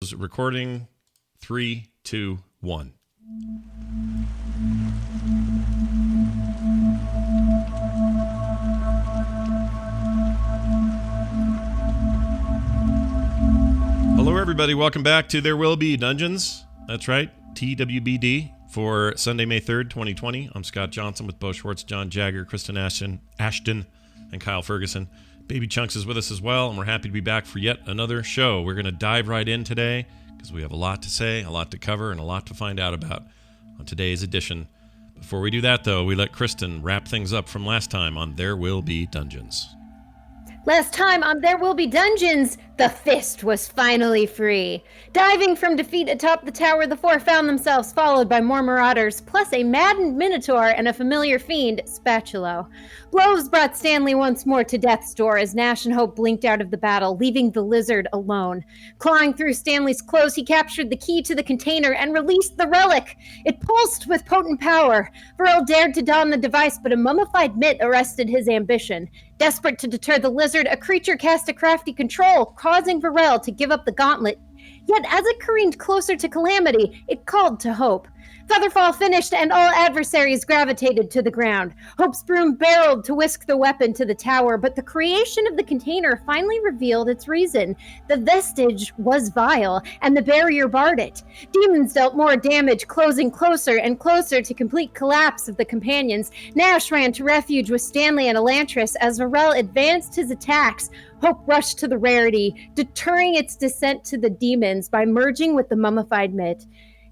is recording. 3, 2, 1. Hello, everybody. Welcome back to There Will Be Dungeons. That's right, TWBD for Sunday, May 3rd, 2020. I'm Scott Johnson with Bo Schwartz, John Jagger, Kristen Ashton, and Kyle Ferguson. Baby Chunks is with us as well, and we're happy to be back for yet another show. We're going to dive right in today because we have a lot to say, a lot to cover, and a lot to find out about on today's edition. Before we do that, though, we let Kristen wrap things up from last time on There Will Be Dungeons. Last time on There Will Be Dungeons, the fist was finally free. Diving from defeat atop the tower, the four found themselves followed by more marauders, plus a maddened minotaur and a familiar fiend, Spatulo. Blows brought Stanley once more to death's door as Nash and Hope blinked out of the battle, leaving the lizard alone. Clawing through Stanley's clothes, he captured the key to the container and released the relic. It pulsed with potent power. Varel dared to don the device, but a mummified mitt arrested his ambition. Desperate to deter the lizard, a creature cast a crafty control, causing Varel to give up the gauntlet. Yet as it careened closer to Calamity, it called to Hope. Featherfall finished, and all adversaries gravitated to the ground. Hope's broom barreled to whisk the weapon to the tower, but the creation of the container finally revealed its reason. The vestige was vile, and the barrier barred it. Demons dealt more damage, closing closer and closer to complete collapse of the companions. Nash ran to refuge with Stanley and Elantris as Varel advanced his attacks. Hope rushed to the rarity, deterring its descent to the demons by merging with the mummified mitt.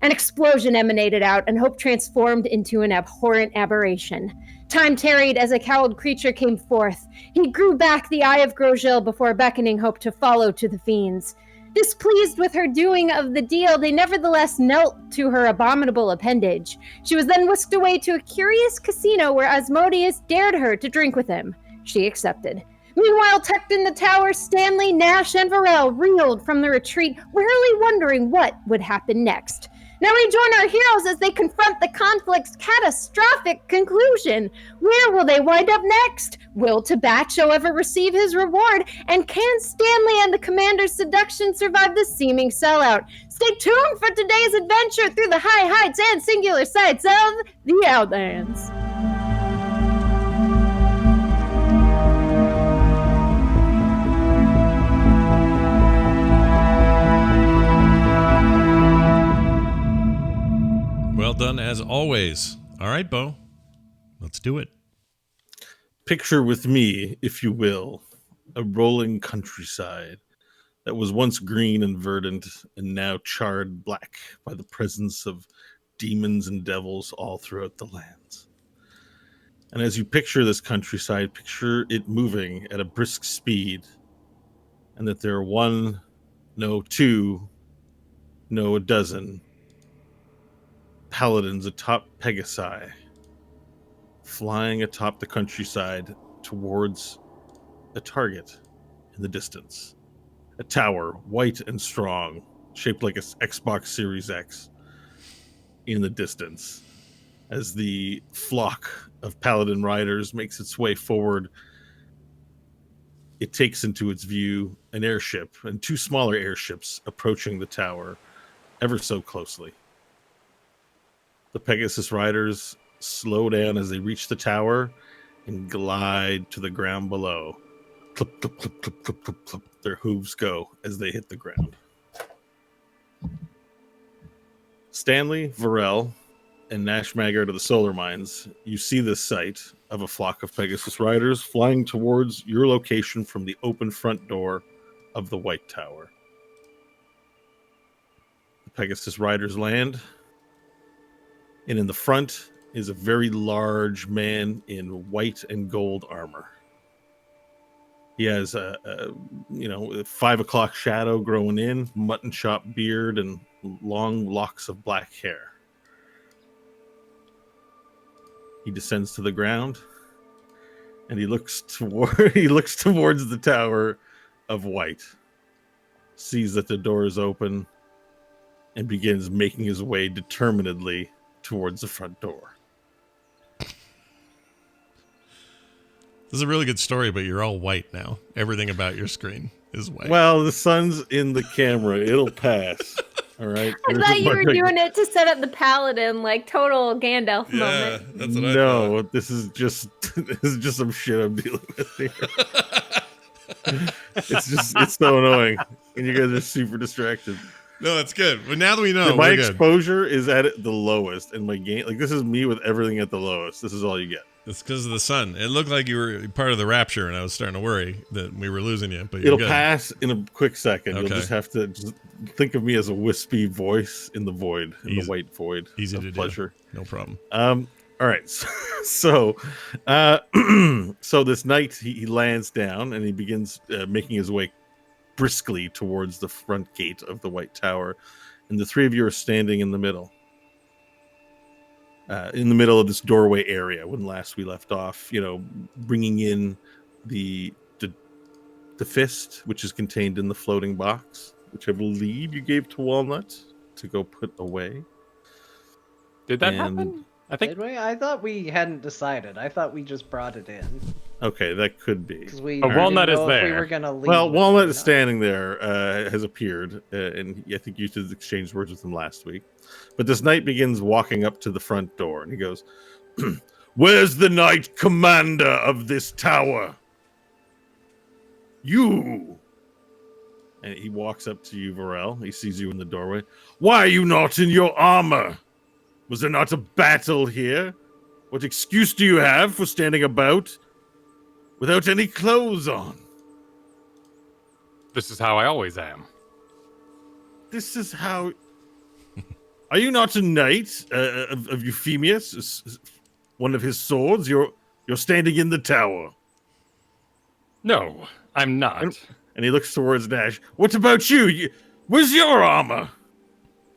An explosion emanated out, and Hope transformed into an abhorrent aberration. Time tarried as a cowled creature came forth. He grew back the Eye of Grosjean before beckoning Hope to follow to the fiends. Displeased with her doing of the deal, they nevertheless knelt to her abominable appendage. She was then whisked away to a curious casino where Asmodeus dared her to drink with him. She accepted. Meanwhile, tucked in the tower, Stanley, Nash, and Varel reeled from the retreat, wearily wondering what would happen next. Now we join our heroes as they confront the conflict's catastrophic conclusion. Where will they wind up next? Will Tabacho ever receive his reward? And can Stanley and the commander's seduction survive the seeming sellout? Stay tuned for today's adventure through the high heights and singular sights of the Outlands. Well done, as always. All right, Bo, let's do it. Picture with me, if you will, a rolling countryside that was once green and verdant and now charred black by the presence of demons and devils all throughout the lands. And as you picture this countryside, picture it moving at a brisk speed, and that there are one, no two, no a dozen paladins atop Pegasi, flying atop the countryside towards a target in the distance. A tower, white and strong, shaped like an Xbox Series X in the distance. As the flock of paladin riders makes its way forward, it takes into its view an airship and two smaller airships approaching the tower ever so closely. The Pegasus riders slow down as they reach the tower and glide to the ground below. Clip, clip, clip, clip, clip, clip, clip. Their hooves go as they hit the ground. Stanley, Varel, and Nash Maggard of the Solar Mines, you see this sight of a flock of Pegasus riders flying towards your location from the open front door of the White Tower. The Pegasus riders land, and in the front is a very large man in white and gold armor. He has a 5 o'clock shadow growing in, mutton chop beard, and long locks of black hair. He descends to the ground, and he looks towards the Tower of White, sees that the door is open, and begins making his way determinedly towards the front door. This is a really good story, but you're all white now. Everything about your screen is white. Well, the sun's in the camera. It'll pass. All right. I thought you were doing it to set up the paladin, like total Gandalf yeah, moment. that's what I No, this is just some shit I'm dealing with here. It's so annoying, and you guys are super distracted. No, it's good. But now that we know, My we're good. exposure is at the lowest, and my game, like this is me with everything at the lowest. This is all you get. It's because of the sun. It looked like you were part of the rapture, and I was starting to worry that we were losing you. But It'll good. pass in a quick second. Okay. You'll just have to think of me as a wispy voice in the void, in Easy. the white void. Easy of to pleasure. do. No problem. All right. So this knight he lands down and he begins making his way briskly towards the front gate of the White Tower, and the three of you are standing in the middle. In the middle of this doorway area when last we left off, bringing in the fist, which is contained in the floating box, which I believe you gave to Walnut to go put away. Did that happen? I think Did we? I thought we hadn't decided. I thought we just brought it in Okay, that could be. because we. But didn't Walnut is know if we there. were gonna leave. Well, it Walnut or is not. standing there, has appeared, and I think you should exchange words with him last week. But this knight begins walking up to the front door, and he goes, "Where's the knight commander of this tower? You!" And he walks up to you, Varel. He sees you in the doorway. "Why are you not in your armor? Was there not a battle here? What excuse do you have for standing about without any clothes on?" this is how I always am. This is how. Are you not a knight of Euphemia? One of his swords? You're standing in the tower. No, I'm not. And he looks towards Nash. What about you? Where's your armor?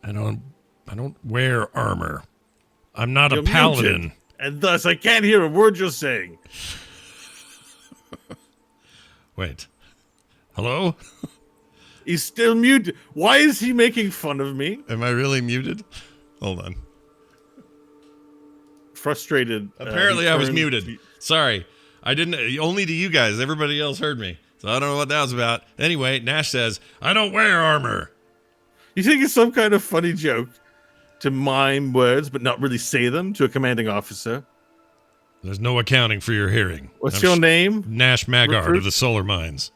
I don't wear armor. I'm not You're a paladin. muted, and thus I can't hear a word you're saying. Wait. Hello? He's still muted. Why is he making fun of me? Am I really muted? Hold on. Frustrated. Apparently he I was turns- muted. Sorry. I didn't. Only to you guys. Everybody else heard me. So I don't know what that was about. Anyway, Nash says, I don't wear armor. You think it's some kind of funny joke to mime words but not really say them to a commanding officer? There's no accounting for your hearing. What's I'm your name? Nash Magard Recruit? of the Solar Mines.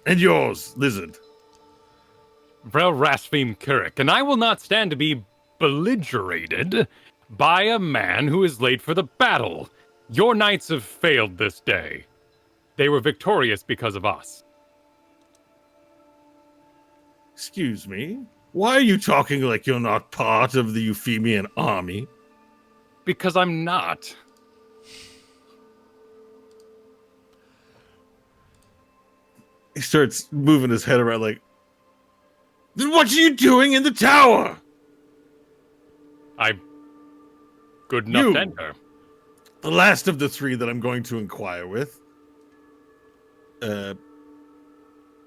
And yours, Lizard. Vrel Rasphim Kurik, and I will not stand to be belligerated by a man who is late for the battle. Your knights have failed this day. They were victorious because of us. Excuse me? Why are you talking like you're not part of the Euphemian army? Because I'm not. He starts moving his head around like, then what are you doing in the tower? I'm good enough You. to enter. The last of the three that I'm going to inquire with.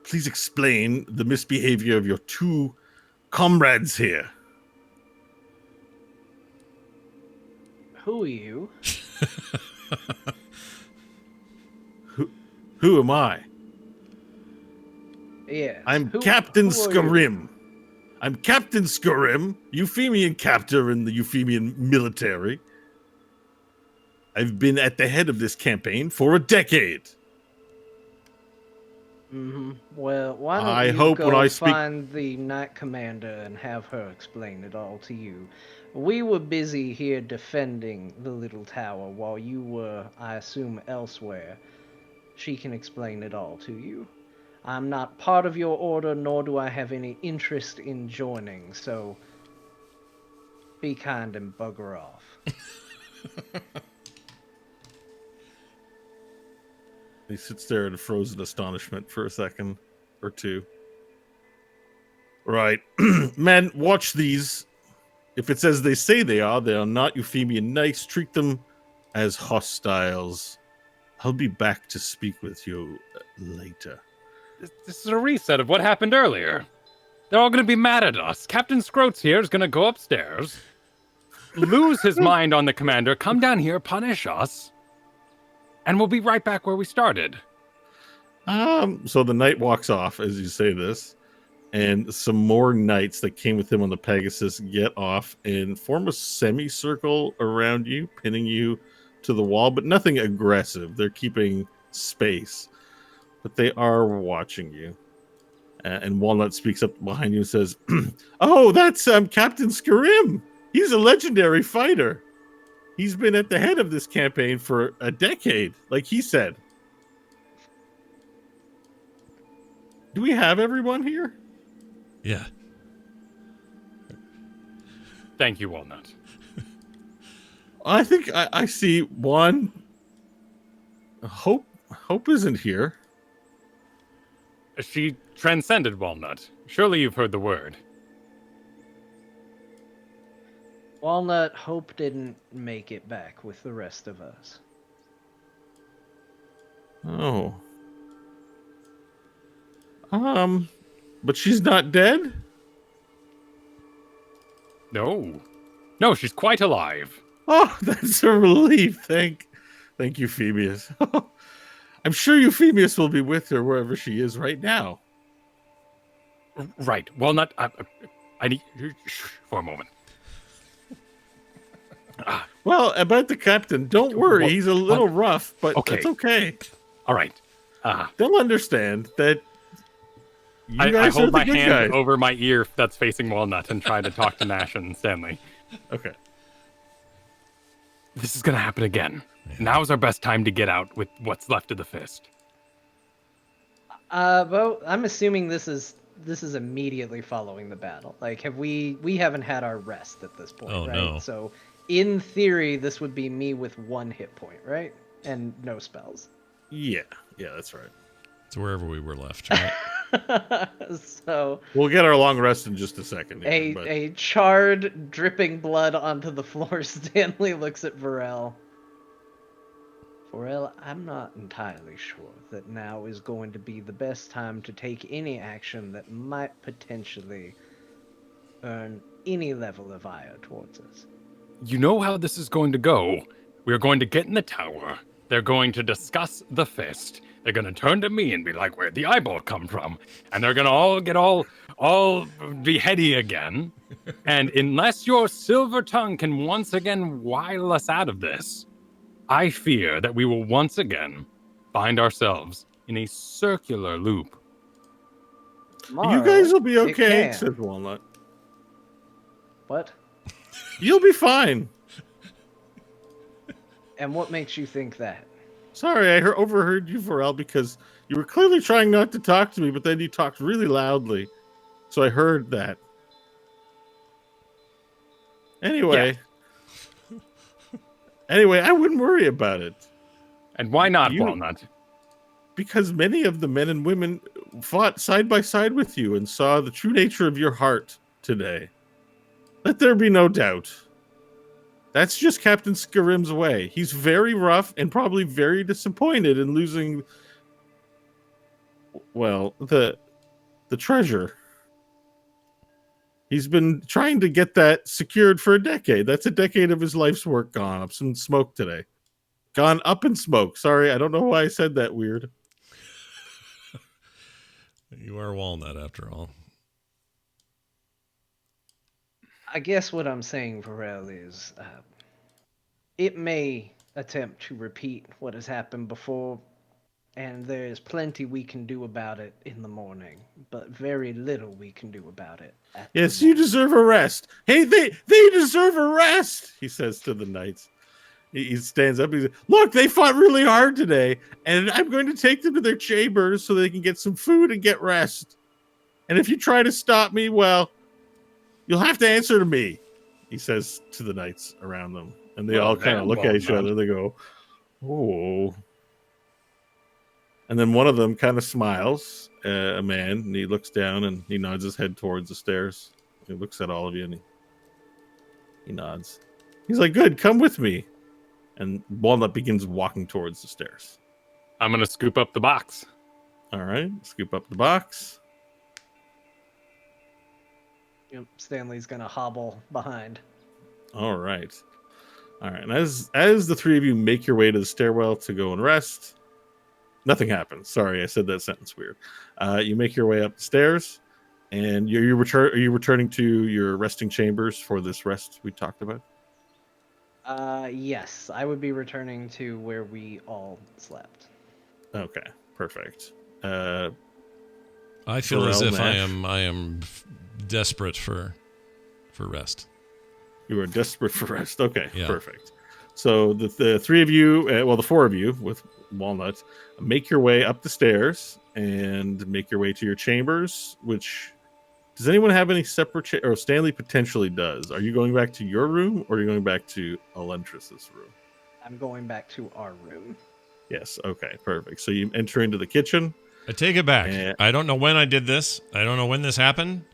Please explain the misbehavior of your two comrades here. Who are you? Who am I? Yeah. I'm Captain who are you? Skarim. I'm Captain Skarim, Euphemian captor in the Euphemian military. I've been at the head of this campaign for a decade. Mm-hmm. Well, why don't I you hope go when I speak- find the Knight Commander and have her explain it all to you. We were busy here defending the little tower while you were, I assume, elsewhere. She can explain it all to you. I'm not part of your order, nor do I have any interest in joining, so be kind and bugger off. He sits there in frozen astonishment for a second or two. Right. Men, watch these. If it's as they say they are not Euphemian knights. Treat them as hostiles. I'll be back to speak with you later. This is a reset of what happened earlier. They're all going to be mad at us. Captain Scroats here is going to go upstairs, lose his mind on the commander, come down here, punish us, and we'll be right back where we started. So the knight walks off as you say this, and some more knights that came with him on the Pegasus get off and form a semicircle around you, pinning you to the wall, but nothing aggressive. They're keeping space, but they are watching you. And Walnut speaks up behind you and says, "Oh, that's Captain Skarim. He's a legendary fighter. He's been at the head of this campaign for a decade, like he said." Do we have everyone here? Yeah. Thank you, Walnut. I think I see one. Hope isn't here. She transcended Walnut. Surely you've heard the word. Walnut, Hope didn't make it back with the rest of us. Oh. But she's not dead? No. No, she's quite alive. Oh, that's a relief. Thank you, Euphemius. I'm sure Euphemius will be with her wherever she is right now. Right. Walnut, I need... For a moment. Well, about the captain, don't worry. He's a little rough, but it's okay. All right. They'll understand that you I guys hold are the my good hand guys. over my ear that's facing Walnut and try to talk to Nash and Stanley. Okay. This is going to happen again. Now's our best time to get out with what's left of the fist. Well, I'm assuming this is immediately following the battle. Like, we haven't had our rest at this point, Oh, right? no. So, in theory, this would be me with 1 hit point, right? And no spells. Yeah, that's right. It's wherever we were left, right? So We'll get our long rest in just a second. a charred, dripping blood onto the floor. Stanley looks at Varel. Varel, I'm not entirely sure that now is going to be the best time to take any action that might potentially earn any level of ire towards us. You know how this is going to go. We're going to get in the tower. They're going to discuss the fist. They're going to turn to me and be like, where'd the eyeball come from? And they're going to all get all be heady again. And unless your silver tongue can once again wile us out of this, I fear that we will once again find ourselves in a circular loop. Tomorrow, you guys will be it okay, can. said Walnut. What? You'll be fine. And what makes you think that? Sorry, I overheard you, Varel, because you were clearly trying not to talk to me, but then you talked really loudly. So I heard that. Anyway. Anyway, I wouldn't worry about it. And why not, Walnut? Because many of the men and women fought side by side with you and saw the true nature of your heart today. Let there be no doubt. That's just Captain Skarim's way. He's very rough and probably very disappointed in losing, well, the treasure. He's been trying to get that secured for a decade. That's a decade of his life's work gone up in smoke today. Gone up in smoke. Sorry, I don't know why I said that weird. You are Walnut, after all. I guess what I'm saying, Varel, is it may attempt to repeat what has happened before, and there's plenty we can do about it in the morning, but very little we can do about it. Yes, you deserve a rest. Hey, they deserve a rest, he says to the knights. He stands up. He says, look, they fought really hard today, and I'm going to take them to their chambers so they can get some food and get rest. And if you try to stop me, well, you'll have to answer to me, he says to the knights around them. And they all kind of look at each other. They go, oh. And then one of them kind of smiles, a man, and he looks down and he nods his head towards the stairs. He looks at all of you and he nods. He's like, good, come with me. And Walnut begins walking towards the stairs. I'm going to scoop up the box. All right, scoop up the box. Yep, Stanley's gonna hobble behind. All right. And as the three of you make your way to the stairwell to go and rest, Nothing happens. Sorry, I said that sentence weird. You make your way up the stairs, and are you returning to your resting chambers for this rest we talked about? Yes, I would be returning to where we all slept. Okay, perfect. I feel as Varel, if Nash. I am desperate for rest. You are desperate for rest. Okay, Yeah. perfect. So the three of you, the four of you with Walnut, make your way up the stairs and make your way to your chambers. Which does anyone have any separate? Or Stanley potentially does. Are you going back to your room, or are you going back to Elentris's room? I'm going back to our room. Yes. Okay. Perfect. So you enter into the kitchen. I take it back. And- I don't know when I did this. I don't know when this happened.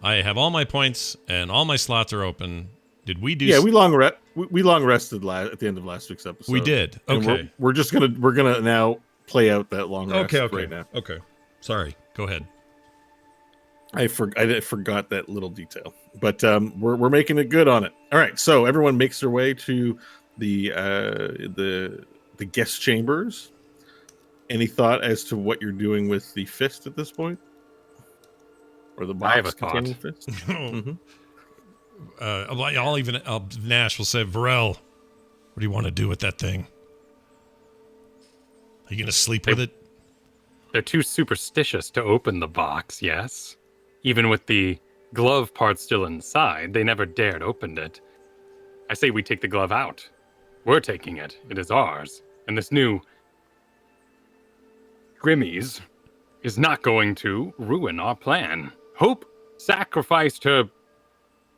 I have all my points and all my slots are open. Did we do? Yeah, we long rested at the end of last week's episode. We did. And Okay. we're gonna now play out that long rest Okay. right now. Okay. Sorry. Go ahead. I forgot that little detail, but we're making it good on it. All right, so everyone makes their way to the guest chambers. Any thought as to what you're doing with the fist at this point, or the I have a box containing thought. fist? Mhm. Nash will say, Varel, what do you want to do with that thing? Are you gonna sleep with it? They're too superstitious to open the box, yes? Even with the glove part still inside, they never dared open it. I say we take the glove out. We're taking it. It is ours. And this new Grimmie's is not going to ruin our plan. Hope sacrificed her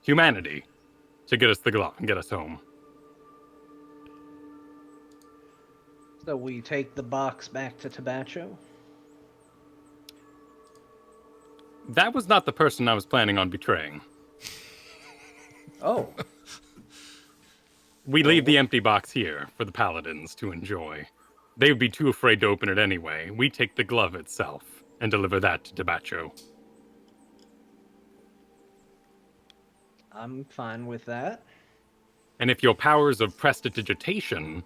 humanity to get us the glove and get us home. So we take the box back to Tabacho? That was not the person I was planning on betraying. Oh. We leave the empty box here for the paladins to enjoy. They would be too afraid to open it anyway. We take the glove itself and deliver that to Tabacho. I'm fine with that. And if your powers of prestidigitation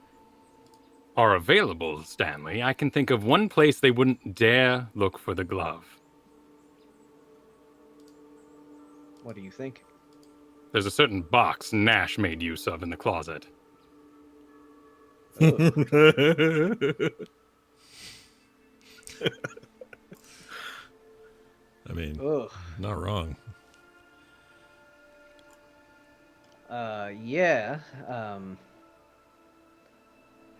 are available, Stanley, I can think of one place they wouldn't dare look for the glove. What do you think? There's a certain box Nash made use of in the closet. I mean, Ugh. not wrong. Yeah.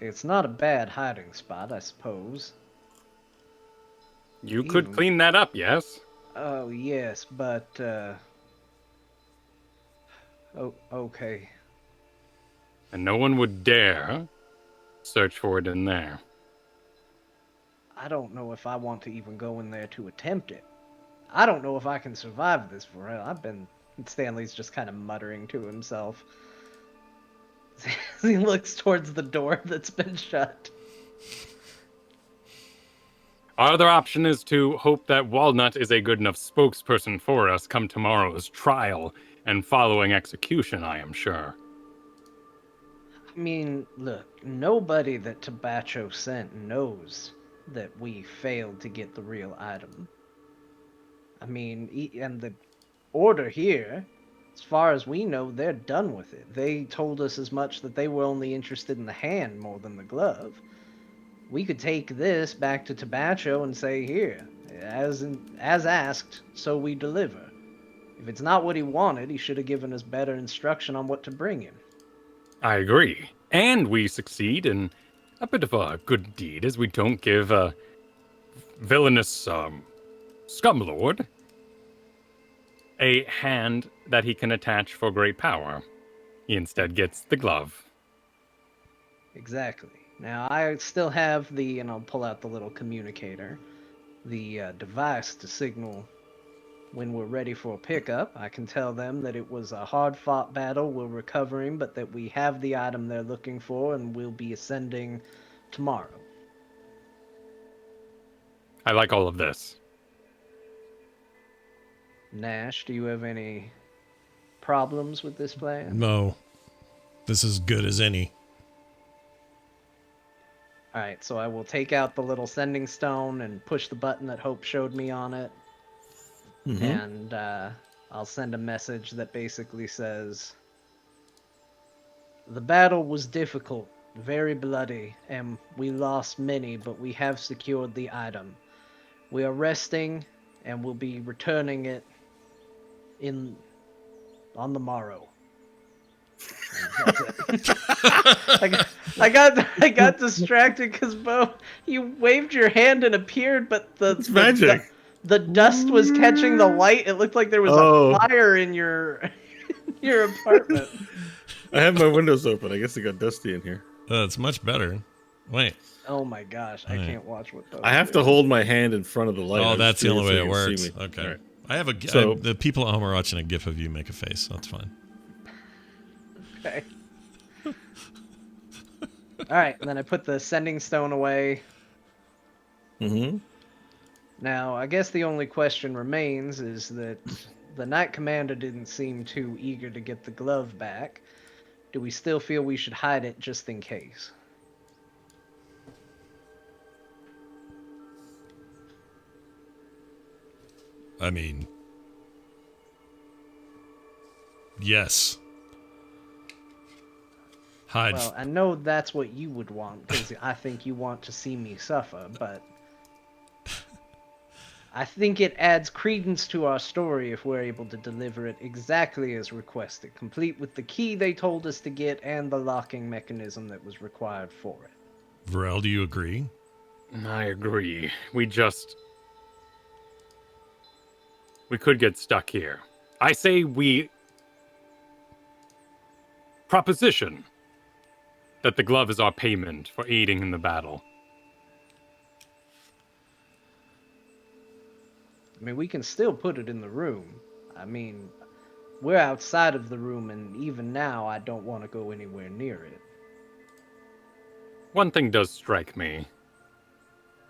It's not a bad hiding spot, I suppose. You could clean that up, yes? Oh, yes, but, Oh, okay. And no one would dare search for it in there. I don't know if I want to even go in there to attempt it. I don't know if I can survive this, Varel. Stanley's just kind of muttering to himself. He looks towards the door that's been shut. Our other option is to hope that Walnut is a good enough spokesperson for us come tomorrow's trial and following execution, I am sure. I mean, look, nobody that Tabacho sent knows that we failed to get the real item. I mean, and the order here, as far as we know, they're done with it. They told us as much that they were only interested in the hand more than the glove. We could take this back to Tabacho and say, here, as asked, so we deliver. If it's not what he wanted, he should have given us better instruction on what to bring him. I agree. And we succeed in a bit of a good deed, as we don't give a villainous scumlord a hand that he can attach for great power. He instead gets the glove. Exactly. Now, I still have and I'll pull out the little communicator, the device to signal when we're ready for a pickup. I can tell them that it was a hard-fought battle, we're recovering, but that we have the item they're looking for and we'll be ascending tomorrow. I like all of this. Nash, do you have any problems with this plan? No. This is good as any. All right, so I will take out the little sending stone and push the button that Hope showed me on it, and I'll send a message that basically says, "The battle was difficult, very bloody, and we lost many, but we have secured the item. We are resting, and will be returning it on the morrow." That's it. I got distracted because Bo, you waved your hand and appeared, but It's magic. the dust was catching the light. It looked like there was a fire in your your apartment. I have my windows open. I guess it got dusty in here. It's much better. Wait. Oh my gosh, I can't watch what Bo I have to hold my hand in front of the light. Oh, I'm that's just the doing only way so it you can works. see me. Okay. All right. I have So- the people at home are watching a GIF of you make a face. That's fine. Okay. All right, and then I put the sending stone away. Mm-hmm. Now, I guess the only question remains is that the Knight Commander didn't seem too eager to get the glove back. Do we still feel we should hide it just in case? I mean, yes. Hide. Well, I know that's what you would want, because I think you want to see me suffer, but I think it adds credence to our story if we're able to deliver it exactly as requested, complete with the key they told us to get and the locking mechanism that was required for it. Varel, do you agree? I agree. We could get stuck here. I say we proposition that the glove is our payment for aiding in the battle. I mean, we can still put it in the room. I mean, we're outside of the room, and even now, I don't want to go anywhere near it. One thing does strike me.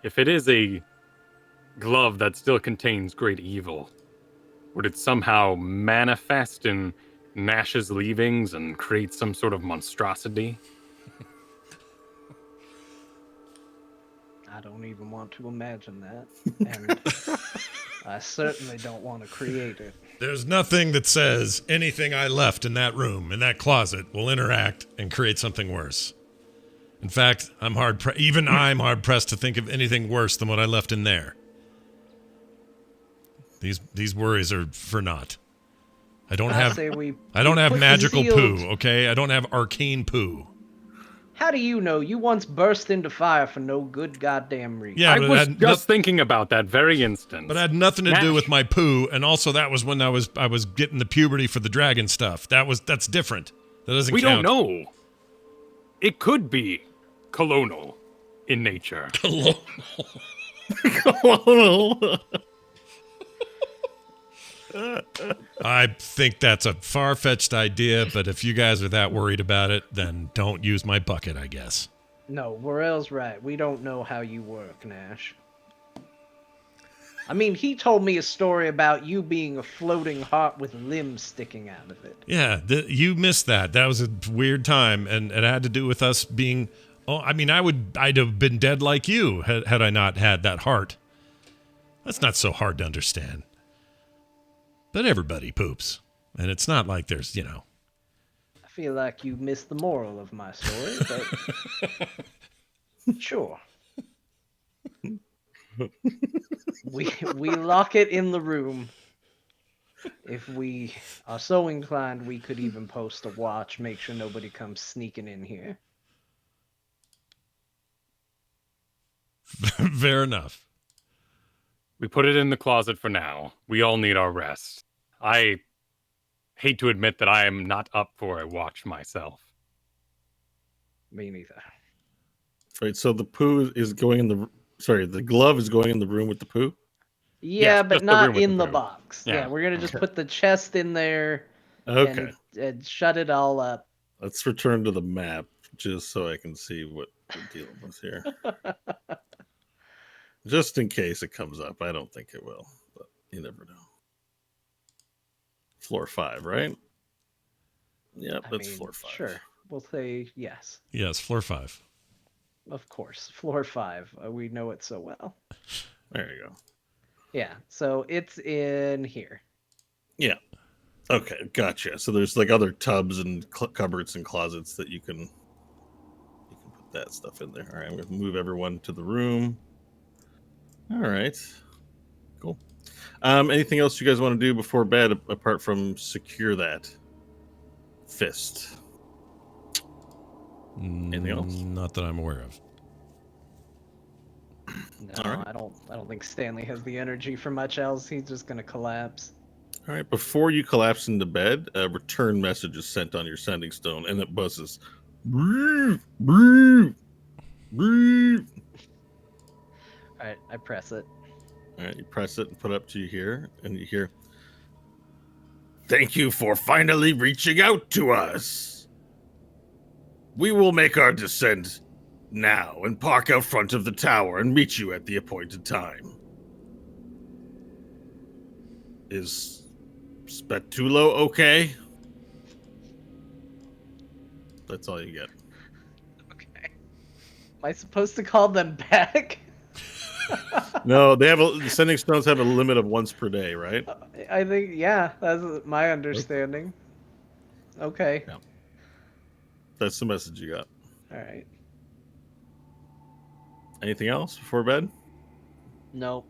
If it is a glove that still contains great evil, would it somehow manifest in Nash's leavings and create some sort of monstrosity? I don't even want to imagine that, and I certainly don't want to create it. There's nothing that says anything I left in that room, in that closet, will interact and create something worse. In fact, I'm hard pressed to think of anything worse than what I left in there. These worries are for naught. I don't have magical poo, okay? I don't have arcane poo. How do you know? You once burst into fire for no good goddamn reason. Yeah, I was just thinking about that very instant. But it had nothing to do with my poo, and also that was when I was getting the puberty for the dragon stuff. That's different. That doesn't count. We don't know. It could be colonial in nature. Colonial. I think that's a far-fetched idea, but if you guys are that worried about it, then don't use my bucket, I guess. No, Warrell's right. We don't know how you work, Nash. I mean, he told me a story about you being a floating heart with limbs sticking out of it. Yeah, you missed that. That was a weird time, and it had to do with us being... Oh, I mean, I'd have been dead like you had I not had that heart. That's not so hard to understand. But everybody poops. And it's not like there's, I feel like you missed the moral of my story, but sure. We lock it in the room. If we are so inclined, we could even post a watch, make sure nobody comes sneaking in here. Fair enough. We put it in the closet for now. We all need our rest. I hate to admit that I am not up for a watch myself. Me neither. Right, so the poo is going in the glove is going in the room with the poo? Yeah, Yes, but just the not room with in the the poo. box. Yeah. Yeah, we're gonna just put the chest in there Okay. and shut it all up. Let's return to the map just so I can see what we're dealing with here. Just in case it comes up. I don't think it will, but you never know. Floor 5, right? Yep, that's floor 5. Sure. We'll say yes. Yes, floor 5. Of course, floor 5. We know it so well. There you go. Yeah, so it's in here. Yeah. Okay, gotcha. So there's like other tubs and cupboards and closets that you can put that stuff in there. All right, I'm going to move everyone to the room. All right. Cool. Anything else you guys want to do before bed apart from secure that fist? Anything else? Not that I'm aware of. No, All right. I don't think Stanley has the energy for much else. He's just gonna collapse. All right. Before you collapse into bed, a return message is sent on your sending stone, and it buzzes. Breathe, breathe, breathe. Alright, I press it. All right, you press it and put it up to you here, and you hear, "Thank you for finally reaching out to us. We will make our descent now and park out front of the tower and meet you at the appointed time. Is Spatulo okay?" That's all you get. Okay. Am I supposed to call them back? No, the sending stones have a limit of once per day, right? I think, yeah, that's my understanding. Okay. Yeah. That's the message you got. Alright. Anything else before bed? Nope.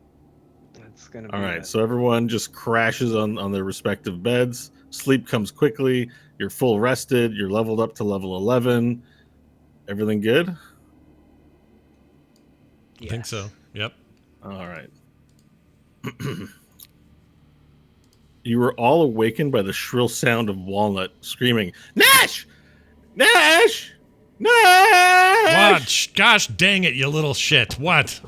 That's gonna be All right, it. so everyone just crashes on their respective beds. Sleep comes quickly. You're full rested. You're leveled up to level 11. Everything good? I think so. Yep. All right. You were all awakened by the shrill sound of Walnut screaming, "Nash! Nash! Nash!" What? Gosh dang it, you little shit. What?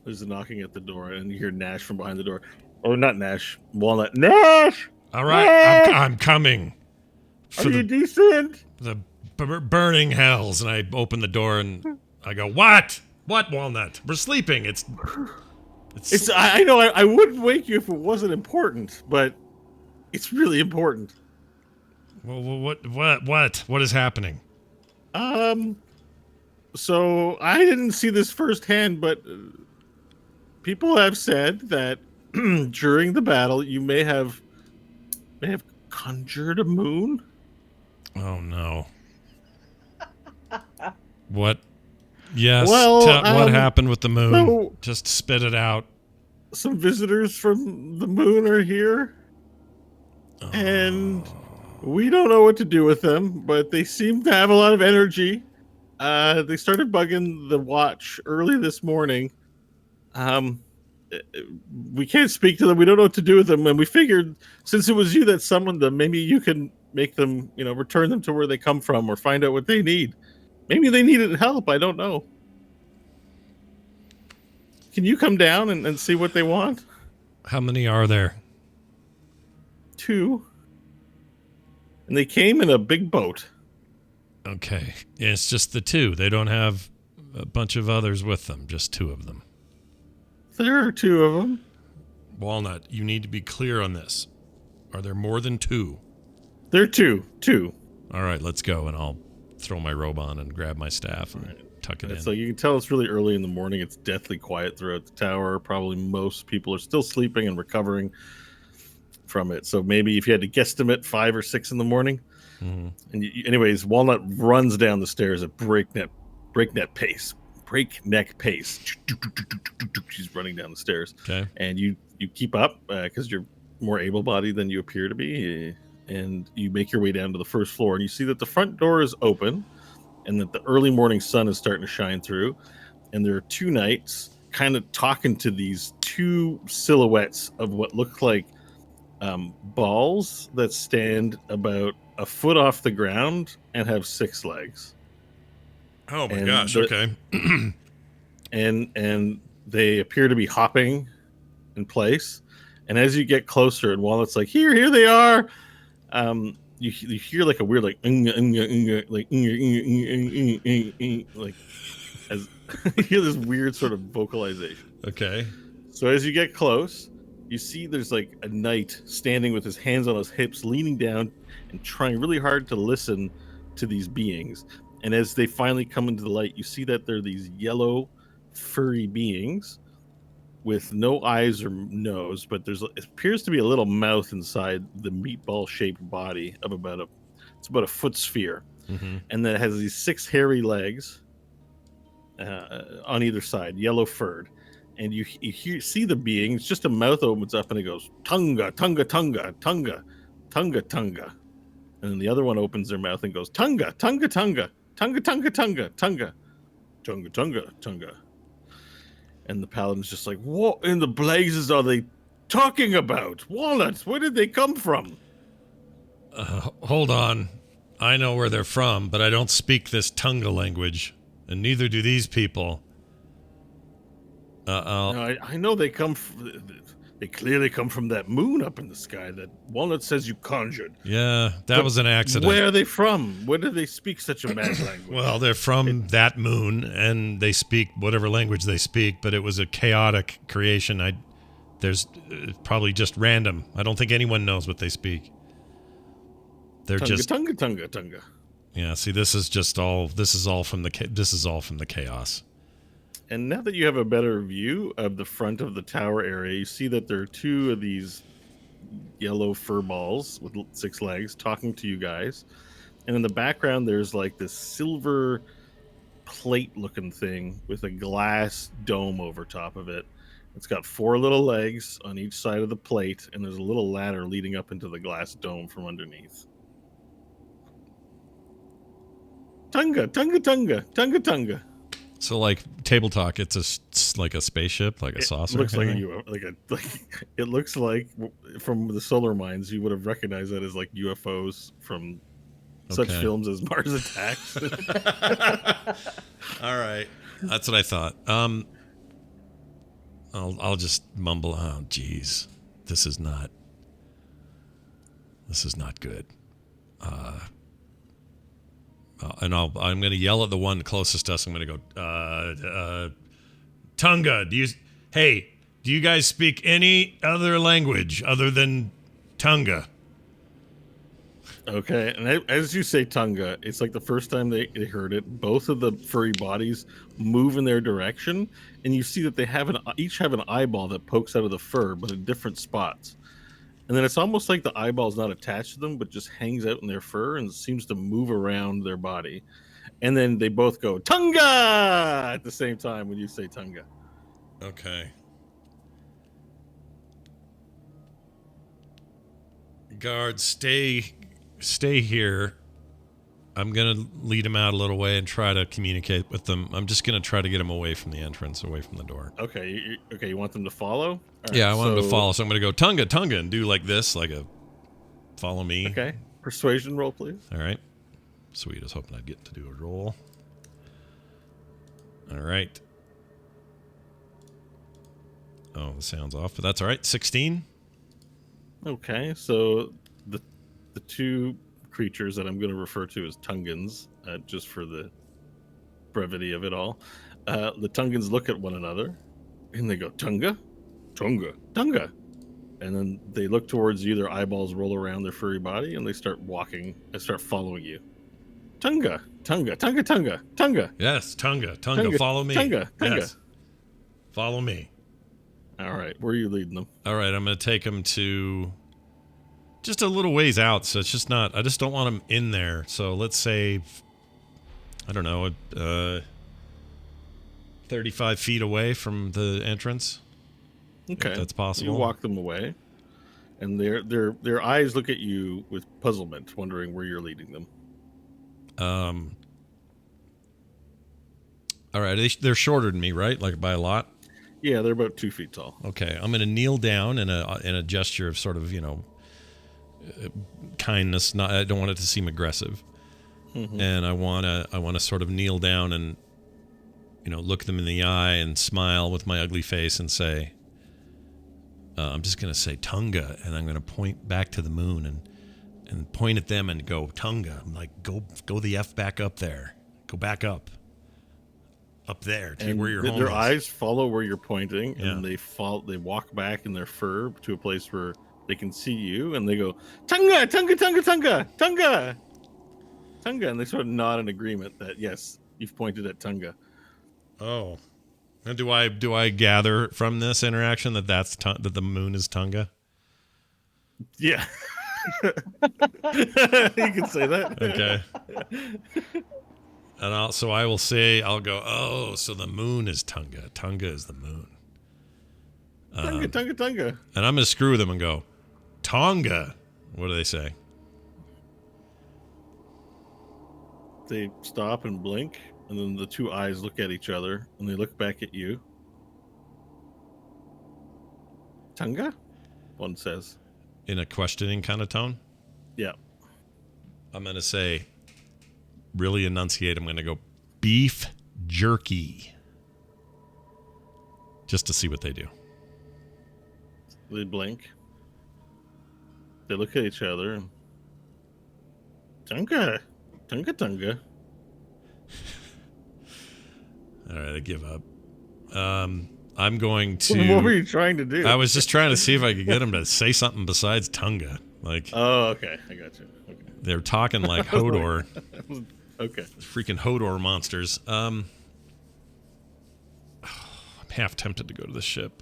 There's a knocking at the door, and you hear Nash from behind the door. Oh, not Nash. Walnut. Nash! All right, Nash! I'm coming. Are you decent? The burning hells. And I open the door and I go, what? What, Walnut? We're sleeping. It's I know I wouldn't wake you if it wasn't important, but it's really important. well, what is happening? So I didn't see this firsthand, but people have said that during the battle you may have conjured a moon. Oh no. What? Yes. Well, what happened with the moon? so- Just spit it out. Some visitors from the moon are here, and we don't know what to do with them, but they seem to have a lot of energy. They started bugging the watch early this morning. We can't speak to them. We don't know what to do with them, and we figured since it was you that summoned them, maybe you can make them, return them to where they come from, or find out what they need. Maybe they needed help. I don't know. Can you come down and see what they want? How many are there? 2. And they came in a big boat. Okay. Yeah, it's just the 2. They don't have a bunch of others with them, just 2 of them. There are 2 of them. Walnut, you need to be clear on this. Are there more than 2? There are 2. 2. All right, let's go, and I'll throw my robe on and grab my staff and tuck it in. So you can tell it's really early in the morning. It's deathly quiet throughout the tower. Probably most people are still sleeping and recovering from it. So maybe if you had to guesstimate, 5 or 6 in the morning. Mhm. And anyways, Walnut runs down the stairs at breakneck pace. She's running down the stairs. Okay. And you keep up because you're more able-bodied than you appear to be. And you make your way down to the first floor, and you see that the front door is open and that the early morning sun is starting to shine through. And there are 2 knights kind of talking to these 2 silhouettes of what look like balls that stand about a foot off the ground and have 6 legs. Oh my And gosh, the- okay. And they appear to be hopping in place. And as you get closer, and while it's like, here they are, you hear like a weird like like as you hear this weird sort of vocalization. Okay. So as you get close, you see there's like a knight standing with his hands on his hips, leaning down and trying really hard to listen to these beings. And as they finally come into the light, you see that they're these yellow, furry beings with no eyes or nose, but it appears to be a little mouth inside the meatball-shaped body of about a foot sphere, and then it has these 6 hairy legs on either side, yellow furred. And you see the being. It's just a mouth opens up and it goes tunga tunga tunga tunga tunga tunga, and then the other one opens their mouth and goes tunga tunga tunga tunga tunga tunga tunga tunga tunga tunga. And the paladin's just like, what in the blazes are they talking about? Walnuts, where did they come from? Hold on. I know where they're from, but I don't speak this Tunga language, and neither do these people. No, I know they they clearly come from that moon up in the sky that Walnut says you conjured. Yeah, that was an accident. Where are they from? Where do they speak such a mad language? Well, they're from that moon, and they speak whatever language they speak, but it was a chaotic creation. There's probably just random. I don't think anyone knows what they speak. They're tunga, just tunga tunga tunga. Yeah, see, this is all from the chaos. And now that you have a better view of the front of the tower area, you see that there are 2 of these yellow fur balls with 6 legs talking to you guys. And in the background, there's like this silver plate-looking thing with a glass dome over top of it. It's got 4 little legs on each side of the plate, and there's a little ladder leading up into the glass dome from underneath. Tunga, tunga, tunga, tunga, tunga. So, like table talk, it's like a spaceship, like a saucer. It looks like it looks like from the solar mines, you would have recognized that as like UFOs from such films as Mars Attacks. All right, that's what I thought. I'll just mumble. Oh, geez, this is not good. And I'm going to yell at the one closest to us. I'm going to go, Tunga, do you guys speak any other language other than Tunga? Okay, and as you say Tunga, it's like the first time they heard it, both of the furry bodies move in their direction, and you see that they each have an eyeball that pokes out of the fur, but in different spots. And then it's almost like the eyeball's not attached to them, but just hangs out in their fur and seems to move around their body. And then they both go, Tunga! At the same time when you say Tunga. Okay. Guards, stay here. I'm going to lead them out a little way and try to communicate with them. I'm just going to try to get them away from the entrance, away from the door. Okay, you want them to follow? Right, yeah, I want them to follow, so I'm going to go Tunga, Tunga, and do like this, like a follow me. Okay, persuasion roll, please. All right. Sweet, I was hoping I'd get to do a roll. All right. Oh, the sound's off, but that's all right. 16. Okay, so the 2 creatures that I'm going to refer to as Tungans, just for the brevity of it all. The Tungans look at one another, and they go, Tunga, Tunga, Tunga. And then they look towards you, their eyeballs roll around their furry body, and they start walking and start following you. Tunga, Tunga, Tunga, Tunga, Tunga. Yes, Tunga, Tunga, follow me. Tunga, Tunga. Yes. Follow me. All right, where are you leading them? All right, I'm going to take them to just a little ways out, so it's just not, I just don't want them in there. So let's say, I don't know, 35 feet away from the entrance. Okay, if that's possible. You walk them away, and their eyes look at you with puzzlement, wondering where you're leading them. All right, they're shorter than me, right? Like by a lot. Yeah, they're about 2 feet tall. Okay, I'm going to kneel down in a gesture of sort of, kindness. I don't want it to seem aggressive, and I want to sort of kneel down and, look them in the eye and smile with my ugly face and say, I'm just going to say Tunga, and I'm going to point back to the moon and point at them and go Tunga. I'm like, go the F back up there. Go back up there to and where your home their is. eyes follow where you're pointing, Yeah. and they walk back in their fur to a place where they can see you, and they go Tunga, Tunga, Tunga, Tunga, Tunga, Tunga, and they sort of nod in agreement that yes, you've pointed at Tunga. Oh. And do I gather from this interaction that that the moon is Tunga? Yeah. You can say that. Okay. And I will say, I'll go, oh, so the moon is Tunga. Tunga is the moon. Tunga. And I'm going to screw them and go, Tonga. What do they say? They stop and blink, and then the two eyes look at each other, and they look back at you. Tunga? One says. In a questioning kind of tone? Yeah. I'm going to say, really enunciate, I'm going to go, beef jerky. Just to see what they do. They blink. They look at each other. And, Tunga. All right, I give up. I'm going to... What were you trying to do? I was just trying to see if I could get him to say something besides Tunga. Like, oh, okay. I got you. Okay. They're talking like Hodor. Okay. Freaking Hodor monsters. I'm half tempted to go to the ship.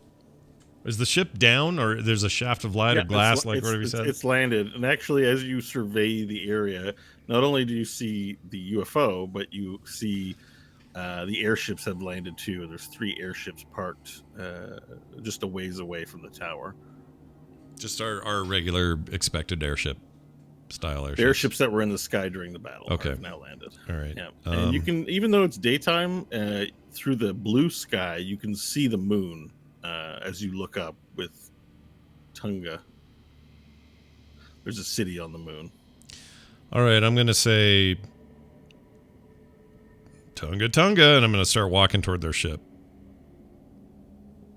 Is the ship down, or there's a shaft of light or glass, like whatever you said? It's landed, and actually, as you survey the area, not only do you see the UFO, but you see the airships have landed too. There's 3 airships parked just a ways away from the tower. Just our regular expected airship style airships. Airships that were in the sky during the battle okay. have now landed. All right. Yeah. And you can, even though it's daytime, through the blue sky, you can see the moon as you look up with Tunga. There's a city on the moon. All right, I'm going to say Tunga, and I'm going to start walking toward their ship.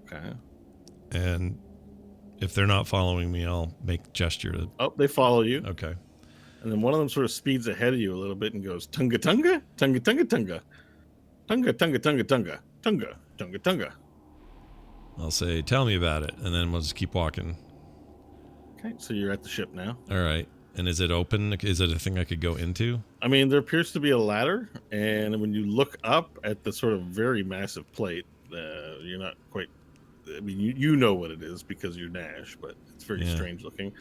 Okay. And if they're not following me, I'll make gesture to... Oh, they follow you. Okay. And then one of them sort of speeds ahead of you a little bit and goes, Tunga. Tunga. I'll say, tell me about it, and then we'll just keep walking. Okay, so you're at the ship now. All right. And is it open? Is it a thing I could go into? I mean, there appears to be a ladder, and when you look up at the sort of very massive plate, you're not quite... I mean, you know what it is because you're Nash, but it's very strange looking.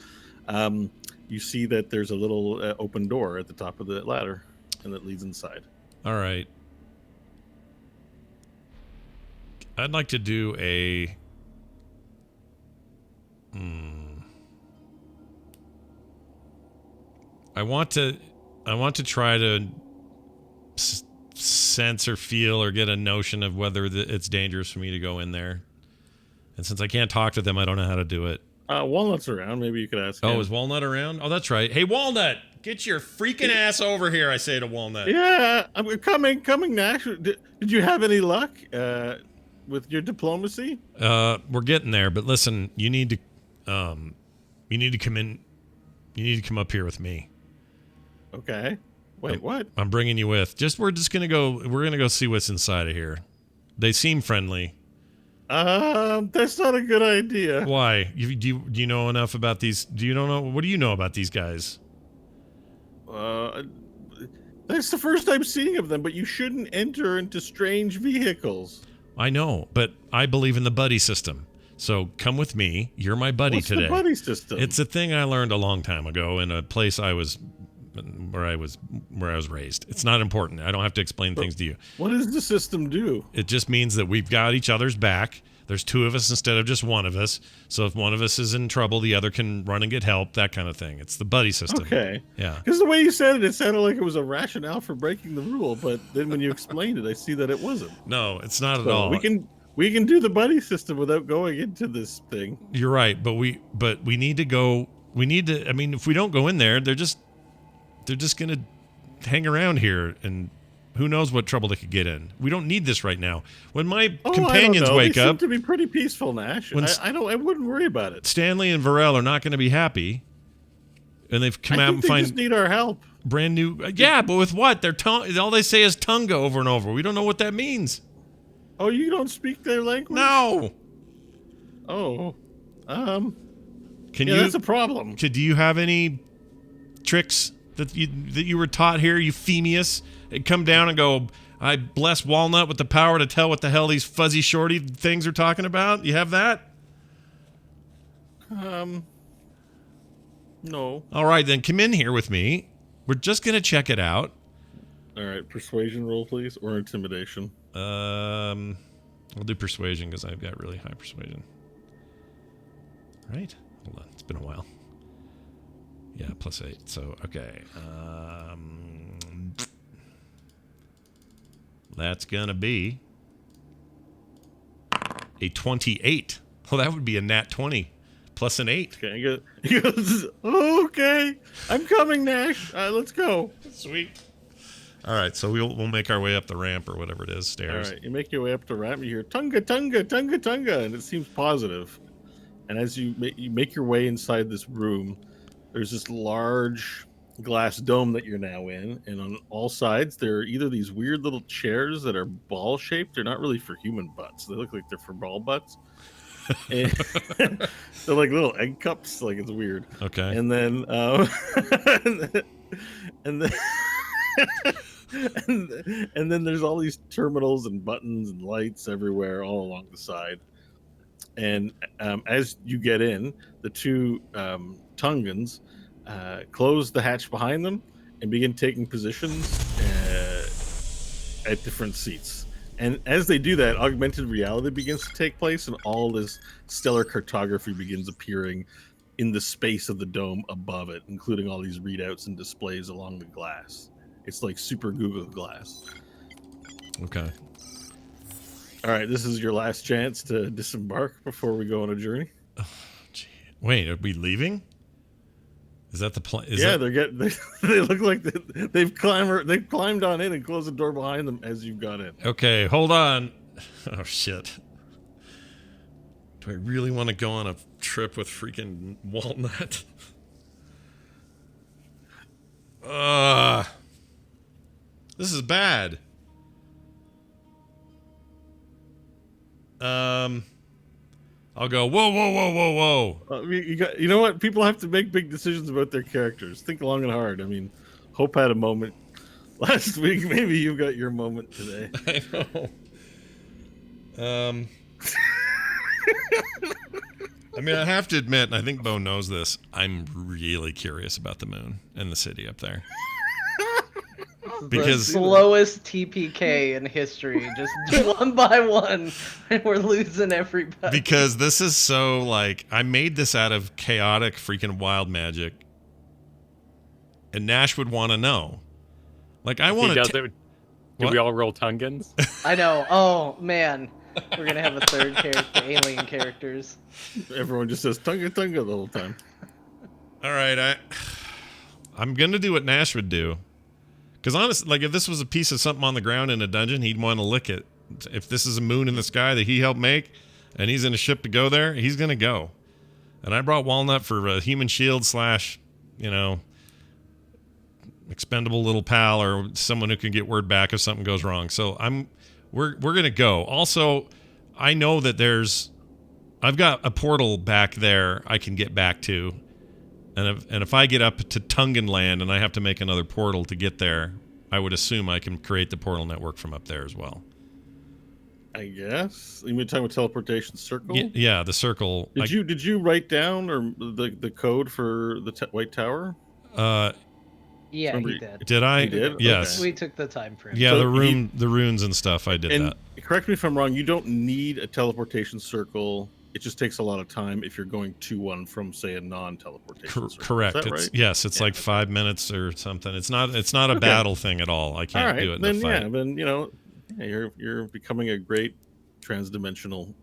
You see that there's a little open door at the top of the ladder, and that leads inside. All right. I'd like to do a... I want to try to sense or feel or get a notion of whether it's dangerous for me to go in there. And since I can't talk to them, I don't know how to do it. Walnut's around. Maybe you could ask him. Oh, is Walnut around? Oh, that's right. Hey, Walnut, get your freaking ass over here, I say to Walnut. Yeah, I'm coming, Nash. Did you have any luck with your diplomacy? We're getting there, but listen, you need to come in. You need to come up here with me. Okay. Wait, what? I'm bringing you with. We're gonna go see what's inside of here. They seem friendly. That's not a good idea. Why? Do you know enough about these? What do you know about these guys? That's the first I'm seeing of them, but you shouldn't enter into strange vehicles. I know, but I believe in the buddy system. So come with me. You're my buddy today. What's the buddy system? It's a thing I learned a long time ago in a place where I was raised. It's not important. I don't have to explain things to you. What does the system do? It just means that we've got each other's back. There's 2 of us instead of just one of us. So if one of us is in trouble, the other can run and get help, that kind of thing. It's the buddy system. Okay. Yeah. Because the way you said it sounded like it was a rationale for breaking the rule, but then when you explained it, I see that it wasn't. No, it's not at all. We can do the buddy system without going into this thing. You're right, but we need to go. I mean, if we don't go in there, they're just going to hang around here, and who knows what trouble they could get in. We don't need this right now. When my companions wake they up... seem to be pretty peaceful, Nash. I wouldn't worry about it. Stanley and Varel are not going to be happy, and they've come out and they just need our help. Brand new... Yeah, but with what? All they say is Tunga over and over. We don't know what that means. Oh, you don't speak their language? No. Oh. That's a problem. Do you have any tricks that you were taught here, Euphemius? And come down and go, I bless Walnut with the power to tell what the hell these fuzzy shorty things are talking about? You have that? No. All right, then come in here with me. We're just going to check it out. All right, persuasion roll, please, or intimidation. I'll do persuasion because I've got really high persuasion. Right? Hold on, it's been a while. Yeah, +8. So, okay. That's going to be a 28. Well, that would be a nat 20 plus an 8. Okay, he goes, okay, I'm coming, Nash. Let's go. Sweet. All right, so we'll make our way up the ramp or whatever it is, stairs. All right, you make your way up the ramp. You hear Tunga, Tunga, Tunga, Tunga, and it seems positive. And as you make your way inside this room, there's this large glass dome that you're now in, and on all sides there are either these weird little chairs that are ball shaped. They're not really for human butts. They look like they're for ball butts. And they're like little egg cups. Like, it's weird. Okay. And then and then and then there's all these terminals and buttons and lights everywhere all along the side. And as you get in, the two Tungans close the hatch behind them and begin taking positions at different seats. And as they do that, augmented reality begins to take place, and all this stellar cartography begins appearing in the space of the dome above it, including all these readouts and displays along the glass. It's like super Google Glass. Okay. All right, this is your last chance to disembark before we go on a journey. Oh, gee. Wait, are we leaving? Is that the plan? They look like they've climbed on in and closed the door behind them as you've got in. Okay, hold on. Oh, shit. Do I really want to go on a trip with freaking Walnut? This is bad. I'll go, whoa. You know what? People have to make big decisions about their characters. Think long and hard. I mean, Hope had a moment last week. Maybe you've got your moment today. I know. I mean, I have to admit, and I think Bo knows this, I'm really curious about the moon and the city up there. Because the slowest TPK in history, just one by one, and we're losing everybody. Because this is so, like, I made this out of chaotic freaking wild magic, and Nash would want to know. Like, I want to. Do we all roll Tungans? I know. Oh man, we're gonna have a third character, alien characters. Everyone just says Tunga Tunga the whole time. All right, I'm gonna do what Nash would do. Because honestly, like, if this was a piece of something on the ground in a dungeon, he'd want to lick it. If this is a moon in the sky that he helped make, and he's in a ship to go there, he's going to go. And I brought Walnut for a human shield / expendable little pal, or someone who can get word back if something goes wrong. So we're going to go. Also, I know that I've got a portal back there I can get back to. And if I get up to Tungan land and I have to make another portal to get there, I would assume I can create the portal network from up there as well. I guess. You mean talking about teleportation circle? Yeah, the circle. Did you write down or the code for the White Tower? Yeah, Remember, he did. Did I? He did? Yes. We took the time for him. Yeah, So the runes and stuff. I did and that. Correct me if I'm wrong. You don't need a teleportation circle. It just takes a lot of time if you're going to one from, say, a non-teleportation circle. Correct. Is that right? Yes, it's like 5 minutes or something. It's not a battle thing at all. I can't do it in then, a fight. Yeah, then you're becoming a great transdimensional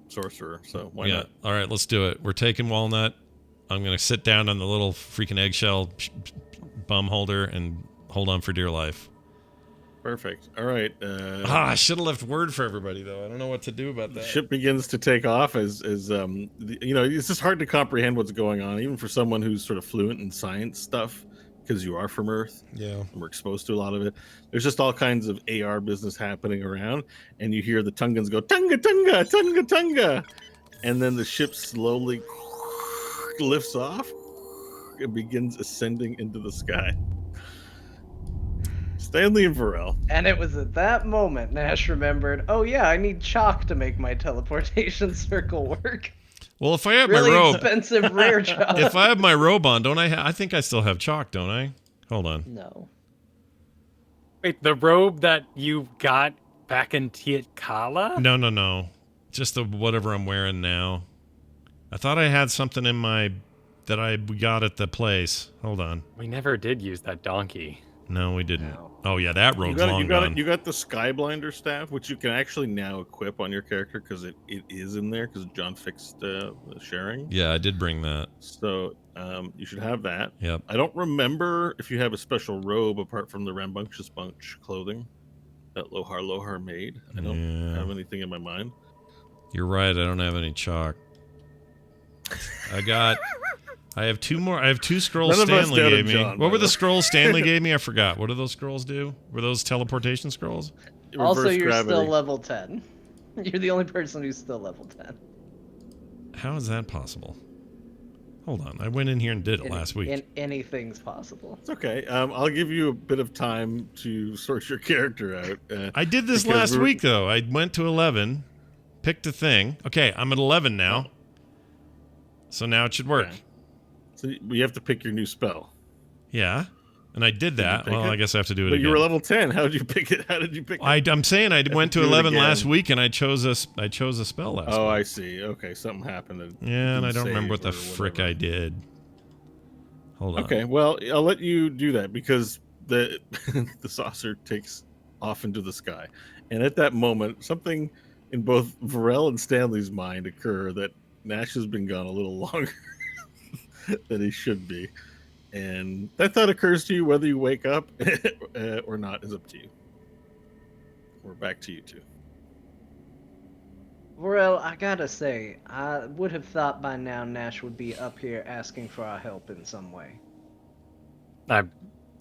sorcerer. So why not? All right, let's do it. We're taking Walnut. I'm gonna sit down on the little freaking eggshell bum holder and hold on for dear life. Perfect. All right. I should have left word for everybody though. I don't know what to do about The that. ship begins to take off it's just hard to comprehend what's going on, even for someone who's sort of fluent in science stuff, because you are from Earth. Yeah. And we're exposed to a lot of it. There's just all kinds of AR business happening around, and you hear the Tungans go, Tunga, Tunga, Tunga, Tunga. And then the ship slowly lifts off and begins ascending into the sky. Stanley and Varel. And it was at that moment Nash remembered, oh yeah, I need chalk to make my teleportation circle work. Well, if I have Really my robe, expensive rare chalk. if I have my robe on, don't I? I think I still have chalk, don't I? Hold on. No. Wait, the robe that you got back in Tietkala? No. Just the whatever I'm wearing now. I thought I had something in my that we got at the place. Hold on. We never did use that donkey. No, we didn't. No. Oh yeah, that robe's long gone. You got the Skyblinder staff, which you can actually now equip on your character because it is in there because John fixed the sharing. Yeah, I did bring that. So you should have that. Yep. I don't remember if you have a special robe apart from the Rambunctious Bunch clothing that Lohar made. I don't have anything in my mind. You're right. I don't have any chalk. I have two more. I have 2 scrolls None of us Stanley doubted gave me. John, What by were the the way. scrolls Stanley gave me? I forgot. What do those scrolls do? Were those teleportation scrolls? Also, Reverse you're gravity. still level 10. You're the only person who's still level 10. How is that possible? Hold on. I went in here and did it last week. Anything's possible. It's okay. I'll give you a bit of time to sort your character out. I did this because last we're- week, though. I went to 11, picked a thing. Okay, I'm at 11 now. So now it should work. Okay. So you have to pick your new spell. Yeah. And I did that. pick Well, it? I guess I have to do it But again. you were level 10. How did you pick it? How did you pick it? I'm saying I went to do it 11 again. last week, and I chose a spell last Oh, week. I see. Okay, something happened. That Yeah, and I didn't don't remember what save the or frick whatever. I did. Hold on. Okay, well, I'll let you do that because the the saucer takes off into the sky. And at that moment, something in both Varel and Stanley's mind occur that Nash has been gone a little longer than he should be. And that thought occurs to you whether you wake up or not is up to you. We're back to you two. Varel, I gotta say, I would have thought by now Nash would be up here asking for our help in some way. I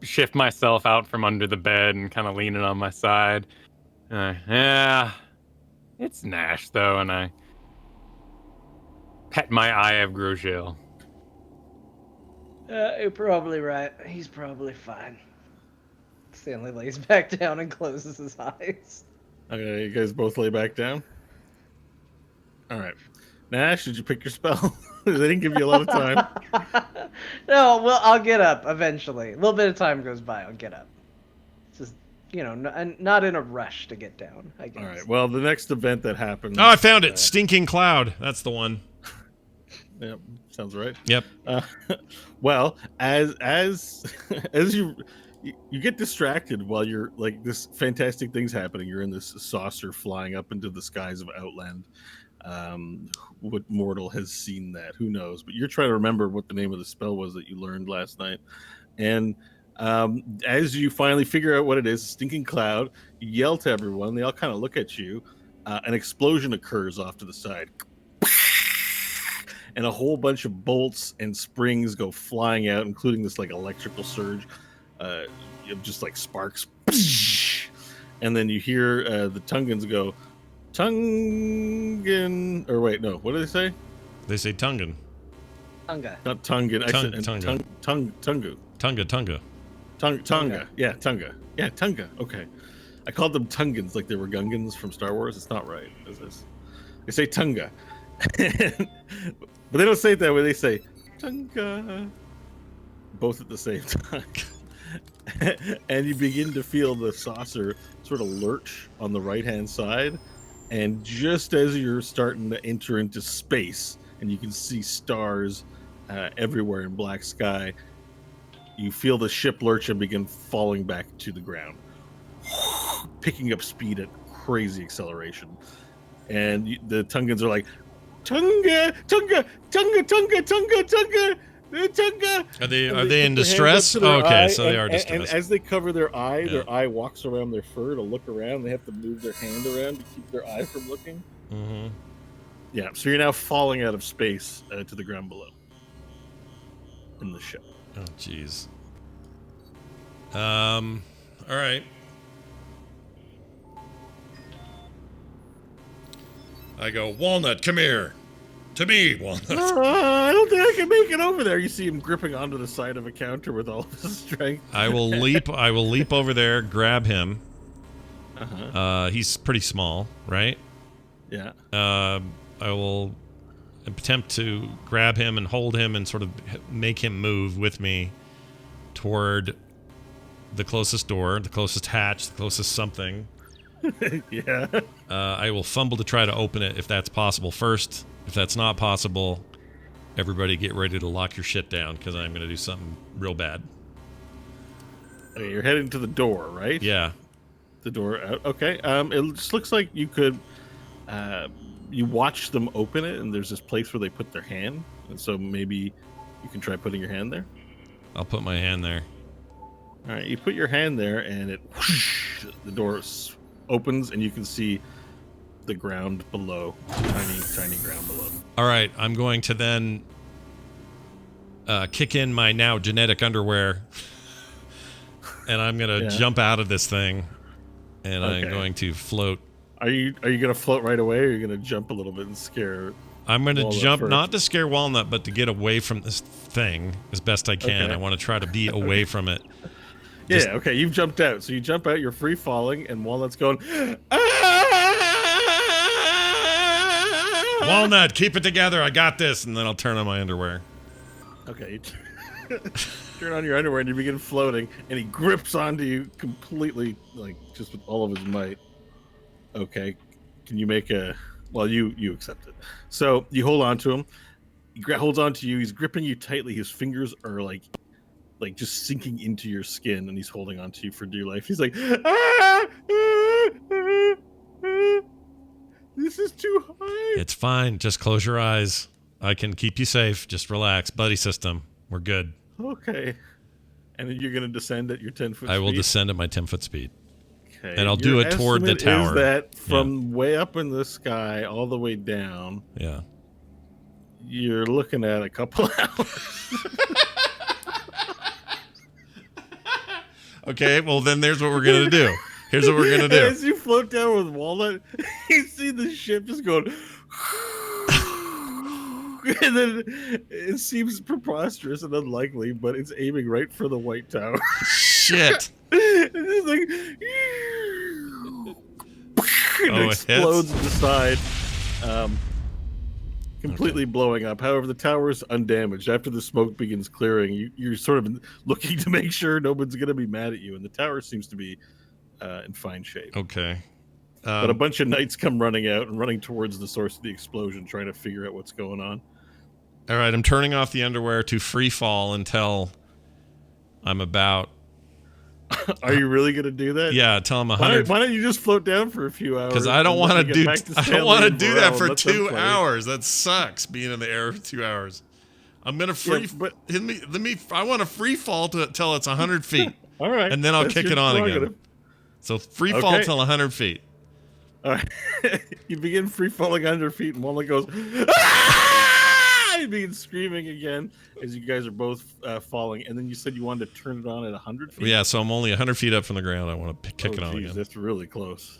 shift myself out from under the bed and kind of leaning on my side. Yeah, it's Nash, though, and I pet my eye of Grosjean. You're probably right. He's probably fine. Stanley lays back down and closes his eyes. Okay, you guys both lay back down. All right. Nash, did you pick your spell? They didn't give you a lot of time. No, well, I'll get up eventually. A little bit of time goes by, I'll get up. It's just, not in a rush to get down, I guess. All right. Well, the next event that happens. Oh, I found it. Stinking Cloud. That's the one. Yep, sounds right. Yep. Well, as you get distracted while you're like this fantastic thing's happening. You're in this saucer flying up into the skies of Outland. What mortal has seen that? Who knows? But you're trying to remember what the name of the spell was that you learned last night. And as you finally figure out what it is, Stinking Cloud, you yell to everyone. They all kind of look at you. An explosion occurs off to the side. And a whole bunch of bolts and springs go flying out, including this like electrical surge, just like sparks. And then you hear the Tungans go, Tungan, or wait, no, what do they say? They say Tungan. Tunga. Not Tungan. Tunga. Tungu. Tunga. Tunga. Yeah, Tunga. Yeah, Tunga. Okay. I called them Tungans like they were Gungans from Star Wars. It's not right. Is this? They say Tunga. But they don't say it that way. They say Tunga. Both at the same time. And you begin to feel the saucer sort of lurch on the right-hand side. And just as you're starting to enter into space, and you can see stars everywhere in black sky, you feel the ship lurch and begin falling back to the ground, picking up speed at crazy acceleration. And the Tungans are like, Tunga, Tunga, Tunga, Tunga, Tunga, Tunga, Tunga. Are they And in put their distress? hands up to Oh, their okay, eye, so they are and distressed. as they cover their Yeah. eye walks around their fur to look around. They have to move their hand around to keep their eye from looking. Mm-hmm. Yeah, so you're now falling out of space to the ground below in the ship. Oh, jeez. All right. I go, Walnut, come here. To me, Walnut. I don't think I can make it over there. You see him gripping onto the side of a counter with all of his strength. I will leap over there, grab him. He's pretty small, right? Yeah. I will attempt to grab him and hold him and sort of make him move with me toward the closest door, the closest hatch, the closest something. Yeah. I will fumble to try to open it if that's possible first. If that's not possible, everybody get ready to lock your shit down because I'm going to do something real bad. Okay, you're heading to the door, right? Yeah. The door out. Okay. It just looks like you could. You watch them open it, and there's this place where they put their hand, and so maybe you can try putting your hand there. I'll put my hand there. All right, you put your hand there, and it whoosh, the door opens, and you can see the ground below, tiny ground below. All right, I'm going to then kick in my now genetic underwear, and I'm gonna jump out of this thing, and I'm going to float. Are you gonna float right away, or are you gonna jump a little bit and scare? I'm gonna Walnut jump, first? not to scare Walnut, but to get away from this thing as best I can. Okay. I want to try to be away from it. Yeah. Just- Okay. You've jumped out, so you jump out. You're free falling, and Walnut's going. Walnut, keep it together. I got this, and then I'll turn on my underwear. Okay. You turn on your underwear and you begin floating, and he grips onto you completely, like just with all of his might. Okay. Can you make a? Well, you accept it. So you hold on to him. He holds on to you. He's gripping you tightly. His fingers are like just sinking into your skin, and he's holding on to you for dear life. He's like, this is too high. It's fine. Just close your eyes. I can keep you safe. Just relax. Buddy system. We're good. Okay. And then you're going to descend at your 10-foot I will speed? descend at my 10-foot speed. Okay. And I'll do Your it toward the estimate tower. Is that from way up in the sky all the way down, Yeah. you're looking at a couple hours. Okay, well then there's what we're gonna do. Here's what we're gonna do. As you float down with Walnut, you see the ship just going. And then it seems preposterous and unlikely, but it's aiming right for the White Tower. Shit. It's like, it explodes at the side, completely blowing up. However, the tower is undamaged. After the smoke begins clearing, you're sort of looking to make sure no one's going to be mad at you, and the tower seems to be in fine shape. Okay. But a bunch of knights come running out and running towards the source of the explosion, trying to figure out what's going on. All right, I'm turning off the underwear to free fall until I'm about. Are you really going to do that? Yeah, until I'm 100. Why don't you just float down for a few hours? Because I don't want to get do. back to I don't Stanley want to and do Varel that and for let them 2 play. hours. That sucks. Being in the air for 2 hours. I'm gonna free. Yeah, but let me. I want to free fall till it's 100 feet, all right, and then I'll that's kick your it on prerogative. again. So free fall Okay. till 100 feet. All right. You begin free falling under feet, and Walnut goes. "Ah!" You begin screaming again as you guys are both falling, and then you said you wanted to turn it on at 100 feet. Yeah, so I'm only 100 feet up from the ground. I want to kick it on geez, again. That's really close.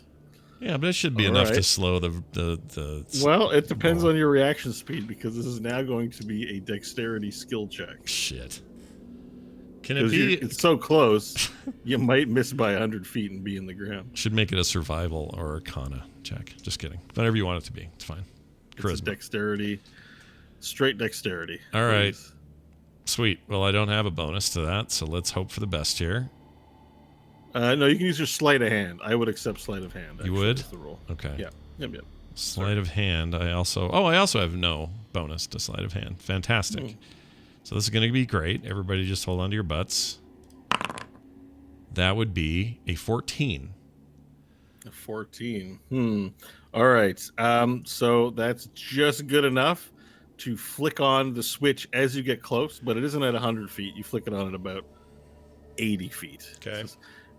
Yeah, but it should be All enough to right. slow the. Well, it depends ball. on your reaction speed, because this is now going to be a dexterity skill check. Shit. Can it 'Cause be? it's so close, you might miss by 100 feet and be in the ground. Should make it a survival or arcana check. Just kidding. Whatever you want it to be. It's fine. It's a Charisma. dexterity, straight dexterity. All right. please. Sweet. Well, I don't have a bonus to that, so let's hope for the best here. No, you can use your sleight of hand. I would accept sleight of hand. You would? is the rule. Okay. Yeah. Yep. Sleight of hand. I also have no bonus to sleight of hand. Fantastic. So this is going to be great. Everybody just hold on to your butts. That would be a 14. A 14. All right. So that's just good enough to flick on the switch as you get close, but it isn't at 100 feet. You flick it on at about 80 feet. Okay.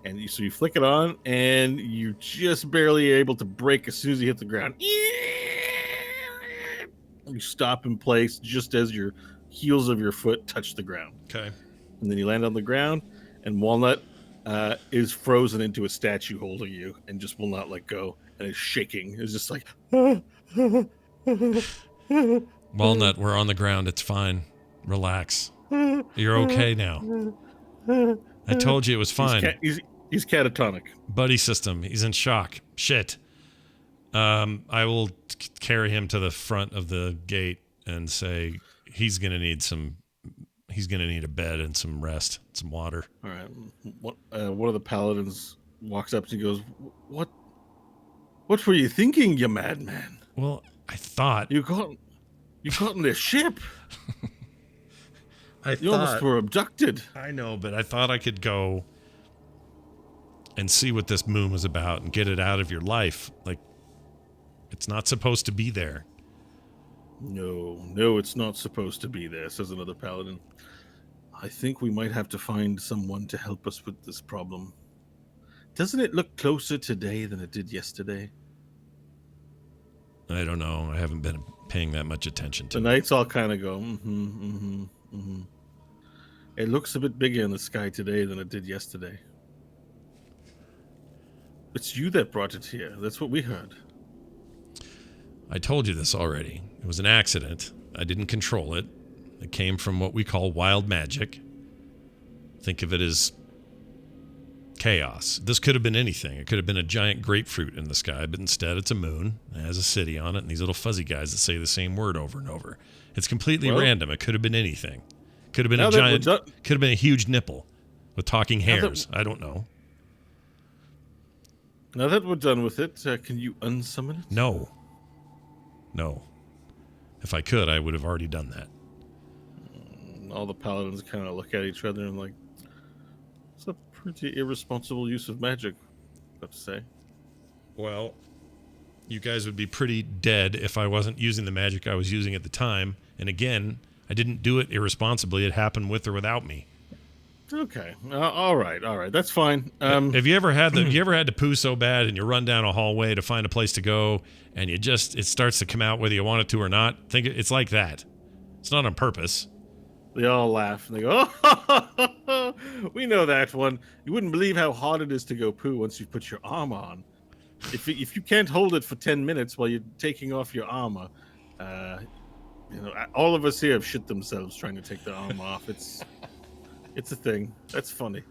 And so you flick it on, and you just barely able to brake as soon as you hit the ground. You stop in place just as your heels of your foot touch the ground. Okay. And then you land on the ground, and Walnut is frozen into a statue holding you and just will not let go and is shaking. It's just like, Well, Walnut, we're on the ground. It's fine. Relax. You're okay now. I told you it was fine. He's catatonic. Buddy system. He's in shock. Shit. I will carry him to the front of the gate and say he's gonna need a bed and some rest, some water. All right. One of the paladins walks up to you and goes, What were you thinking, you madman? Well, I thought You got in this ship. You thought almost were abducted. I know, but I thought I could go and see what this moon was about and get it out of your life. Like, it's not supposed to be there. No, it's not supposed to be there, says another paladin. I think we might have to find someone to help us with this problem. Doesn't it look closer today than it did yesterday? I don't know. I haven't been paying that much attention to The it. knights all kind of go, It looks a bit bigger in the sky today than it did yesterday. It's you that brought it here. That's what we heard. I told you this already. It was an accident. I didn't control it. It came from what we call wild magic. Think of it as chaos. This could have been anything. It could have been a giant grapefruit in the sky, but instead it's a moon. It has a city on it and these little fuzzy guys that say the same word over and over. It's completely random. It could have been anything. Could have been a giant, could have been a huge nipple with talking hairs. I don't know. Now that we're done with it, can you unsummon it? No. If I could, I would have already done that. All the paladins kind of look at each other and like, it's a pretty irresponsible use of magic, I have to say. Well, you guys would be pretty dead if I wasn't using the magic I was using at the time. And again, I didn't do it irresponsibly. It happened with or without me. Okay. All right. That's fine. Have you ever had to poo so bad and you run down a hallway to find a place to go and it starts to come out whether you want it to or not? Think it's like that. It's not on purpose. They all laugh and they go, "Oh, we know that one. You wouldn't believe how hard it is to go poo once you put your armor on. If you can't hold it for 10 minutes while you're taking off your armor, all of us here have shit themselves trying to take the armor off. It's a thing. That's funny."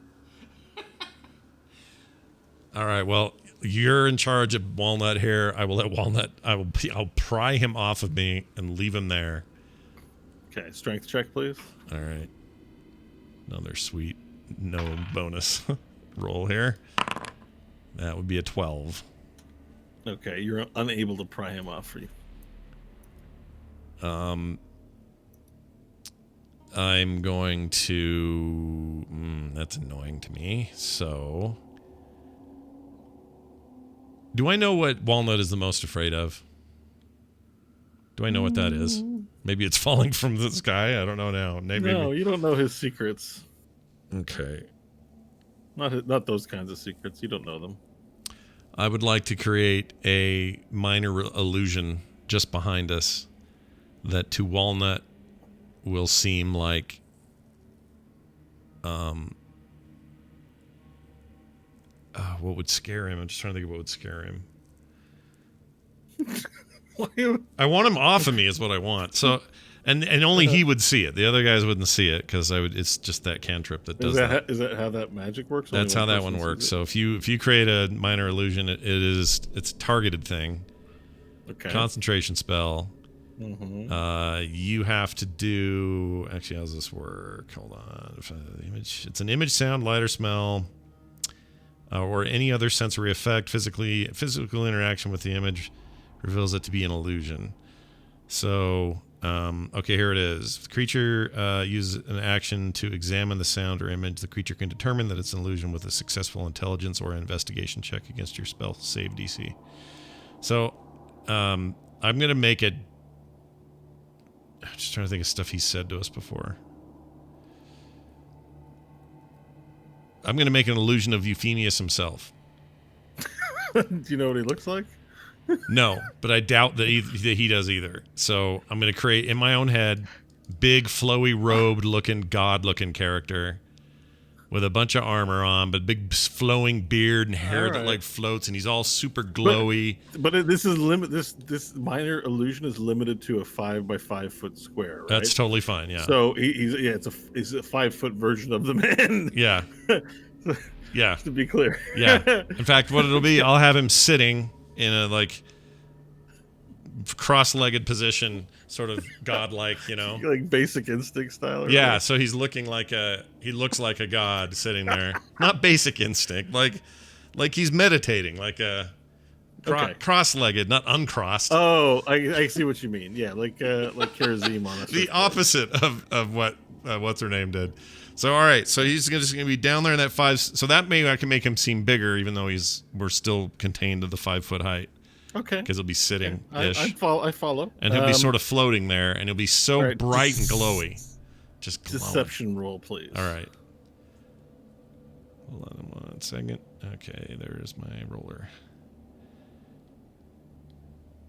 All right. Well, you're in charge of Walnut here. I will let Walnut. I'll pry him off of me and leave him there. Okay. Strength check, please. All right. Another sweet no bonus roll here. That would be a 12. Okay. You're unable to pry him off for you. I'm going to... that's annoying to me. So... Do I know what Walnut is the most afraid of? Do I know what that is? Maybe it's falling from the sky? I don't know now. Maybe. No, you don't know his secrets. Okay. Not those kinds of secrets. You don't know them. I would like to create a minor illusion just behind us that to Walnut will seem like what would scare him? I'm just trying to think of what would scare him. I want him off of me is what I want. So and only he would see it. The other guys wouldn't see it because it's just that cantrip that does that. Is that how that magic works? That's how that one works. So if you create a minor illusion, it's a targeted thing. Okay. Concentration spell. Mm-hmm. You have to do. Actually, how does this work? Hold on. Image. It's an image, sound, light, or smell, or any other sensory effect. Physical interaction with the image reveals it to be an illusion. So, okay, here it is. The creature uses an action to examine the sound or image. The creature can determine that it's an illusion with a successful intelligence or investigation check against your spell save DC. So, I'm gonna make it. I'm just trying to think of stuff he said to us before. I'm going to make an illusion of Euphemius himself. Do you know what he looks like? No, but I doubt that he does either. So I'm going to create in my own head, big, flowy, robed-looking, god-looking character with a bunch of armor on, but big flowing beard and hair that Alright. like floats, and he's all super glowy. But this is this minor illusion is limited to a 5 by 5 foot square, right? That's totally fine. Yeah. So he's a 5 foot version of the man. Yeah. Yeah. Just to be clear. Yeah. In fact, what it'll be, I'll have him sitting in a like cross-legged position, sort of godlike, you know. Like Basic Instinct style. Or Yeah, whatever. so he looks like a god sitting there. Not Basic Instinct, like he's meditating, like a Okay. cross-legged, not uncrossed. Oh, I see what you mean. Yeah, like Karazim on us. The opposite of what what's her name did. So all right, so he's just gonna be down there in that 5. So that maybe I can make him seem bigger, even though we're still contained to the 5 foot height, Okay. because he'll be sitting ish, I follow. and he'll be sort of floating there, and he'll be so all right. bright and glowy, just glowing. Deception roll, please. All right. Hold on 1 second. Okay, there's my roller.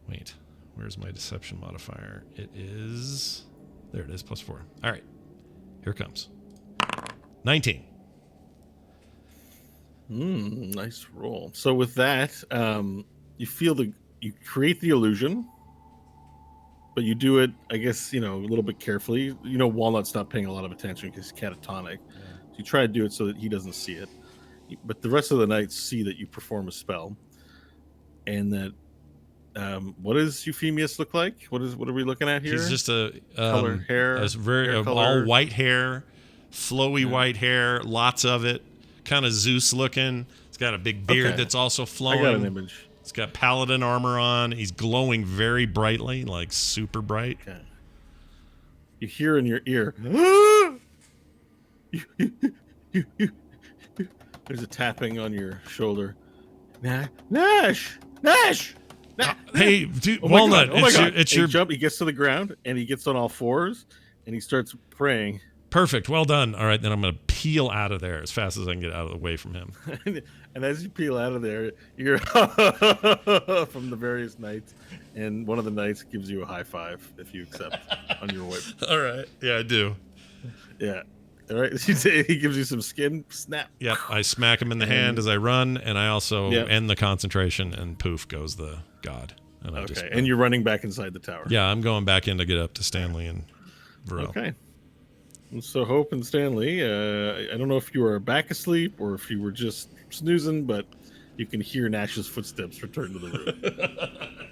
Wait, where's my deception modifier? It is... There it is, +4. All right, here it comes. 19. Nice roll. So with that, you create the illusion, but you do it, I guess, a little bit carefully. Walnut's not paying a lot of attention because he's catatonic. So you try to do it so that he doesn't see it. But the rest of the knights see that you perform a spell, and that what does Euphemius look like? What are we looking at here? He's just a color, hair, hair color. all white hair, flowy white hair, lots of it, kind of Zeus looking. He's got a big beard that's also flowing. I got an image. He's got paladin armor on. He's glowing very brightly, like super bright. Okay. You hear in your ear. There's a tapping on your shoulder. Nash. Hey, dude, Oh my Walnut, God. Oh my God. it's And your he jump. He gets to the ground and he gets on all fours and he starts praying. perfect. Well done. All right, then I'm gonna peel out of there as fast as I can get out of the way from him. And as you peel out of there, you're from the various knights, and one of the knights gives you a high five if you accept on your way. All right. Yeah, I do. Yeah. All right. He gives you some skin. Snap. Yep. I smack him in the hand as I run, and I also Yep. end the concentration, and poof goes the god. And I Okay. And you're running back inside the tower. yeah, I'm going back in to get up to Stanley and Varel. Okay. And so Hope and Stanley, I don't know if you were back asleep or if you were just snoozing, but you can hear Nash's footsteps return to the room.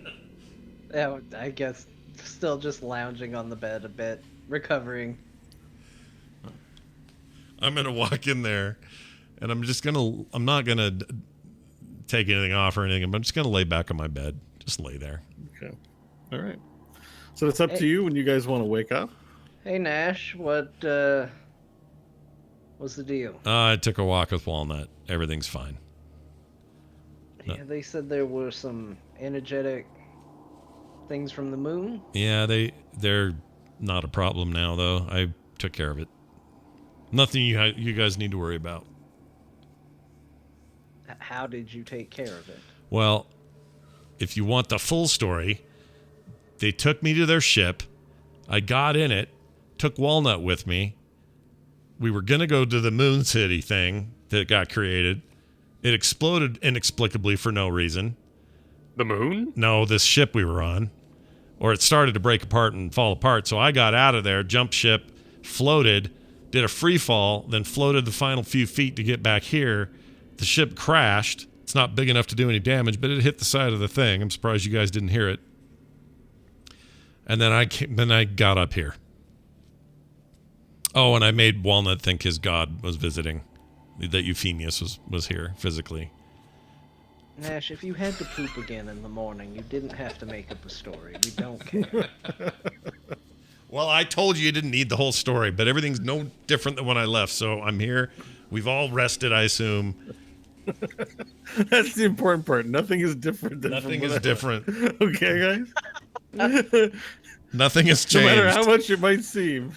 Yeah, I guess still just lounging on the bed a bit, recovering. I'm gonna walk in there, and I'm not gonna take anything off or anything. But I'm just gonna lay back on my bed, just lay there. Okay. All right. So it's up to you when you guys want to wake up. Hey Nash, what's the deal? I took a walk with Walnut. Everything's fine. Yeah, they said there were some energetic things from the moon. Yeah, they're not a problem now, though. I took care of it. Nothing you guys need to worry about. How did you take care of it? Well, if you want the full story, they took me to their ship. I got in it, took Walnut with me. We were going to go to the Moon City thing that got created. It exploded inexplicably for no reason. The moon? No, this ship we were on. Or it started to break apart and fall apart. So I got out of there, jumped ship, floated, did a free fall, then floated the final few feet to get back here. The ship crashed. It's not big enough to do any damage, but it hit the side of the thing. I'm surprised you guys didn't hear it. And then I got up here. Oh, and I made Walnut think his god was visiting. That Euphemius was here physically. Nash, if you had to poop again in the morning, you didn't have to make up a story. We don't care. Well, I told you didn't need the whole story, but everything's no different than when I left, so I'm here. We've all rested, I assume. That's the important part. Nothing is different. Nothing is different. Okay, guys? Nothing has No matter how changed. much it might seem.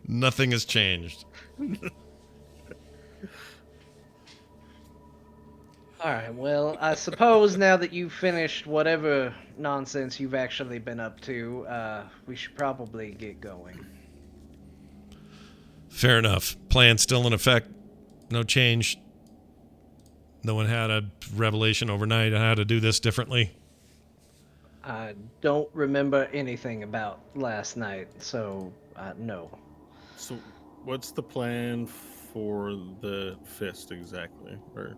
Nothing has changed. Alright, well, I suppose now that you've finished whatever nonsense you've actually been up to, we should probably get going. Fair enough. Plan still in effect. No change. No one had a revelation overnight on how to do this differently. I don't remember anything about last night, so no. So, what's the plan for the fist exactly? Or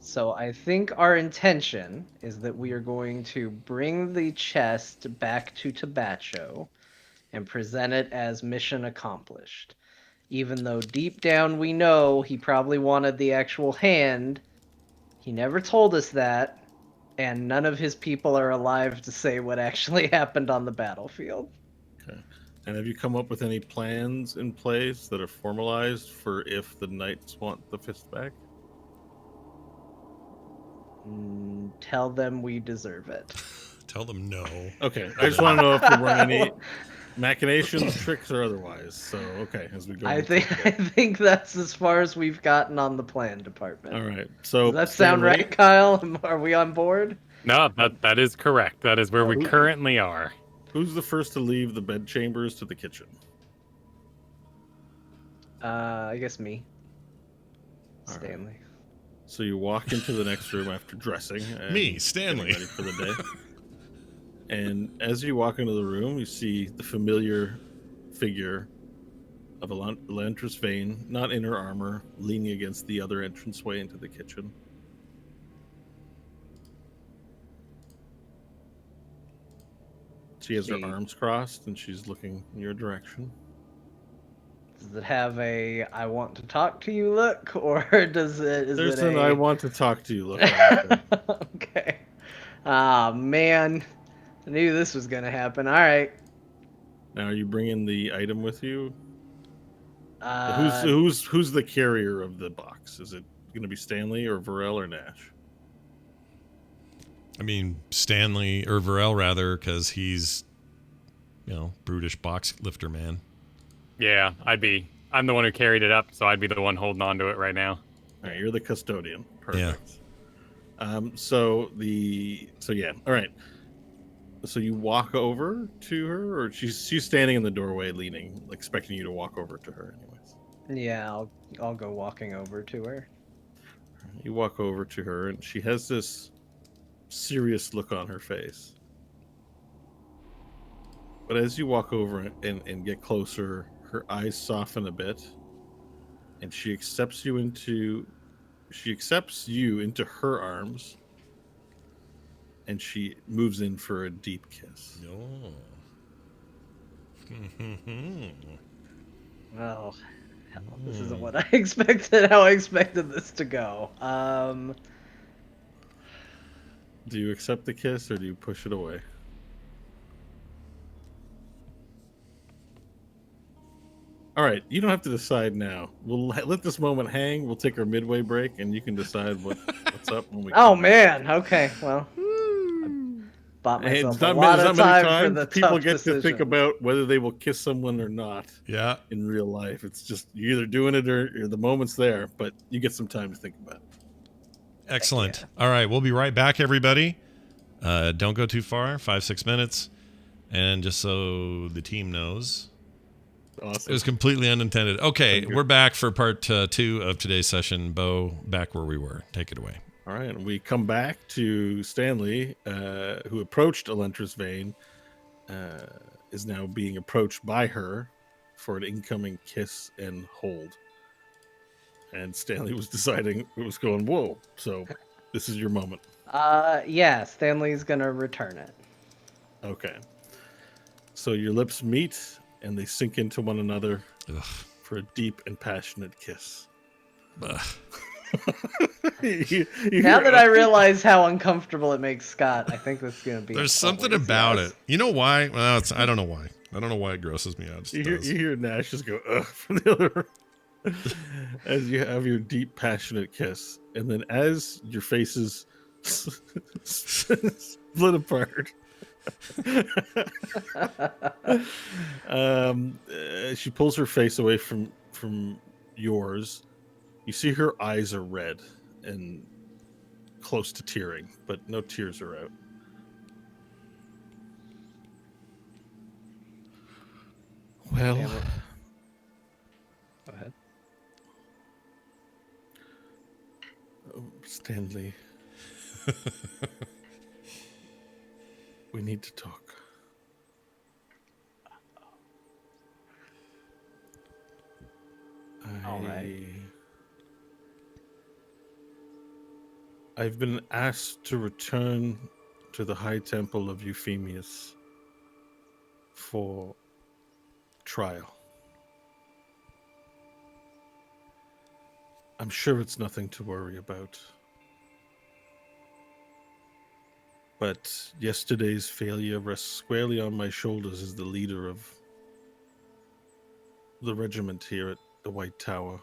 So I think our intention is that we are going to bring the chest back to Tabacho and present it as mission accomplished. Even though deep down we know he probably wanted the actual hand, he never told us that, and none of his people are alive to say what actually happened on the battlefield. okay. And have you come up with any plans in place that are formalized for if the knights want the fist back? Tell them we deserve it. Tell them no. Okay. I just want to know if there weren't any machinations, tricks, or otherwise. So, okay, as we go. I into think I it. think that's as far as we've gotten on the plan department. All right. So Does that sound Stanley, right, Kyle? Are we on board? No, that is correct. That is where we currently are. Who's the first to leave the bedchambers to the kitchen? I guess me. All right. Stanley. So you walk into the next room after dressing. And Me, Stanley. getting ready for the day. And as you walk into the room, you see the familiar figure of Elantris Vane, not in her armor, leaning against the other entranceway into the kitchen. She has her arms crossed and she's looking in your direction. Does it have a "I want to talk to you" look, or does it? There's it an a... "I want to talk to you" look. Okay. Ah, man. I knew this was gonna happen. All right. Now, are you bringing the item with you? Uh, Who's the carrier of the box? Is it going to be Stanley or Varel or Nash? I mean, Stanley, or Varel rather, because he's, brutish box lifter man. Yeah, I'm the one who carried it up, so I'd be the one holding on to it right now. All right, you're the custodian. Perfect. Yeah. So yeah. All right. So you walk over to her, or she's standing in the doorway, leaning, expecting you to walk over to her. Anyways. yeah, I'll go walking over to her. You walk over to her, and she has this serious look on her face. But as you walk over and get closer, her eyes soften a bit, and she accepts you into her arms, and she moves in for a deep kiss. Oh. Oh, hell, this isn't what I expected. How I expected this to go. Do you accept the kiss or do you push it away? All right, you don't have to decide now. We'll let this moment hang. We'll take our midway break, and you can decide what's up when we. Oh man. Okay. Well, I bought myself a lot of time for the people tough get decision. to think about whether they will kiss someone or not. Yeah. In real life, it's just you're either doing it or the moment's there, but you get some time to think about it. Excellent. Yeah. All right, we'll be right back, everybody. Don't go too far, 5-6 minutes. And just so the team knows, Awesome. it was completely unintended. Okay, we're back for part 2 of today's session. Bo, back where we were. Take it away. All right, and we come back to Stanley, who approached Elantris Vane, is now being approached by her for an incoming kiss and hold. And Stanley was deciding, it was going, whoa, so this is your moment. Yeah, Stanley's gonna return it. Okay. So your lips meet, and they sink into one another for a deep and passionate kiss. Now that I realize how uncomfortable it makes Scott, I think this is gonna be. There's something about it. You know why? Well, I don't know why. I don't know why it grosses me out. You hear Nash just go, ugh, from the other room. As you have your deep, passionate kiss. And then as your faces split apart, she pulls her face away from yours. You see her eyes are red and close to tearing, but no tears are out. Well, Stanley. We need to talk. All right. I've been asked to return to the High Temple of Euphemius for trial. I'm sure it's nothing to worry about. But yesterday's failure rests squarely on my shoulders as the leader of the regiment here at the White Tower.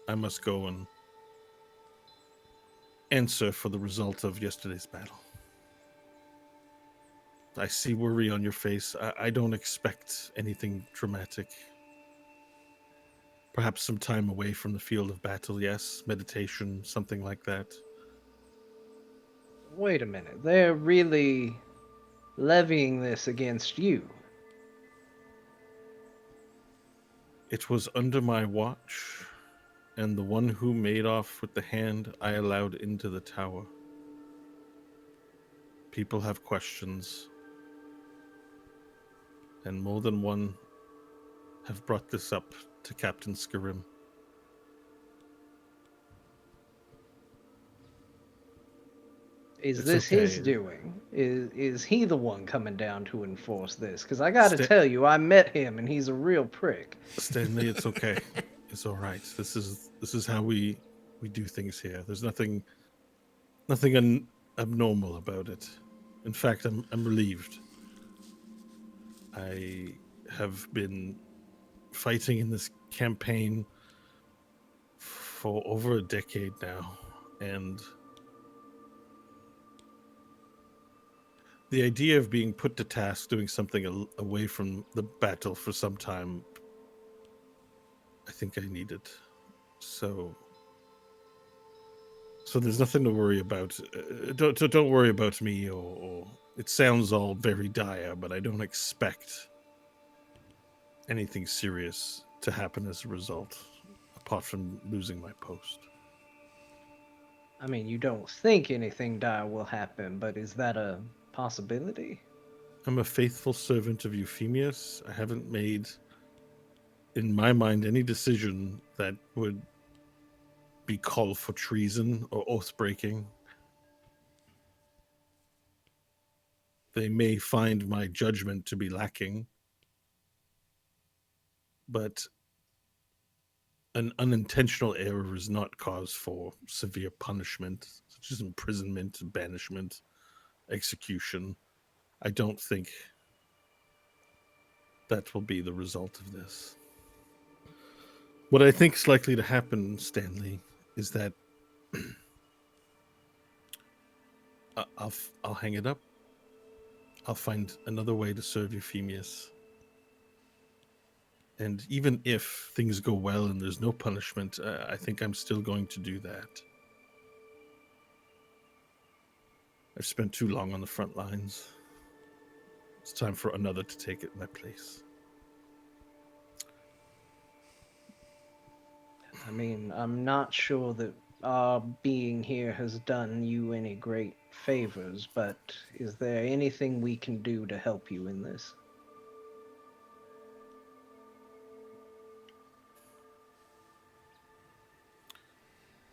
I must go and answer for the result of yesterday's battle. I see worry on your face. I don't expect anything dramatic. Perhaps some time away from the field of battle, yes. Meditation, something like that. Wait a minute. They're really levying this against you. It was under my watch, and the one who made off with the hand I allowed into the tower. People have questions, and more than one have brought this up to Captain Skirim. Is It's this his okay. doing? Is he the one coming down to enforce this? Because I gotta tell you, I met him and he's a real prick. Stanley, it's okay. It's all right. This is how we do things here. There's nothing abnormal about it. In fact, I'm relieved. I have been fighting in this campaign for over a decade now, and the idea of being put to task doing something away from the battle for some time, I think I need it. So there's nothing to worry about. Don't worry about me, or it sounds all very dire, but I don't expect anything serious to happen as a result, apart from losing my post. I mean, you don't think anything dire will happen, but is that a possibility? I'm a faithful servant of Euphemius. I haven't made, in my mind, any decision that would be called for treason or oath breaking. They may find my judgment to be lacking, but an unintentional error is not cause for severe punishment, such as imprisonment, banishment, execution. I don't think that will be the result of this. What I think is likely to happen, Stanley, is that I'll hang it up. I'll find another way to serve Euphemius. And even if things go well and there's no punishment, I think I'm still going to do that. I've spent too long on the front lines. It's time for another to take my place. I mean, I'm not sure that our being here has done you any great favors, but is there anything we can do to help you in this?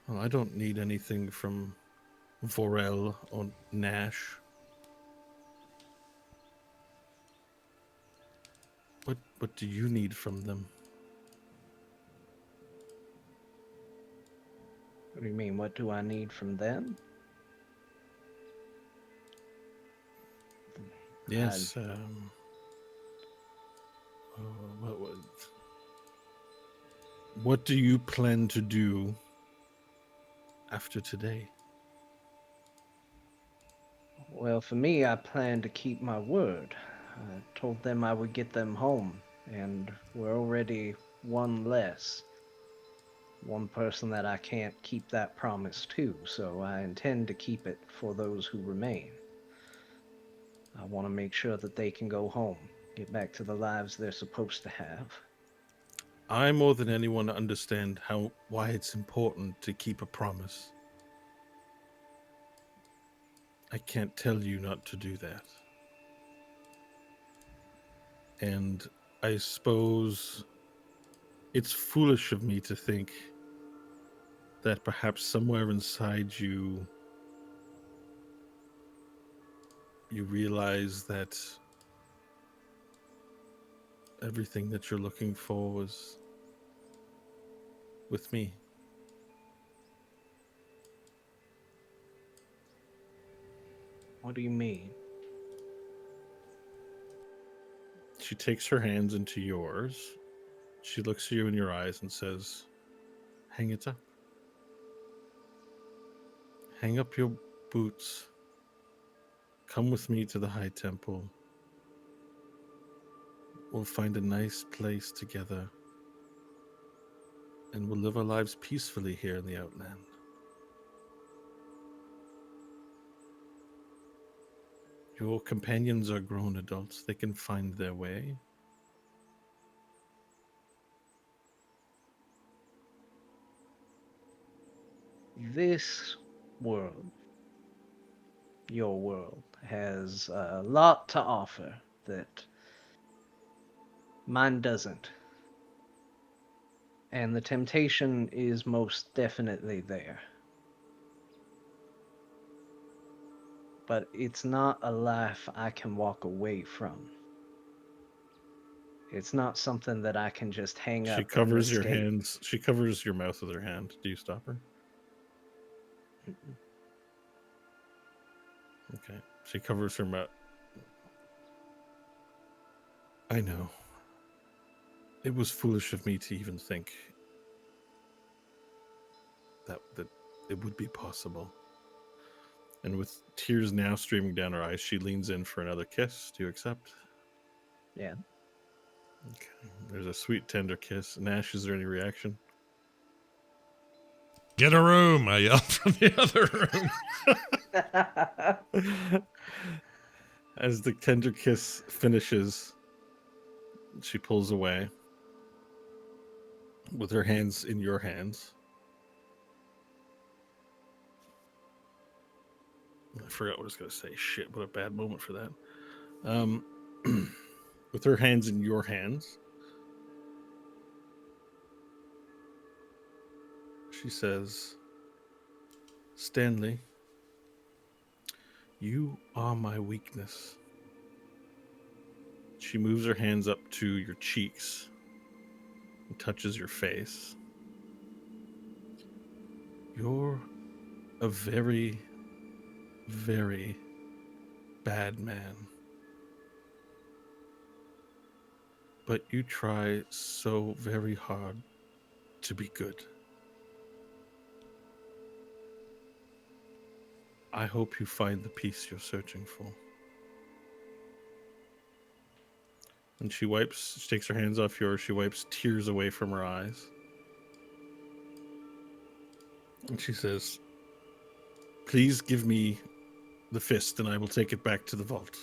Well, I don't need anything from Vorel or Nash. What do you need from them? What do you mean, what do I need from them? Yes. What do you plan to do after today? Well, for me, I plan to keep my word. I told them I would get them home, and we're already one less. One person that I can't keep that promise to, so I intend to keep it for those who remain. I want to make sure that they can go home, get back to the lives they're supposed to have. I more than anyone understand why it's important to keep a promise. I can't tell you not to do that. And I suppose it's foolish of me to think that perhaps somewhere inside you, you realize that everything that you're looking for was with me. What do you mean? She takes her hands into yours. She looks you in your eyes and says, hang it up. Hang up your boots. Come with me to the High Temple. We'll find a nice place together. And we'll live our lives peacefully here in the Outland. Your companions are grown adults. They can find their way. This world, your world, has a lot to offer that mine doesn't. And the temptation is most definitely there. But it's not a life I can walk away from. It's not something that I can just hang up She and covers your escape. hands. She covers your mouth with her hand. Do you stop her? Okay. She covers her mouth. I know. It was foolish of me to even think that it would be possible. And with tears now streaming down her eyes, she leans in for another kiss. Do you accept? Yeah. Okay. There's a sweet, tender kiss. Nash, is there any reaction? Get a room, I yelled from the other room. As the tender kiss finishes, she pulls away with her hands in your hands. I forgot what I was going to say. Shit, what a bad moment for that. With her hands in your hands, she says, Stanley, you are my weakness. She moves her hands up to your cheeks and touches your face. You're a very, very bad man. But you try so very hard to be good. I hope you find the peace you're searching for. And she takes her hands off yours, she wipes tears away from her eyes. And she says, please give me the fist and I will take it back to the vault.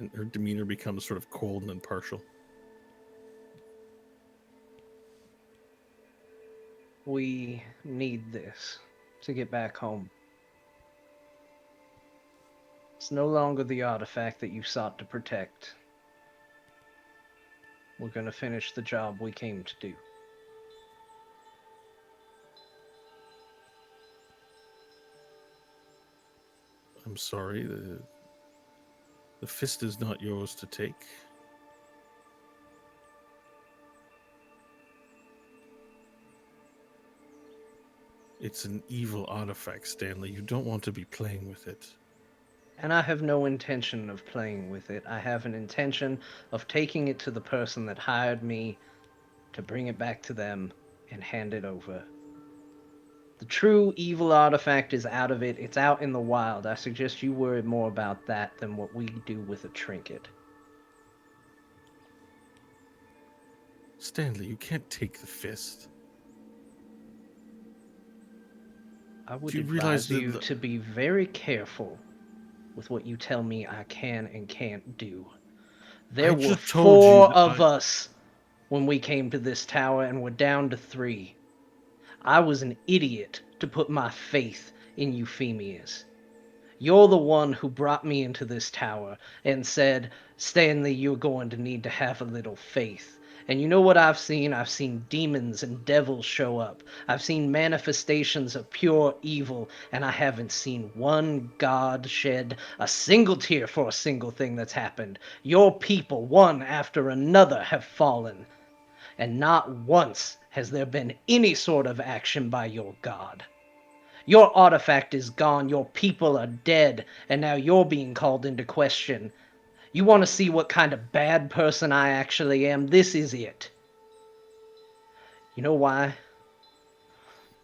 And her demeanor becomes sort of cold and impartial. We need this to get back home. It's no longer the artifact that you sought to protect. We're gonna finish the job we came to do. I'm sorry, the fist is not yours to take. It's an evil artifact, Stanley. You don't want to be playing with it. And I have no intention of playing with it. I have an intention of taking it to the person that hired me to bring it back to them and hand it over. The true evil artifact is out of it. It's out in the wild. I suggest you worry more about that than what we do with a trinket. Stanley, you can't take the fist. I would Do you realize advise you that to be very careful with what you tell me I can and can't do. There I were just told you 4 that of us when we came to this tower, and we're down to 3. I was an idiot to put my faith in Euphemia's. You're the one who brought me into this tower and said, Stanley, you're going to need to have a little faith. And you know what I've seen? I've seen demons and devils show up. I've seen manifestations of pure evil, and I haven't seen one god shed a single tear for a single thing that's happened. Your people, one after another, have fallen. And not once has there been any sort of action by your god. Your artifact is gone, your people are dead, and now you're being called into question. You want to see what kind of bad person I actually am? This is it. You know why?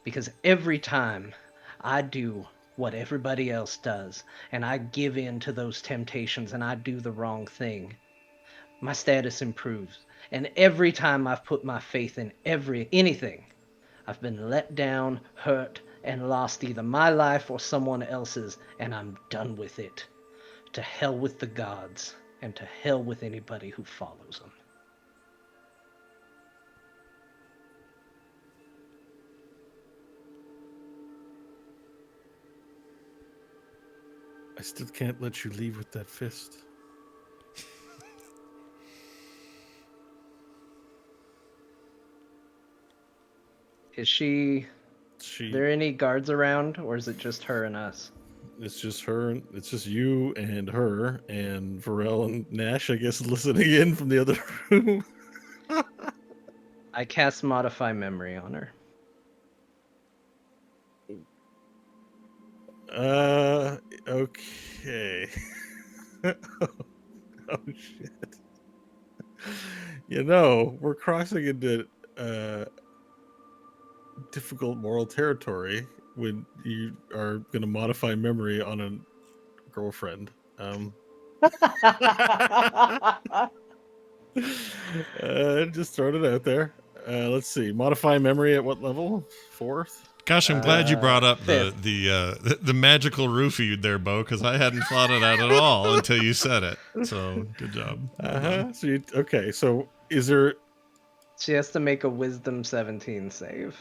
Because every time I do what everybody else does, and I give in to those temptations and I do the wrong thing, my status improves. And every time I've put my faith in anything, I've been let down, hurt, and lost either my life or someone else's, and I'm done with it. To hell with the gods, and to hell with anybody who follows them. I still can't let you leave with that fist. Is she... She. Are there any guards around, or is it just her and us? It's just her. It's just you and her and Varel and Nash, I guess, listening in from the other room. I cast Modify Memory on her. Okay. Oh shit. You know, we're crossing into difficult moral territory when you are going to modify memory on a girlfriend. Just throwing it out there. Let's see. Modify memory at what level? 4th? Gosh, I'm glad you brought up fifth. the magical roofie there, Bo, because I hadn't thought of that at all until you said it. So good job. Well done. So okay. So is there? She has to make a Wisdom 17 save.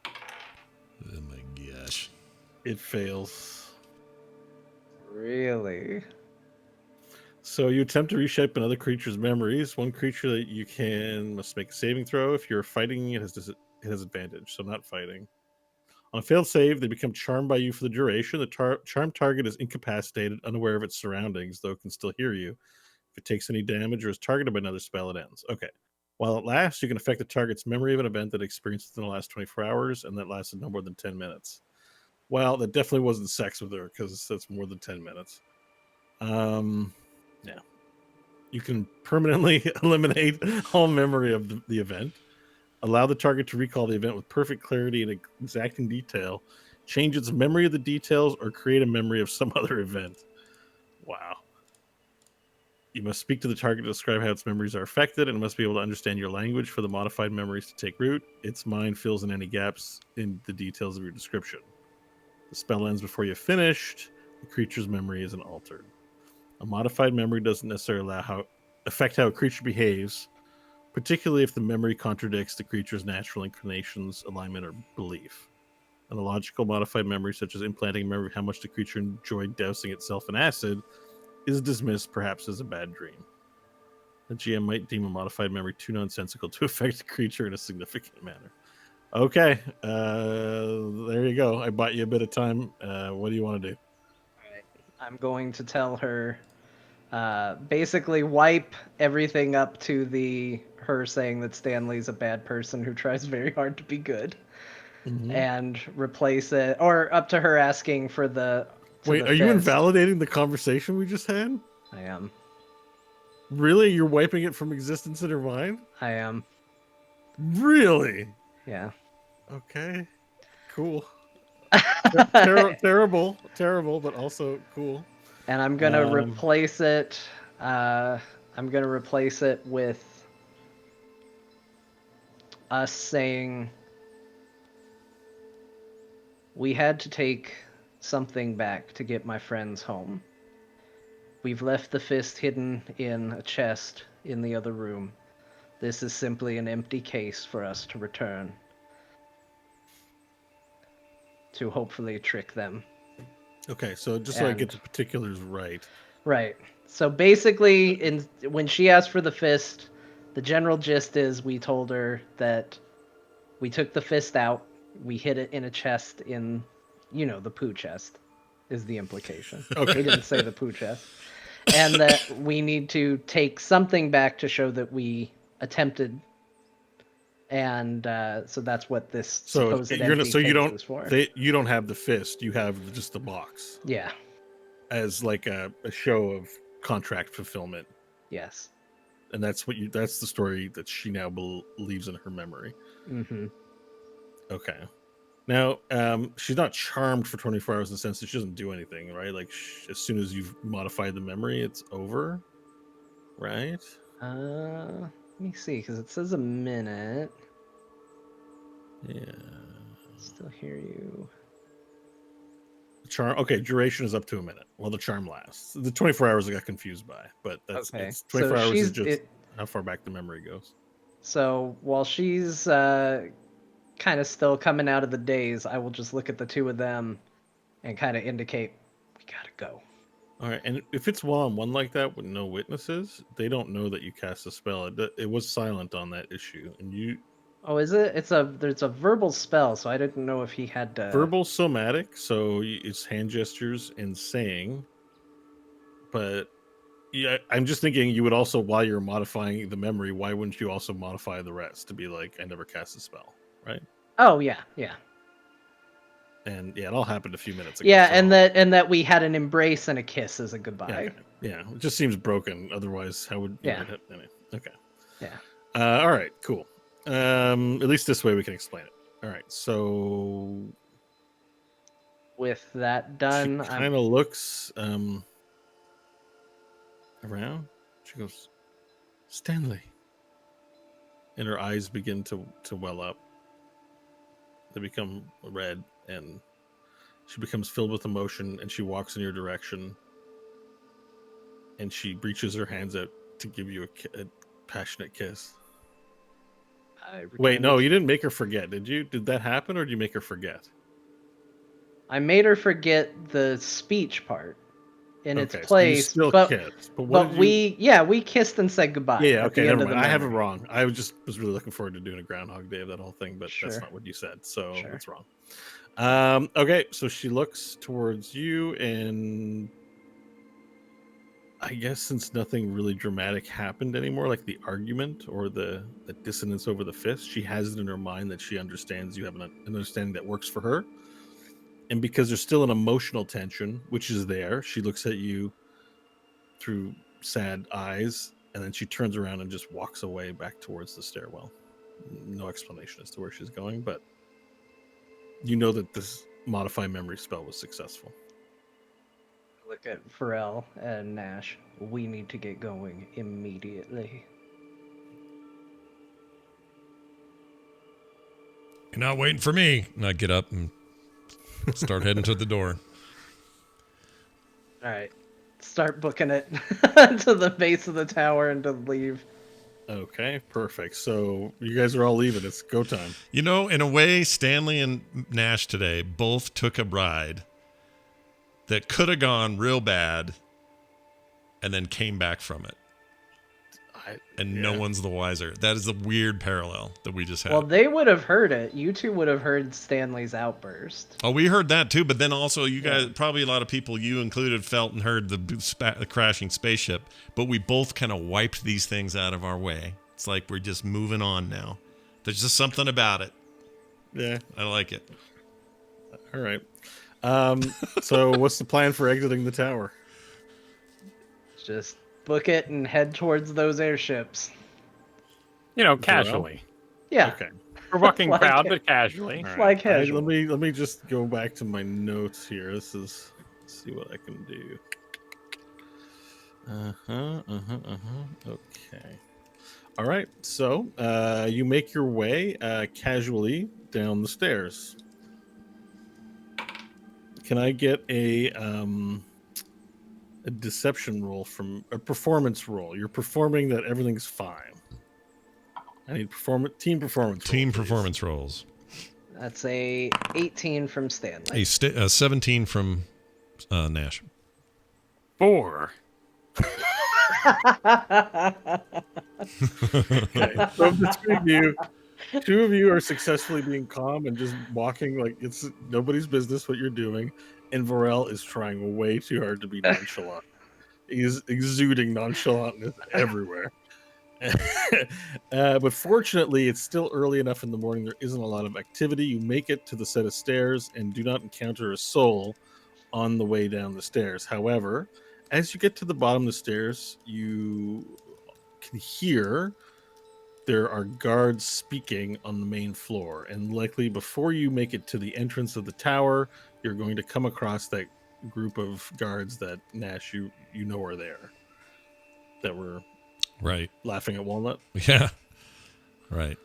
Oh my gosh. It fails. Really? So you attempt to reshape another creature's memories. One creature that you can must make a saving throw. If you're fighting, it has advantage. So not fighting. On a failed save, they become charmed by you for the duration. The charmed target is incapacitated, unaware of its surroundings, though it can still hear you. If it takes any damage or is targeted by another spell, it ends. Okay. While it lasts, you can affect the target's memory of an event that it experienced within the last 24 hours, and that lasted no more than 10 minutes. Well, that definitely wasn't sex with her, because that's more than 10 minutes. Yeah. You can permanently eliminate all memory of the event. Allow the target to recall the event with perfect clarity and exacting detail. Change its memory of the details or create a memory of some other event. Wow. You must speak to the target to describe how its memories are affected and must be able to understand your language for the modified memories to take root. Its mind fills in any gaps in the details of your description. The spell ends before you've finished. The creature's memory isn't altered. A modified memory doesn't necessarily affect how a creature behaves, particularly if the memory contradicts the creature's natural inclinations, alignment, or belief. An illogical modified memory, such as implanting a memory of how much the creature enjoyed dousing itself in acid, is dismissed perhaps as a bad dream. The GM might deem a modified memory too nonsensical to affect the creature in a significant manner. Okay, there you go. I bought you a bit of time. What do you want to do? I'm going to tell her, basically wipe everything up to her saying that Stanley's a bad person who tries very hard to be good, and replace it, or up to her asking for the. Wait, are you invalidating the conversation we just had? I am. Really? You're wiping it from existence in her mind? I am. Really? Yeah. Okay. Cool. Terrible, but also cool. And I'm gonna replace it. I'm gonna replace it with us saying we had to take something back to get my friends home. We've left the fist hidden in a chest in the other room. This is simply an empty case for us to return. to hopefully trick them. Okay, so just so I get And- the particulars right. Right. So basically, when she asked for the fist, the general gist is we told her that we took the fist out, we hid it in a chest in, the poo chest, is the implication. Okay. We didn't say the poo chest. And that we need to take something back to show that we attempted. And so that's what this So supposed you're empty so you case don't is for. you don't have the fist. You have just the box Yeah. as like a show of contract fulfillment, Yes. and that's the story that she now believes in her memory. Mm-hmm. Okay. Now, she's not charmed for 24 hours in the sense that she doesn't do anything, right? Like, as soon as you've modified the memory, it's over, right? Let me see, because it says a minute. Yeah. Still hear you. Charm. Okay, duration is up to a minute. Well, the charm lasts. The 24 hours I got confused by, but that's Okay. it's 24 So hours is she's just how far back the memory goes. So while she's kind of still coming out of the daze, I will just look at the two of them and kind of indicate we gotta go. All right, and if it's one-on-one like that with no witnesses, they don't know that you cast a spell. It was silent on that issue, and you Oh, is it? There's a verbal spell, so I didn't know if he had to. verbal somatic, so it's hand gestures and saying. But yeah, I'm just thinking you would also, while you're modifying the memory, why wouldn't you also modify the rest to be like, I never cast a spell, right? Oh yeah, yeah, And yeah, it all happened a few minutes ago. yeah, so- and that we had an embrace and a kiss as a goodbye. Yeah, okay. Yeah, it just seems broken. Otherwise, how would you Yeah. anyway, okay. Yeah. All right, cool. At least this way we can explain it. All right, so With that done, she kind of looks around. She goes, Stanley, and her eyes begin to well up. They become red, and she becomes filled with emotion, and she walks in your direction, and she reaches her hands out to give you a passionate kiss. Wait, no, you didn't make her forget, did you? Did that happen, or did you make her forget? I made her forget the speech part in its Okay, so you place, still but kissed, but what did we kissed and said goodbye. Yeah, at okay, the end never of the mind. I have it memory. wrong. I was really looking forward to doing a Groundhog Day of that whole thing, but that's Sure. not what you said, so Sure. that's wrong. Okay, so she looks towards you, and I guess since nothing really dramatic happened anymore, like the argument or the dissonance over the fist, she has it in her mind that she understands you have an understanding that works for her. And because there's still an emotional tension, which is there, she looks at you through sad eyes, and then she turns around and just walks away back towards the stairwell. No explanation as to where she's going, but you know that this modify memory spell was successful. Look at Pharrell and Nash. We need to get going immediately. You're not waiting for me. And I get up and start heading to the door. All right, start booking it to the base of the tower and to leave. Okay, perfect. So you guys are all leaving. It's go time. You know, in a way, Stanley and Nash today both took a ride that could have gone real bad and then came back from it. And no one's the wiser. That is a weird parallel that we just had. Well, they would have heard it. You two would have heard Stanley's outburst. Oh, we heard that too, but then also you guys, probably a lot of people, you included, felt and heard the crashing spaceship, but we both kind of wiped these things out of our way. It's like we're just moving on now. There's just something about it. Yeah, I like it. all right. So what's the plan for exiting the tower? Just book it and head towards those airships. Casually. Yeah. Okay. We're walking Like proud, it. but casually. All Fly right. casual. Let me just go back to my notes here. Let's see what I can do. Okay. All right. So you make your way casually down the stairs. Can I get a deception roll from a performance roll? You're performing that everything's fine. I need team performance. Team roll, please. performance rolls. That's a 18 from Stanley. A 17 from Nash. 4. Okay. From the two of you are successfully being calm and just walking like it's nobody's business what you're doing, and Varel is trying way too hard to be nonchalant. He's exuding nonchalantness everywhere. But fortunately, it's still early enough in the morning. There isn't a lot of activity. You make it to the set of stairs and do not encounter a soul on the way down the stairs. However, as you get to the bottom of the stairs, you can hear there are guards speaking on the main floor, and likely before you make it to the entrance of the tower, you're going to come across that group of guards that Nash you know are there, that were Right. laughing at Walnut. Yeah. Right.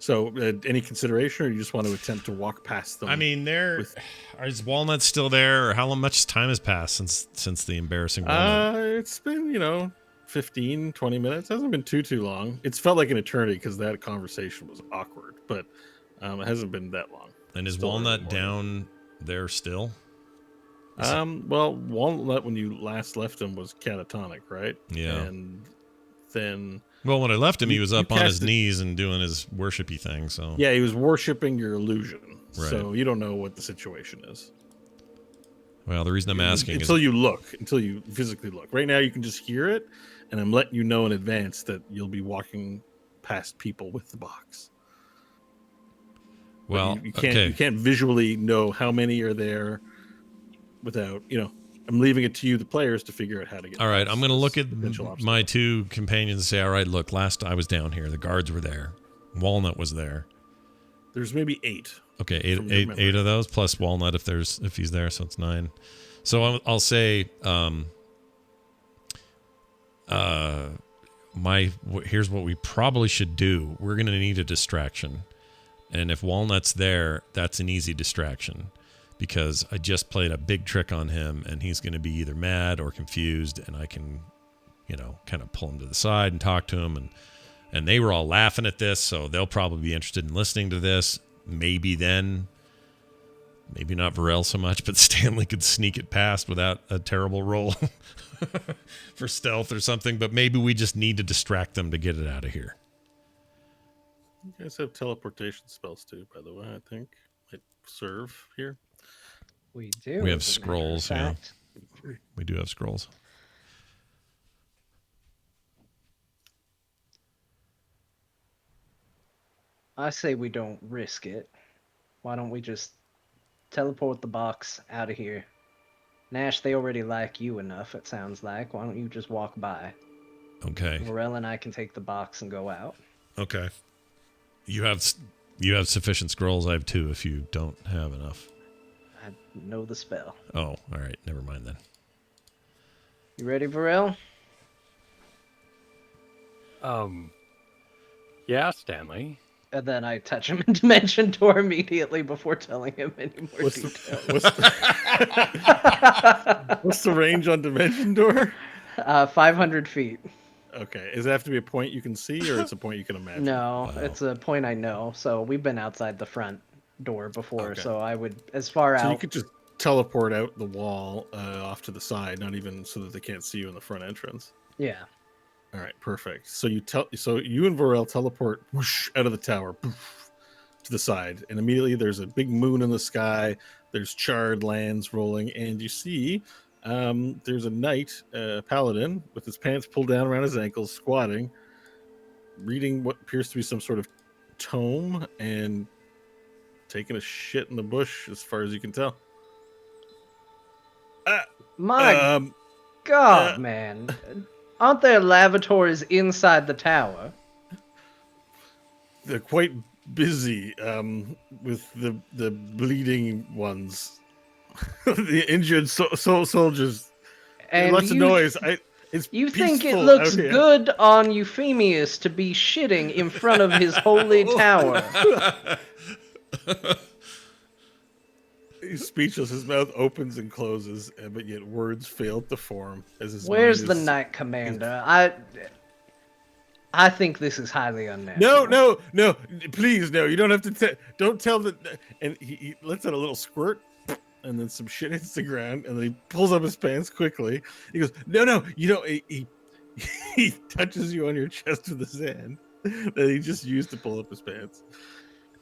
So, any consideration, or you just want to attempt to walk past them? I mean, is Walnut still there, or how much time has passed since the embarrassing moment? It's been 15, 20 minutes. It hasn't been too long. It's felt like an eternity because that conversation was awkward, but it hasn't been that long. And is Still Walnut down there still? Well, Walnut, when you last left him, was catatonic, right? Yeah. And then... Well, when I left him, he was up on his casted- knees and doing his worshipy thing, so... Yeah, he was worshipping your illusion. Right. So you don't know what the situation is. Well, the reason I'm asking until is... you physically look. Right now, you can just hear it, and I'm letting you know in advance that you'll be walking past people with the box. But Well, you can't okay. you can't visually know how many are there without I'm leaving it to you, the players, to figure out how to get. All right, past I'm going to this look at potential obstacle. my two companions and say, all right, look, last I was down here, the guards were there. Walnut was there. There's maybe 8. Okay, from your eight memory. of those, plus Walnut if he's there, so it's 9. So I'll say, here's what we probably should do. We're going to need a distraction. And if Walnut's there, that's an easy distraction. Because I just played a big trick on him, and he's going to be either mad or confused, and I can, kind of pull him to the side and talk to him. And they were all laughing at this, so they'll probably be interested in listening to this. Maybe then, maybe not Varel so much, but Stanley could sneak it past without a terrible roll for stealth or something. But maybe we just need to distract them to get it out of here. You guys have teleportation spells too, by the way. I think might serve here. We do. We have as a matter of scrolls, yeah. fact. We do have scrolls. I say we don't risk it. Why don't we just teleport the box out of here? Nash, they already like you enough, it sounds like. Why don't you just walk by? Okay. Morel and I can take the box and go out. Okay. You have sufficient scrolls. I have 2 if you don't have enough. I know the spell. Oh, all right. Never mind then. You ready, Varel? Yeah, Stanley. And then I touch him in Dimension Door immediately before telling him any more details. What's the range on Dimension Door? 500 feet. Okay. Does it have to be a point you can see, or it's a point you can imagine? No, Wow. it's a point I know. So we've been outside the front door before, Okay. so I would, as far So out. you could just teleport out the wall off to the side, not even so that they can't see you in the front entrance. Yeah. All right, perfect. So you and Varel teleport whoosh, out of the tower poof, to the side, and immediately there's a big moon in the sky. There's charred lands rolling, and you see there's a knight, paladin, with his pants pulled down around his ankles, squatting, reading what appears to be some sort of tome and taking a shit in the bush, as far as you can tell. My God, man. Aren't there lavatories inside the tower? They're quite busy with the bleeding ones, the injured soldiers. And Lots of noise. It's You think it peaceful looks out here. good on Euphemius to be shitting in front of his holy tower? He's speechless. His mouth opens and closes, but yet words fail to form. As his Where's mind the is- Knight Commander? I think this is highly unnatural. No, please, no. You don't have to. Don't tell the. And he lets out a little squirt, and then some shit hits the ground, and then he pulls up his pants quickly. He goes, no, you don't. He touches you on your chest with his hand that he just used to pull up his pants.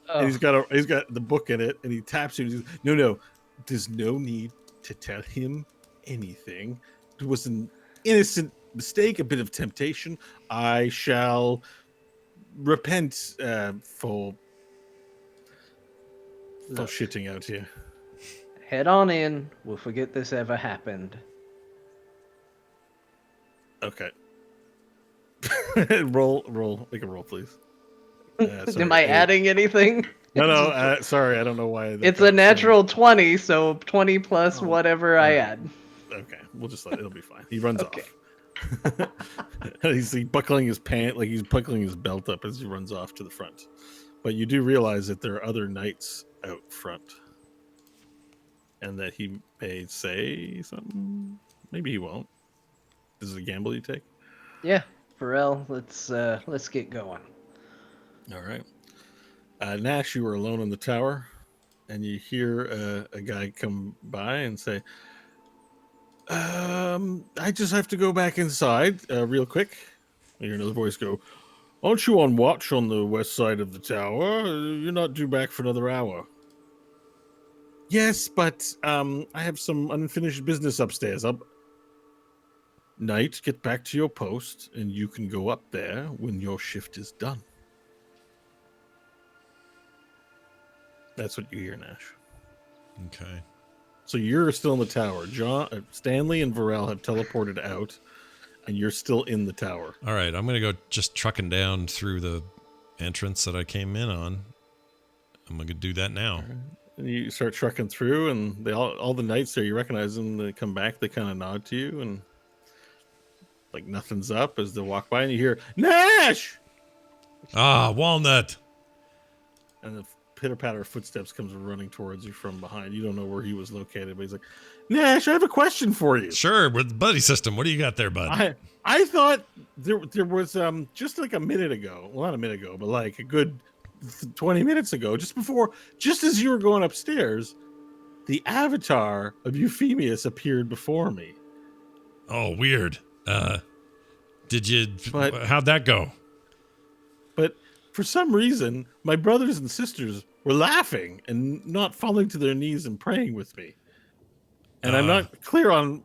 Oh, And he's got the book in it, and he taps you. And he goes, no, there's no need to tell him anything. It was an innocent mistake, a bit of temptation. I shall repent for look, shitting out here. head on in. We'll forget this ever happened. Okay. roll, make a roll, please. Sorry, Am I adding anything? No, sorry, I don't know why. It's a natural 20, so 20 plus whatever I add. Okay, we'll just it'll be fine. He runs Okay. off. He's buckling his pant, like he's buckling his belt up as he runs off to the front. But you do realize that there are other knights out front, and that he may say something. Maybe he won't. This is a gamble you take. Yeah, Pharrell, let's get going. All right. Nash, you are alone in the tower, and you hear a guy come by and say, I just have to go back inside real quick. You hear another voice go, aren't you on watch on the west side of the tower? You're not due back for another hour. Yes, but I have some unfinished business upstairs. Knight, get back to your post, and you can go up there when your shift is done. That's what you hear, Nash. Okay. So you're still in the tower. Stanley and Varel have teleported out, and you're still in the tower. All right. I'm going to go just trucking down through the entrance that I came in on. I'm going to do that now. And you start trucking through, and all the knights there, you recognize them. They come back, they kind of nod to you, and like nothing's up as they walk by, and you hear, Nash! Ah, Walnut. And the pitter-patter footsteps comes running towards you from behind. You don't know where he was located, but he's like, Nash, I have a question for you. Sure, with the buddy system. What do you got there, bud? I thought there was just like a minute ago, well, not a minute ago, but like a good 20 minutes ago, just as you were going upstairs, the avatar of Euphemia appeared before me. Oh, weird. How'd that go? But for some reason, my brothers and sisters were laughing and not falling to their knees and praying with me. And I'm not clear on.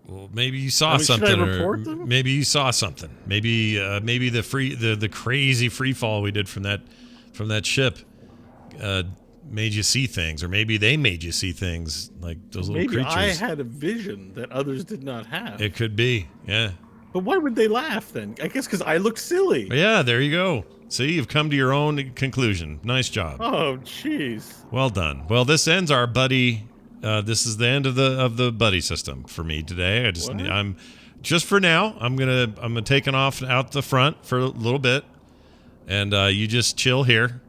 Well, maybe you saw something. Should I report them? Maybe you saw something. Maybe the crazy free fall we did from that ship made you see things, or maybe they made you see things like those little creatures. Maybe I had a vision that others did not have. It could be, yeah. But why would they laugh then? I guess because I looked silly. Yeah, there you go. See, you've come to your own conclusion. Nice job. Oh, jeez. Well done. Well, this ends our buddy. This is the end of the buddy system for me today. I'm just for now. I'm taking off out the front for a little bit, and you just chill here.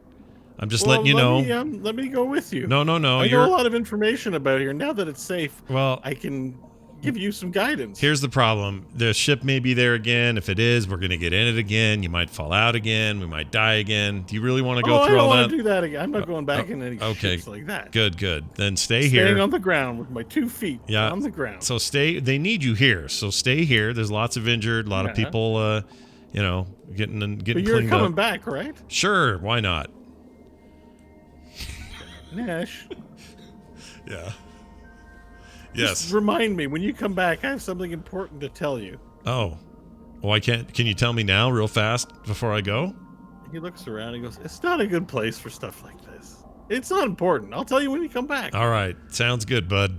I'm just letting you know. Let me go with you. No. I know a lot of information about here. Now that it's safe, well, I can give you some guidance. Here's the problem. The ship may be there again. If it is, we're going to get in it again. You might fall out again. We might die again. Do you really want to go through all that? I don't want to do that again. I'm not going back in any ships like that. Good. Then stay here. Staying on the ground with my 2 feet on the ground. So they need you here. So stay here. There's lots of injured, a lot of people, getting But cleaned you're up. coming back, right? Sure. Why not? Nash. Yeah. Yes. Just remind me when you come back. I have something important to tell you. Oh. Well, I can't. Can you tell me now, real fast, before I go? He looks around. And goes, "It's not a good place for stuff like this. It's not important. I'll tell you when you come back." All right. Sounds good, bud.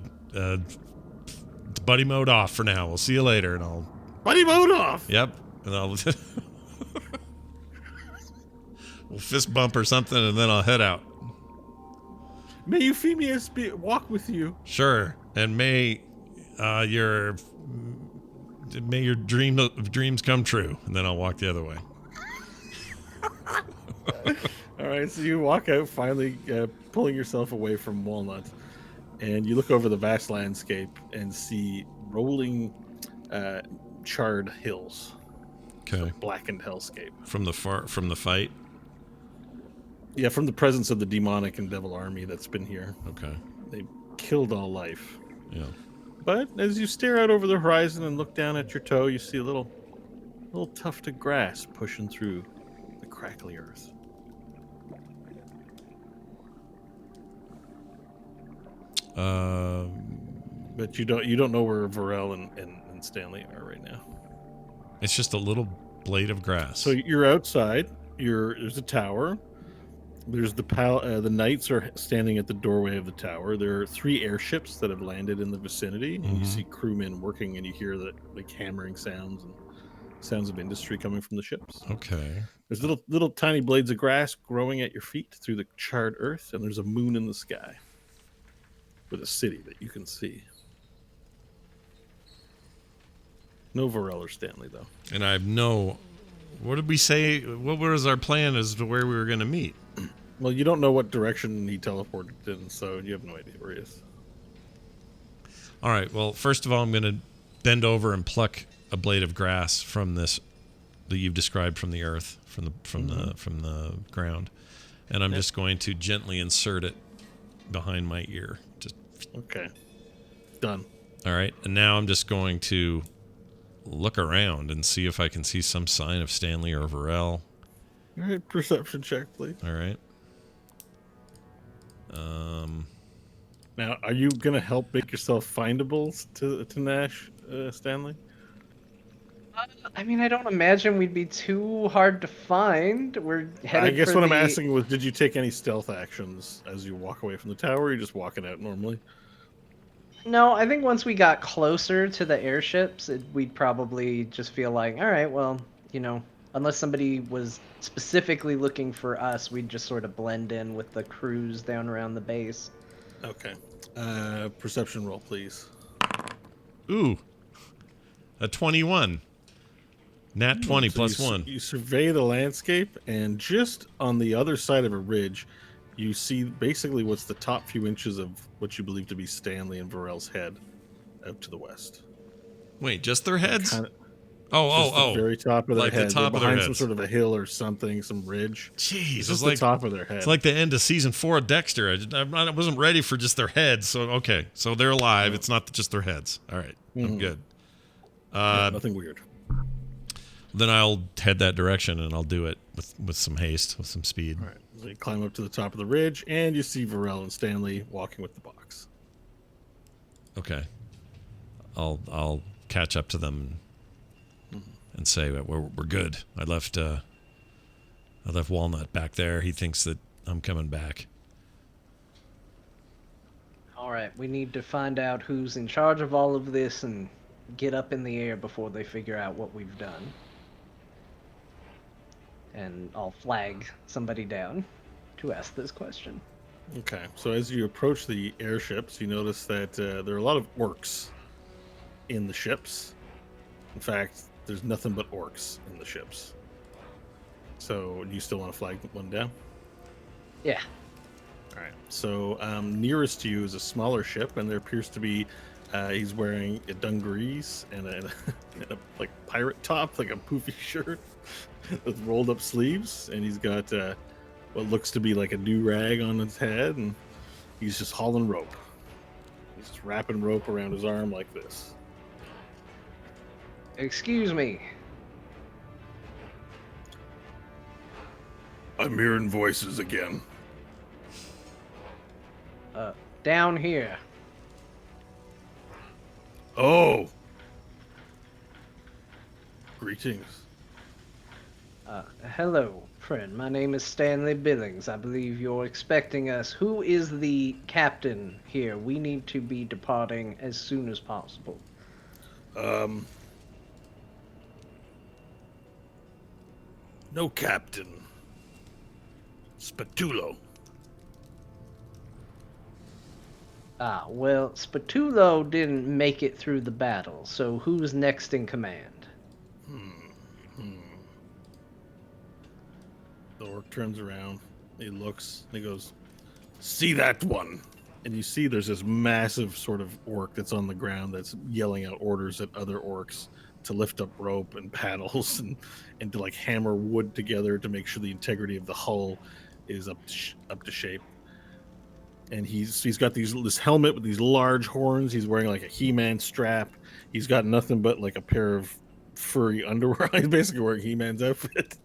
Buddy mode off for now. We'll see you later, and I'll. Buddy mode off. Yep. And I'll. We'll fist bump or something, and then I'll head out. May Euphemia walk with you. Sure, and may your dreams come true, and then I'll walk the other way. All right, so you walk out, finally pulling yourself away from Walnut, and you look over the vast landscape and see rolling, charred hills. Okay. It's a blackened hellscape. From the fight. Yeah, from the presence of the demonic and devil army that's been here. Okay. They killed all life. Yeah. But as you stare out over the horizon and look down at your toe, you see a little tuft of grass pushing through the crackly earth. But you don't know where Varel and Stanley are right now. It's just a little blade of grass. So you're outside. There's a tower. There's the knights are standing at the doorway of the tower. There are 3 airships that have landed in the vicinity. And you see crewmen working, and you hear the like hammering sounds and sounds of industry coming from the ships. Okay. There's little tiny blades of grass growing at your feet through the charred earth, and there's a moon in the sky with a city that you can see. No Varel or Stanley, though. And I have no... What did we say? What was our plan as to where we were going to meet? Well, you don't know what direction he teleported in, so you have no idea where he is. All right. Well, first of all, I'm going to bend over and pluck a blade of grass from this that you've described from the earth, from the ground, and I'm just going to gently insert it behind my ear. Just okay. Done. All right. And now I'm just going to look around and see if I can see some sign of Stanley or Varel. All right, perception check, please. All right. Now, are you gonna help make yourself findable to Nash, Stanley? I mean, I don't imagine we'd be too hard to find. We're headed. I guess for what the... I'm asking was, did you take any stealth actions as you walk away from the tower, or are you just walking out normally? No, I think once we got closer to the airships, we'd probably just feel like, all right, well, unless somebody was specifically looking for us, we'd just sort of blend in with the crews down around the base. Okay. Perception roll, please. Ooh. A 21. Nat 20 So plus 1. You survey the landscape, and just on the other side of a ridge, you see basically what's the top few inches of what you believe to be Stanley and Varel's head out to the west. Wait, just their heads? The Oh. very top of their Like head. the top They're of their behind some heads. sort of a hill or something, some ridge. Jeez, It's just the top of their head. It's like the end of season 4 of Dexter. I wasn't ready for just their heads. So, okay. So they're alive. It's not just their heads. All right. I'm good. Nothing weird. Then I'll head that direction, and I'll do it with some haste, with some speed. All right. So you climb up to the top of the ridge, and you see Varel and Stanley walking with the box. Okay. I'll catch up to them and say we're good. I left Walnut back there. He thinks that I'm coming back. All right, we need to find out who's in charge of all of this and get up in the air before they figure out what we've done. And I'll flag somebody down to ask this question. Okay, so as you approach the airships, you notice that there are a lot of orcs in the ships. In fact, there's nothing but orcs in the ships. So, do you still want to flag one down? Yeah. All right. So, nearest to you is a smaller ship, and there appears to be he's wearing a dungarees and a like pirate top, like a poofy shirt with rolled up sleeves, and he's got what looks to be like a do-rag on his head, and he's just hauling rope. He's just wrapping rope around his arm like this. Excuse me. I'm hearing voices again. Down here. Oh! Greetings. Hello, friend. My name is Stanley Billings. I believe you're expecting us. Who is the captain here? We need to be departing as soon as possible. No captain. Spatulo. Ah, well, Spatulo didn't make it through the battle, so who's next in command? The orc turns around, he looks, and he goes, "See that one? And you see there's this massive sort of orc that's on the ground that's yelling out orders at other orcs to lift up rope and paddles and to like hammer wood together to make sure the integrity of the hull is up to shape. And he's got this helmet with these large horns. He's wearing like a He-Man strap. He's got nothing but like a pair of furry underwear. He's basically wearing He-Man's outfit.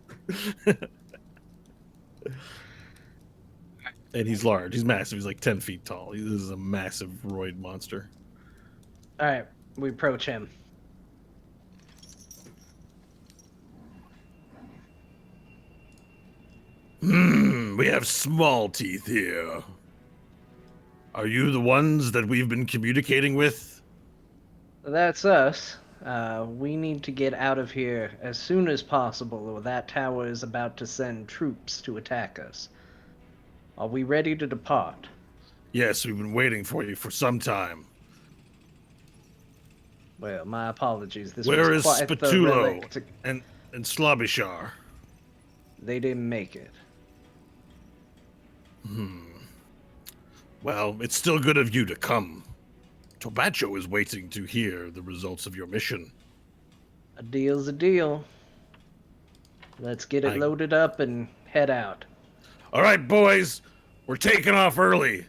And he's large. He's massive. He's like 10 feet tall. This is a massive roid monster. All right, we approach him. We have small teeth here. Are you the ones that we've been communicating with? That's us. We need to get out of here as soon as possible, or that tower is about to send troops to attack us. Are we ready to depart? Yes, we've been waiting for you for some time. Well, my apologies. This Where was is quite the Spatulo relic to... and Slobishar? They didn't make it. Well, it's still good of you to come. Tobacho is waiting to hear the results of your mission. A deal's a deal. Let's get it loaded up and head out. All right, boys, we're taking off early.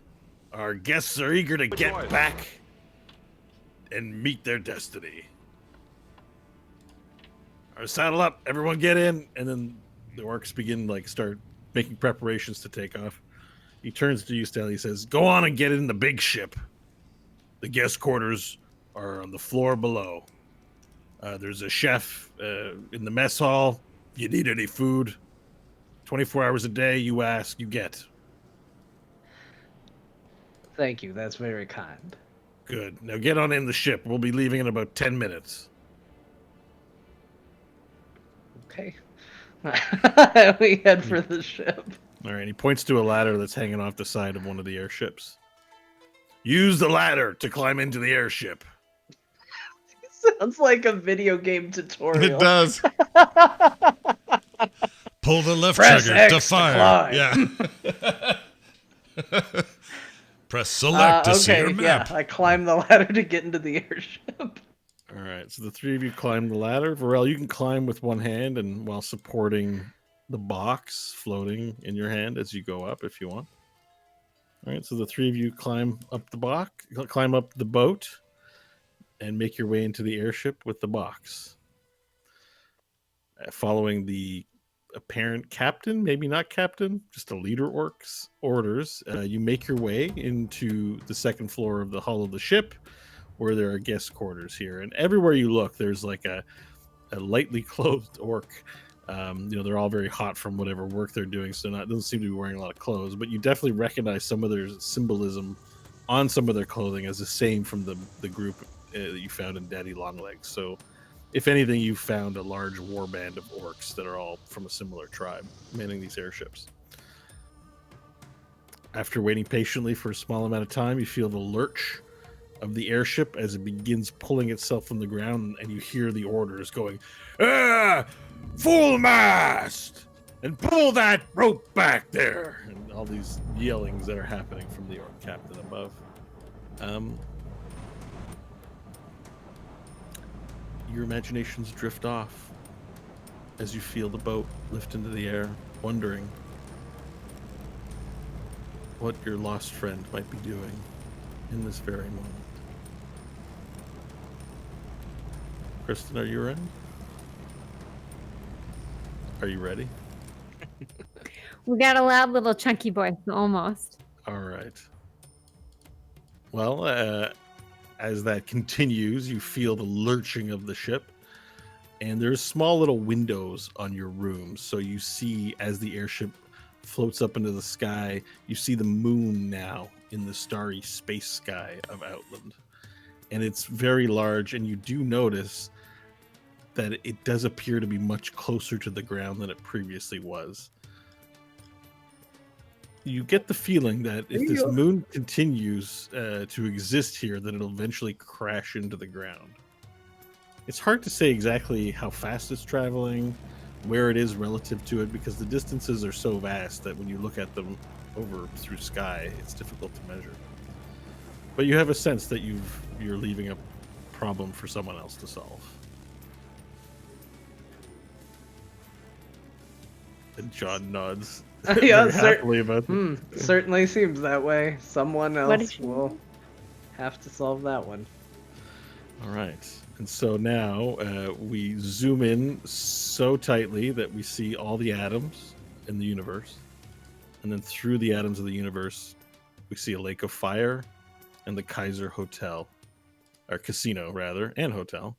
Our guests are eager to get back and meet their destiny. All right, saddle up, everyone get in, and then the orcs begin start making preparations to take off. He turns to you, Stanley. He says, "Go on and get in the big ship. The guest quarters are on the floor below. There's a chef in the mess hall. If you need any food, 24 hours a day, you ask, you get." Thank you. That's very kind. Good. Now get on in the ship. We'll be leaving in about 10 minutes. Okay. We head for the ship. All right. He points to a ladder that's hanging off the side of one of the airships. Use the ladder to climb into the airship. Sounds like a video game tutorial. It does. Pull the left Press trigger X to fire. climb. Yeah. Press select to see your map. Yeah, I climbed the ladder to get into the airship. All right. So the three of you climb the ladder. Varel, you can climb with one hand and while supporting the box floating in your hand as you go up if you want. All right. So the three of you climb up the boat and make your way into the airship with the box. Following the apparent captain, maybe not captain, just a leader orc's orders, you make your way into the second floor of the hull of the ship where there are guest quarters here. And everywhere you look, there's like a lightly clothed orc. They're all very hot from whatever work they're doing, so doesn't seem to be wearing a lot of clothes, but you definitely recognize some of their symbolism on some of their clothing as the same from the group that you found in Daddy Longlegs. So if anything, you found a large war band of orcs that are all from a similar tribe manning these airships. After waiting patiently for a small amount of time, you feel the lurch of the airship as it begins pulling itself from the ground, and you hear the orders going, full mast! And pull that rope back there! And all these yellings that are happening from the orc captain above. Your imaginations drift off as you feel the boat lift into the air, wondering what your lost friend might be doing in this very moment. Kristen, are you ready? Are you ready? We got a loud little chunky voice, almost. All right. Well, as that continues, you feel the lurching of the ship, and there's small little windows on your room. So you see, as the airship floats up into the sky, you see the moon now in the starry space sky of Outland. And it's very large, and you do notice that it does appear to be much closer to the ground than it previously was. You get the feeling that if this moon continues to exist here, that it'll eventually crash into the ground. It's hard to say exactly how fast it's traveling, where it is relative to it, because the distances are so vast that when you look at them over through sky, it's difficult to measure. But you have a sense that you're leaving a problem for someone else to solve. And John nods Yeah, very happily about that. Certainly seems that way. Someone What else is- will have to solve that one. All right. And so now we zoom in so tightly that we see all the atoms in the universe. And then through the atoms of the universe, we see a lake of fire and the Kaiser Hotel, or casino rather, and hotel,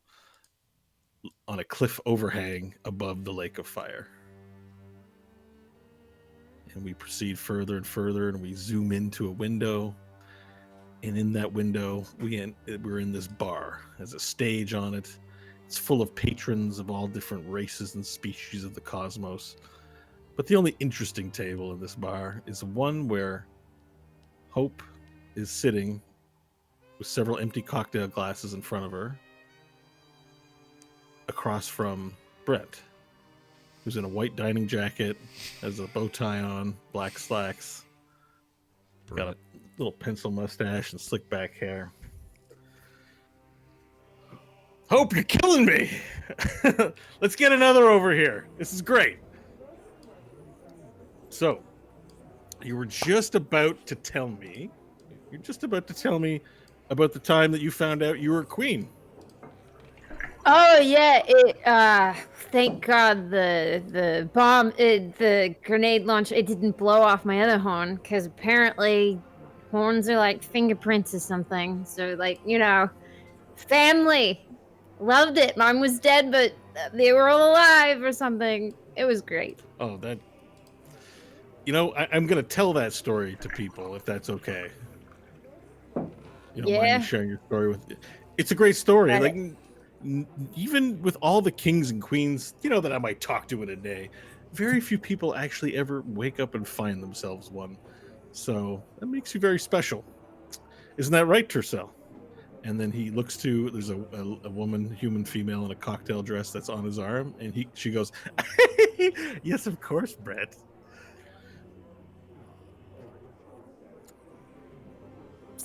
on a cliff overhang above the lake of fire. And we proceed further and further, and we zoom into a window. And in that window, we're in this bar. There's a stage on it. It's full of patrons of all different races and species of the cosmos. But the only interesting table in this bar is one where Hope is sitting with several empty cocktail glasses in front of her, across from Brent, who's in a white dining jacket, has a bow tie on, black slacks, got a little pencil mustache and slick back hair. Hope, you're killing me. Let's get another over here. This is great. So, you were just about to tell me about the time that you found out you were queen. Oh yeah, thank God the bomb, the grenade launcher, it didn't blow off my other horn, because apparently horns are like fingerprints or something. So like, family loved it. Mine was dead, but they were all alive or something. It was great. Oh, that. I'm going to tell that story to people if that's okay. You don't mind me sharing your story with you? It's a great story. Got Like, even with all the kings and queens, that I might talk to in a day, very few people actually ever wake up and find themselves one. So that makes you very special. Isn't that right, Tercel? And then he looks to, there's a woman, human female in a cocktail dress that's on his arm, and she goes, yes, of course, Brett.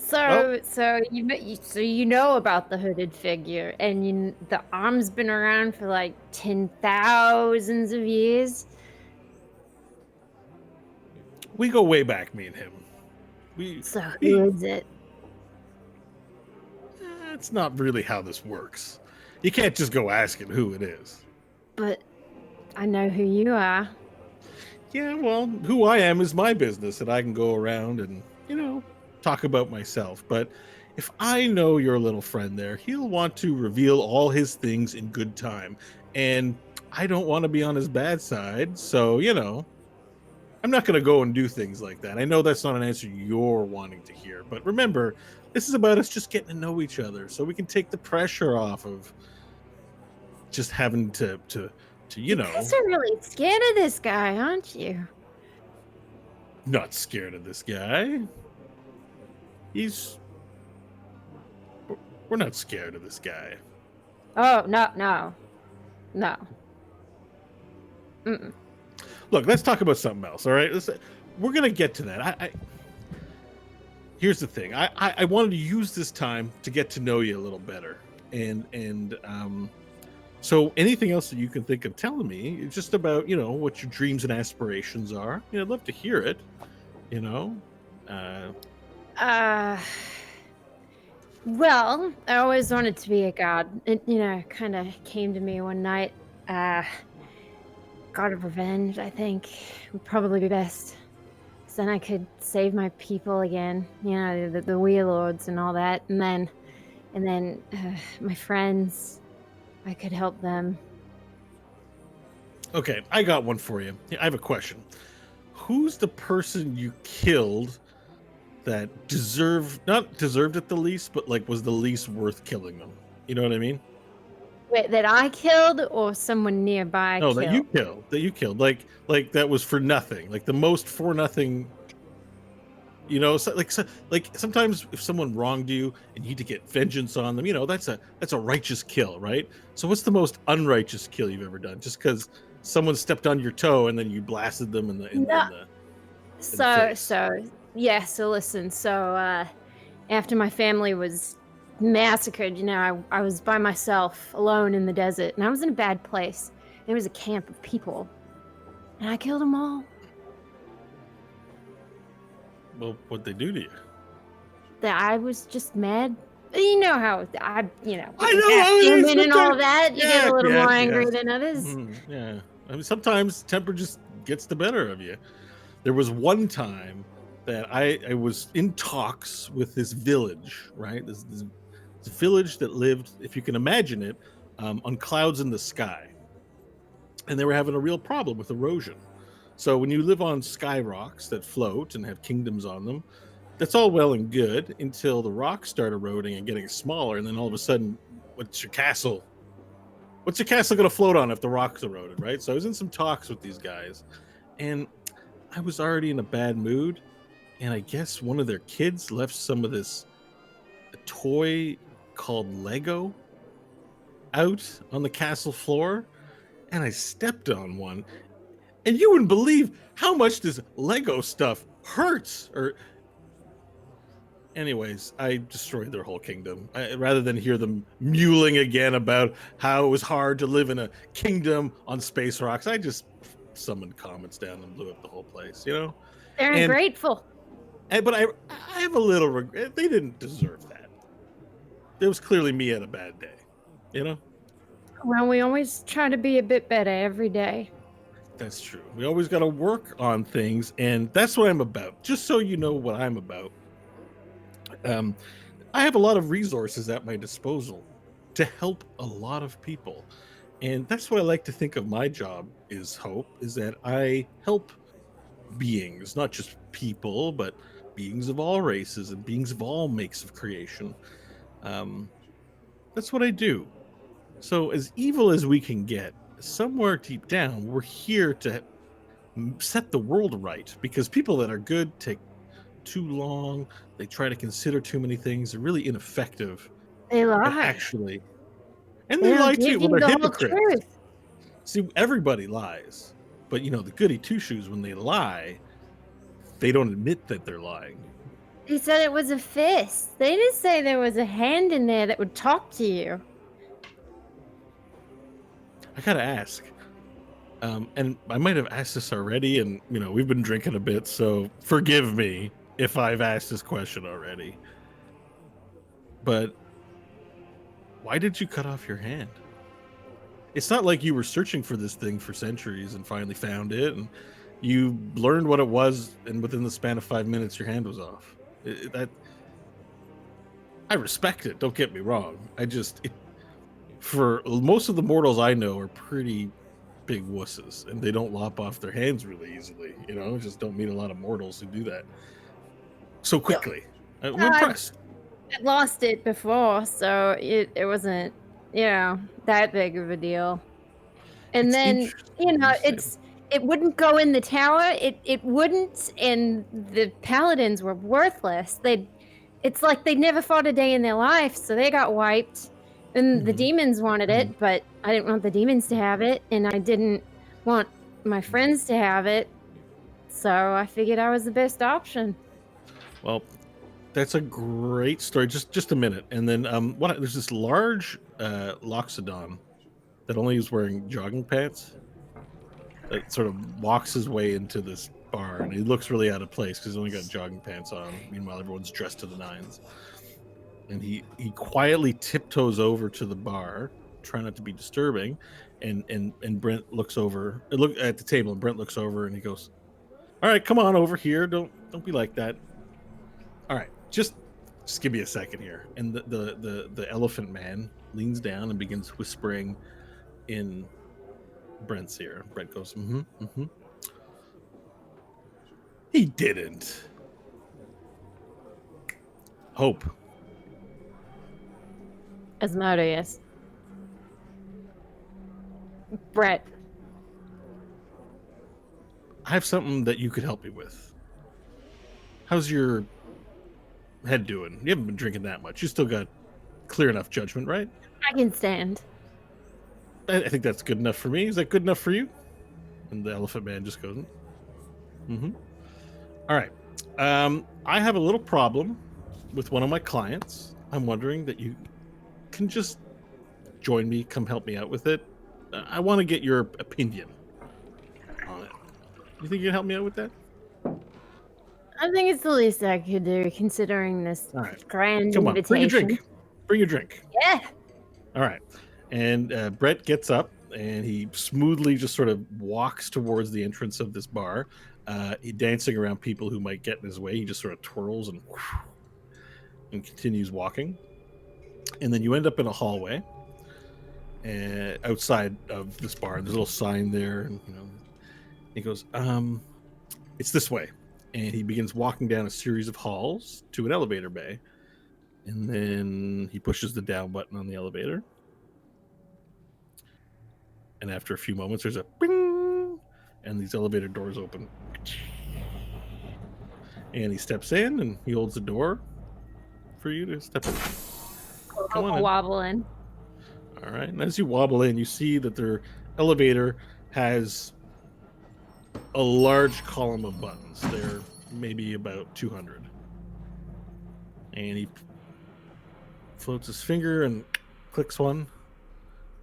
So you know about the hooded figure, and the arm's been around for like 10,000s of years. We go way back, me and him. So who is it? That's not really how this works. You can't just go asking who it is. But I know who you are. Yeah, well, who I am is my business, and I can go around and, talk about myself. But if I know your little friend there, he'll want to reveal all his things in good time. And I don't want to be on his bad side, so, I'm not going to go and do things like that. I know that's not an answer you're wanting to hear, but remember, this is about us just getting to know each other so we can take the pressure off of just having to You guys are really scared of this guy, aren't you? Not scared of this guy. We're not scared of this guy. Oh, no. Mm-mm. Look, let's talk about something else, all right? We're going to get to that. Here's the thing. I wanted to use this time to get to know you a little better. And so anything else that you can think of telling me, it's just about, what your dreams and aspirations are. I'd love to hear it, Well, I always wanted to be a god. It, kind of came to me one night. God of revenge, I think, would probably be best. So then I could save my people again, the warlords and all that. And then my friends, I could help them. Okay, I got one for you. I have a question. Who's the person you killed that not deserved it the least, but was the least worth killing them? You know what I mean? Wait, that I killed or someone nearby No, killed? that you killed. Like that was for nothing. Like the most for nothing. Sometimes if someone wronged you and you need to get vengeance on them, that's a righteous kill, right? So what's the most unrighteous kill you've ever done? Just because someone stepped on your toe and then you blasted them in the So listen. So after my family was massacred, I was by myself, alone in the desert, and I was in a bad place. There was a camp of people, and I killed them all. Well, what'd they do to you? That I was just mad. You know how I know, human and all that. You get yeah, a little yeah, more angry yes. than others. Yeah. I mean, sometimes temper just gets the better of you. There was one time that I was in talks with this village, right? This village that lived, if you can imagine it, on clouds in the sky. And they were having a real problem with erosion. So when you live on sky rocks that float and have kingdoms on them, that's all well and good until the rocks start eroding and getting smaller, and then all of a sudden, what's your castle going to float on if the rocks eroded, right? So I was in some talks with these guys, and I was already in a bad mood, and I guess one of their kids left some of this toy called Lego out on the castle floor, and I stepped on one, and you wouldn't believe how much this Lego stuff hurts. Anyways, I destroyed their whole kingdom. Rather than hear them mewling again about how it was hard to live in a kingdom on space rocks, I just summoned comets down and blew up the whole place, They're And- ungrateful. But I have a little regret. They didn't deserve that. It was clearly me at a bad day, Well, we always try to be a bit better every day. That's true. We always got to work on things, and that's what I'm about. Just so you know what I'm about. I have a lot of resources at my disposal to help a lot of people. And that's what I like to think of my job is that I help beings, not just people, but beings of all races and beings of all makes of creation. That's what I do. So as evil as we can get, somewhere deep down, we're here to set the world right, because people that are good take too long. They try to consider too many things. They're really ineffective. They And lie. actually, and They they don't lie give too. you Well, they're the whole hypocrites. truth. See, everybody lies, but the goody two shoes, when they lie, they don't admit that they're lying. He said it was a fist. They didn't say there was a hand in there that would talk to you. I gotta ask, and I might have asked this already, and we've been drinking a bit, so forgive me if I've asked this question already. But why did you cut off your hand? It's not like you were searching for this thing for centuries and finally found it, and you learned what it was, and within the span of 5 minutes, your hand was off. I respect it. Don't get me wrong. For most of the mortals I know are pretty big wusses, and they don't lop off their hands really easily. Just don't meet a lot of mortals who do that so quickly. I'm impressed. I lost it before, so it wasn't, that big of a deal. And It's then, interesting. it wouldn't go in the tower. It wouldn't, and the paladins were worthless. It's like they never fought a day in their life, so they got wiped. And the demons wanted it, but I didn't want the demons to have it, and I didn't want my friends to have it. So I figured I was the best option. Well, that's a great story. Just a minute, and then there's this large Loxodon that only is wearing jogging pants that sort of walks his way into this bar, and he looks really out of place because he's only got jogging pants on. Meanwhile, everyone's dressed to the nines. And he quietly tiptoes over to the bar, trying not to be disturbing, and Brent looks over, look at the table, and Brent looks over, and he goes, "All right, come on over here. Don't be like that. All right, just give me a second here." And the elephant man leans down and begins whispering in Brent's ear. Brent goes, He didn't. Hope. Asmodeus. Brett. I have something that you could help me with. How's your head doing? You haven't been drinking that much. You still got clear enough judgment, right? I can stand. I think that's good enough for me. Is that good enough for you? And the elephant man just goes, All right. I have a little problem with one of my clients. I'm wondering that you can just join me, come help me out with it. I want to get your opinion on it. You think you can help me out with that? I think it's the least I could do, considering this All right. grand Come on, bring a invitation. drink. Bring a drink. Yeah. All right. And Brett gets up and he smoothly just sort of walks towards the entrance of this bar. He dancing around people who might get in his way. He just sort of twirls and continues walking. And then you end up in a hallway outside of this bar. There's a little sign there, and he goes, it's this way. And he begins walking down a series of halls to an elevator bay. And then he pushes the down button on the elevator. And after a few moments, there's a bing, and these elevator doors open. And he steps in, and he holds the door for you to step in. Come on I'll in. wobble in. All right. And as you wobble in, you see that their elevator has a large column of buttons. They're maybe about 200. And he floats his finger and clicks one.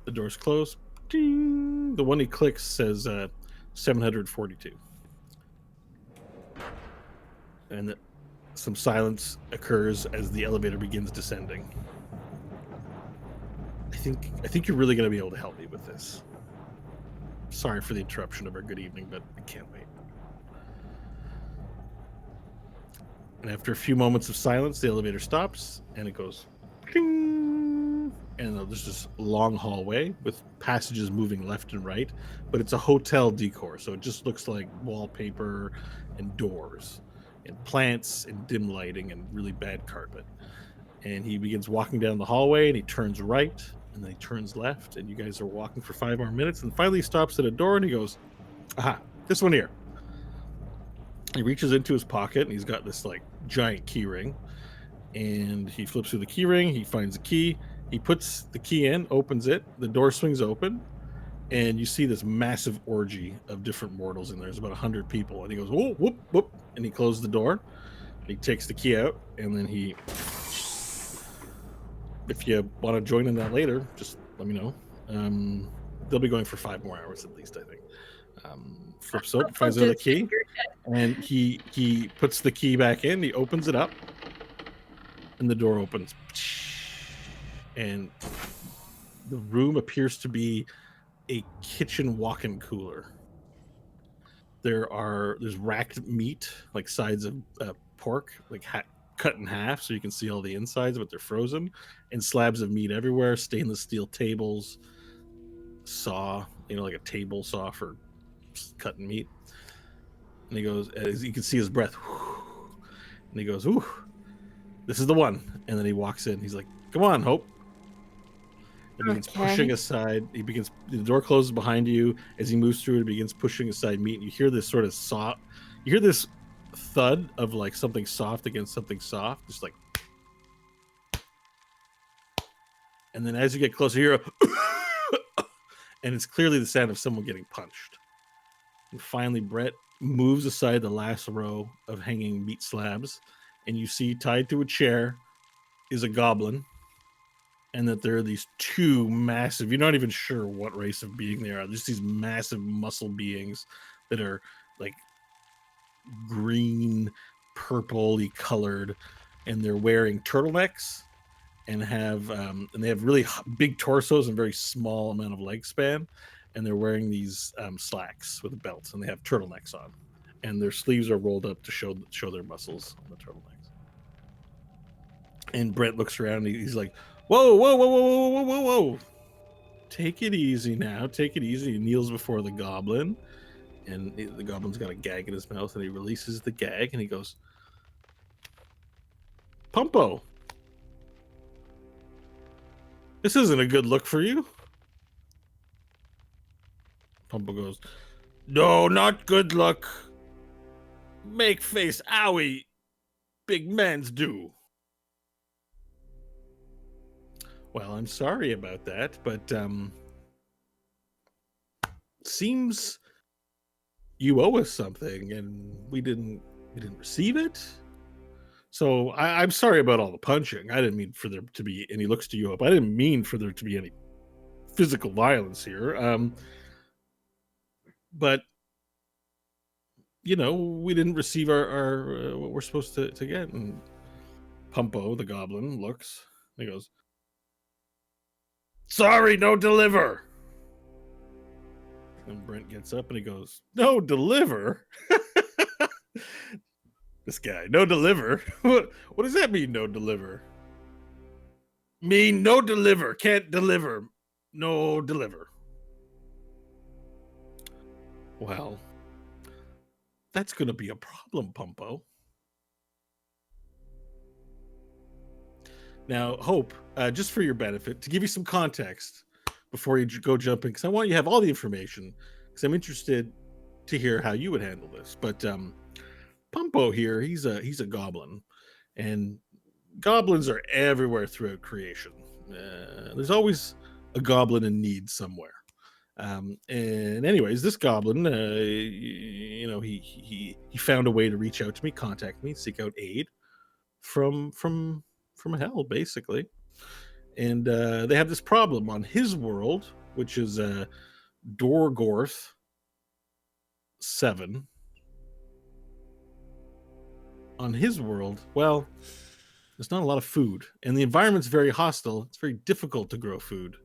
The door's closed. Ding. The one he clicks says 742. And some silence occurs as the elevator begins descending. I think you're really going to be able to help me with this. Sorry for the interruption of our good evening, but I can't wait. And after a few moments of silence, the elevator stops and it goes ding. And there's this long hallway with passages moving left and right, but it's a hotel decor, so it just looks like wallpaper and doors and plants and dim lighting and really bad carpet. And he begins walking down the hallway and he turns right and then he turns left, and you guys are walking for 5 more minutes, and finally he stops at a door and he goes, aha, this one here. He reaches into his pocket and he's got this like giant key ring, and he flips through the key ring. He finds a key. He puts the key in, opens it. The door swings open, and you see this massive orgy of different mortals in there. There's about 100 people, and he goes, whoop, whoop, whoop, and he closes the door. He takes the key out, and then he, if you want to join in that later, just let me know. They'll be going for 5 more hours at least, I think. Flips up, finds another key, and he puts the key back in. He opens it up, and the door opens, and the room appears to be a kitchen walk-in cooler. There's racked meat, like sides of pork, like cut in half so you can see all the insides, but they're frozen, and slabs of meat everywhere. Stainless steel tables, saw, like a table saw for cutting meat. And he goes, as you can see his breath, and he goes, ooh, this is the one. And then he walks in. He's like, come on, Hope. He begins pushing aside. The door closes behind you. As he moves through, he begins pushing aside meat. And you hear this sort of you hear this thud of like something soft against something soft, just like. And then as you get closer, you hear and it's clearly the sound of someone getting punched. And finally, Brett moves aside the last row of hanging meat slabs, and you see tied to a chair is a goblin. And that there are these 2 massive, you're not even sure what race of being they are. There's these massive muscle beings that are like green, purpley colored, and they're wearing turtlenecks and they have really big torsos and very small amount of leg span. And they're wearing these slacks with belts, and they have turtlenecks on, and their sleeves are rolled up to show their muscles on the turtlenecks. And Brett looks around and he's like, whoa, whoa, whoa, whoa, whoa, whoa, whoa, whoa. Take it easy now. Take it easy. He kneels before the goblin, and the goblin's got a gag in his mouth, and he releases the gag, and he goes, Pumpo, this isn't a good look for you. Pumpo goes, no, not good luck. Make face owie. Big mans do. Well, I'm sorry about that, but seems you owe us something, and we didn't receive it. So I'm sorry about all the punching. I didn't mean for there to be, and he looks to you up. I didn't mean for there to be any physical violence here. But we didn't receive our what we're supposed to get. And Pumpo, the goblin, looks. And he goes, "Sorry, no deliver." And Brent gets up and he goes, "No deliver." This guy, no deliver. What does that mean? No deliver. Mean no deliver. Can't deliver. No deliver. Well, that's going to be a problem, Pumpo. Now, Hope, just for your benefit, to give you some context before you go jumping, because I want you to have all the information, because I'm interested to hear how you would handle this. But Pumpo here, he's a goblin, and goblins are everywhere throughout creation. There's always a goblin in need somewhere. And anyways, this goblin, he found a way to reach out to me, contact me, seek out aid from hell, basically. And they have this problem on his world, which is Dorgorth 7. On his world, well, there's not a lot of food, and the environment's very hostile. It's very difficult to grow food.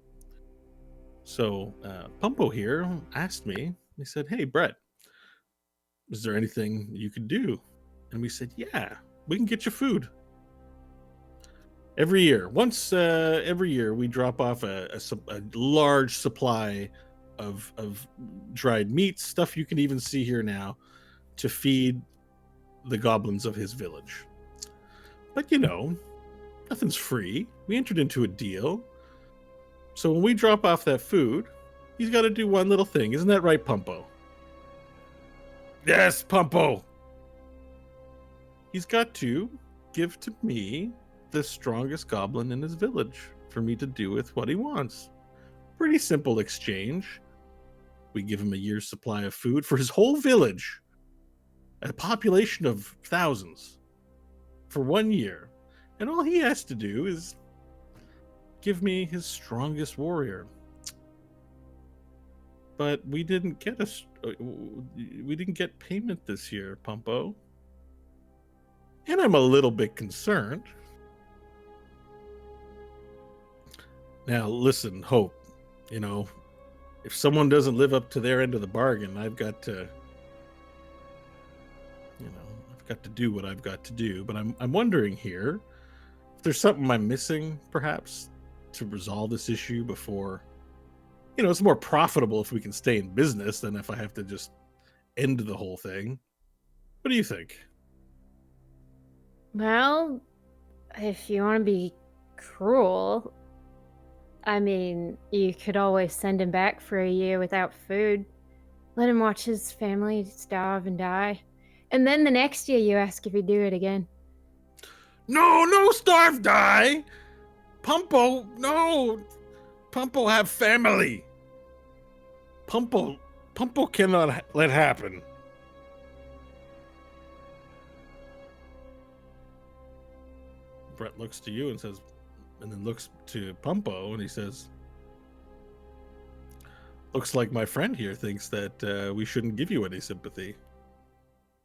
So Pumpo here asked me, he said, "Hey, Brett, is there anything you could do?" And we said, "Yeah, we can get you food. Every year, once every year, we drop off a large supply of dried meats, stuff you can even see here now, to feed the goblins of his village. But nothing's free. We entered into a deal. So when we drop off that food, he's got to do one little thing. Isn't that right, Pumpo?" "Yes, Pumpo." "He's got to give to me the strongest goblin in his village for me to do with what he wants." Pretty simple exchange. We give him a year's supply of food for his whole village, a population of thousands, for 1 year. And all he has to do is give me his strongest warrior. But we didn't get payment this year, Pumpo. And I'm a little bit concerned. Now, listen, Hope, if someone doesn't live up to their end of the bargain, I've got to do what I've got to do. But I'm wondering here if there's something I'm missing, perhaps, to resolve this issue before. It's more profitable if we can stay in business than if I have to just end the whole thing. What do you think? Well, if you want to be cruel, I mean, you could always send him back for a year without food. Let him watch his family starve and die. And then the next year you ask if he'd do it again. No, starve, die! Pumpo, no! Pumpo have family! Pumpo cannot let happen. Brett looks to you and says, and then looks to Pumpo and he says, "Looks like my friend here thinks that we shouldn't give you any sympathy.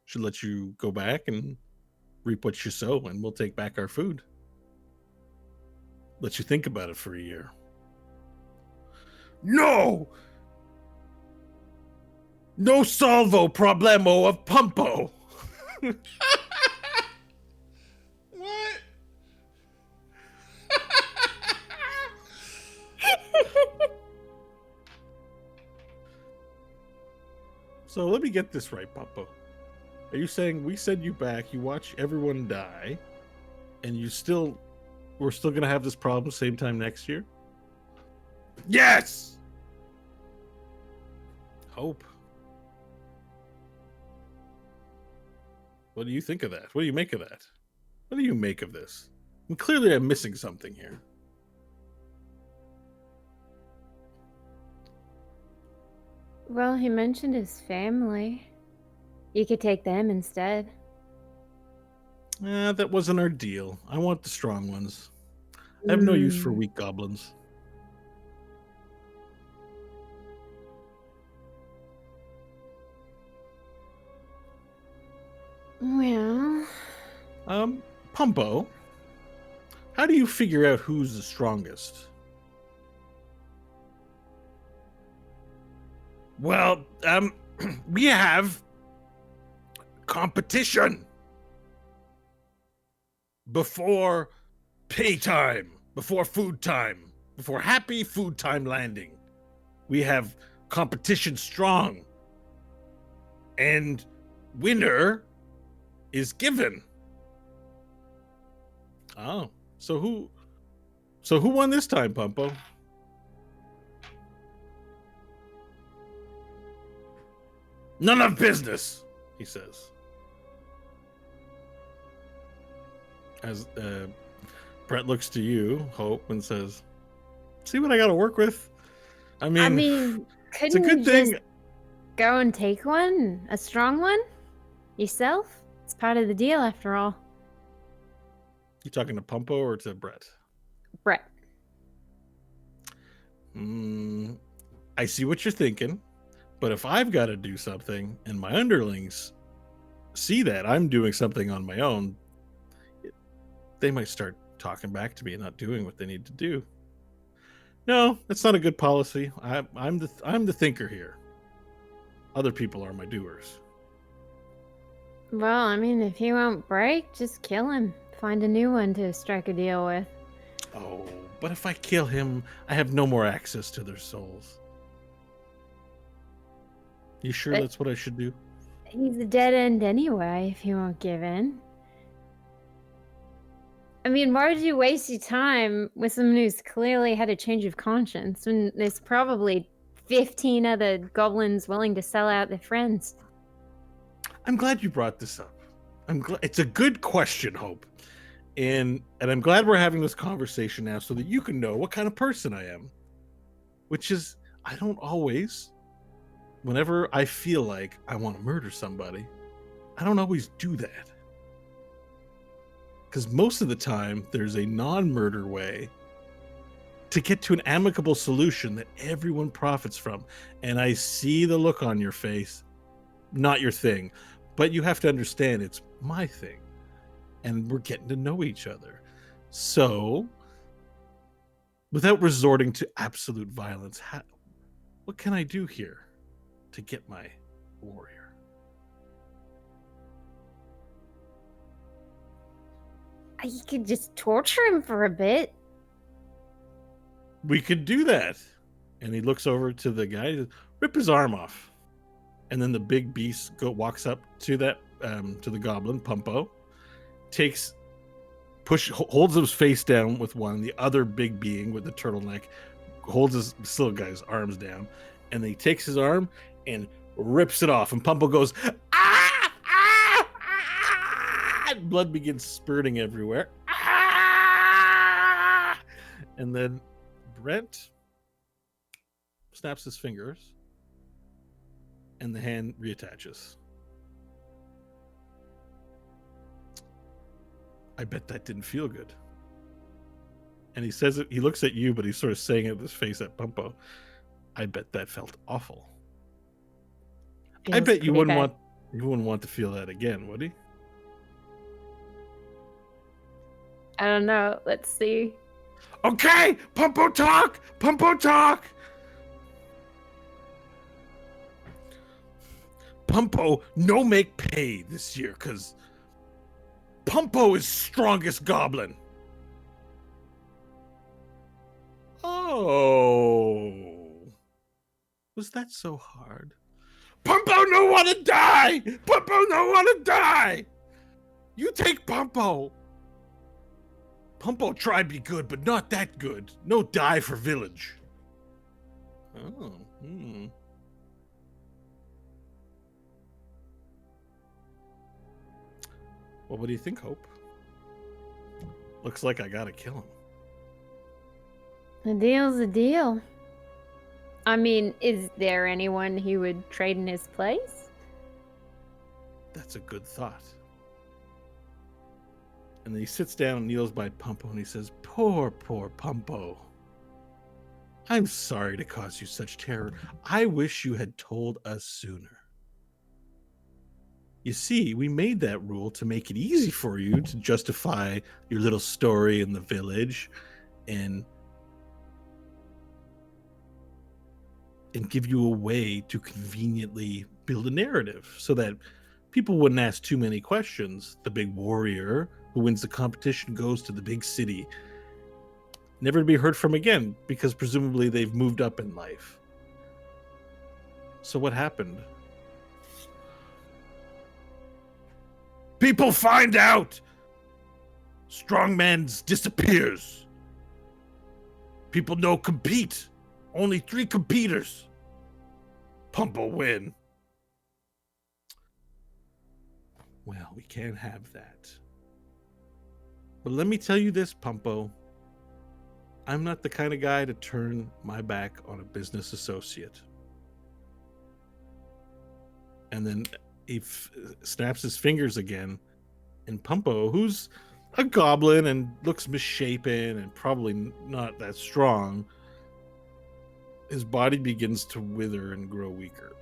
Should let you go back and reap what you sow, and we'll take back our food. Let you think about it for a year." No salvo problemo of Pumpo. What? So let me get this right, Pumpo. Are you saying we send you back, you watch everyone die, and we're still gonna have this problem same time next year? Yes! Hope. What do you think of that? What do you make of that? What do you make of this? And clearly I'm missing something here. Well, he mentioned his family. You could take them instead. That wasn't our deal. I want the strong ones. I have no use for weak goblins. Well, Pumpo, how do you figure out who's the strongest? Well, we have competition before pay time, before food time, before happy food time landing. We have competition strong, and winner is given. Oh, so who won this time, Pumpo? None of business, he says. As Brett looks to you, Hope, and says, "See what I got to work with? I mean, it's a couldn't good you thing." just go and take one? A strong one? Yourself? It's part of the deal, after all. You talking to Pumpo or to Brett? Brett. I see what you're thinking, but if I've got to do something and my underlings see that I'm doing something on my own, they might start talking back to me and not doing what they need to do. No, that's not a good policy. I'm the thinker here. Other people are my doers. Well, I mean, if he won't break, just kill him. Find a new one to strike a deal with. Oh, but if I kill him, I have no more access to their souls. You sure that's what I should do? He's a dead end anyway, if he won't give in. I mean, why would you waste your time with someone who's clearly had a change of conscience when there's probably 15 other goblins willing to sell out their friends? I'm glad you brought this up. It's a good question, Hope. And I'm glad we're having this conversation now so that you can know what kind of person I am. Which is, I don't always, whenever I feel like I want to murder somebody, I don't always do that. Because most of the time, there's a non-murder way to get to an amicable solution that everyone profits from. And I see the look on your face. Not your thing. But you have to understand it's my thing. And we're getting to know each other. So, without resorting to absolute violence, what can I do here to get my warrior? You could just torture him for a bit. We could do that. And he looks over to the guy, rip his arm off. And then the big beast walks up to that to the goblin, Pumpo, holds his face down with one, the other big being with the turtleneck holds this little guy's arms down, and then he takes his arm and rips it off, and Pumpo goes, ah, ah, ah, and blood begins spurting everywhere. Ah! And then Brent snaps his fingers, and the hand reattaches. I bet that didn't feel good. And he says it, he looks at you, but he's sort of saying it with his face at Pumpo. I bet that felt awful. I bet you wouldn't want to feel that again, would he? I don't know. Let's see. Okay, Pumpo talk! Pumpo talk! Pumpo no make pay this year, cause Pumpo is strongest goblin. Oh. Was that so hard? Pumpo no wanna die! Pumpo no wanna die! You take Pumpo. Pumpo try be good, but not that good. No die for village. Oh, Well, what do you think, Hope? Looks like I gotta kill him. The deal's a deal. I mean, is there anyone he would trade in his place? That's a good thought. And then he sits down and kneels by Pumpo and he says, poor Pumpo. I'm sorry to cause you such terror. I wish you had told us sooner. You see, we made that rule to make it easy for you to justify your little story in the village and give you a way to conveniently build a narrative so that people wouldn't ask too many questions. The big warrior who wins the competition goes to the big city, never to be heard from again, because presumably they've moved up in life. So what happened? People find out! Strongman's disappears. People no compete. Only 3 competitors. Pumpo win. Well, we can't have that. But let me tell you this, Pumpo. I'm not the kind of guy to turn my back on a business associate. And then he snaps his fingers again, and Pumpo, who's a goblin and looks misshapen and probably not that strong, his body begins to wither and grow weaker.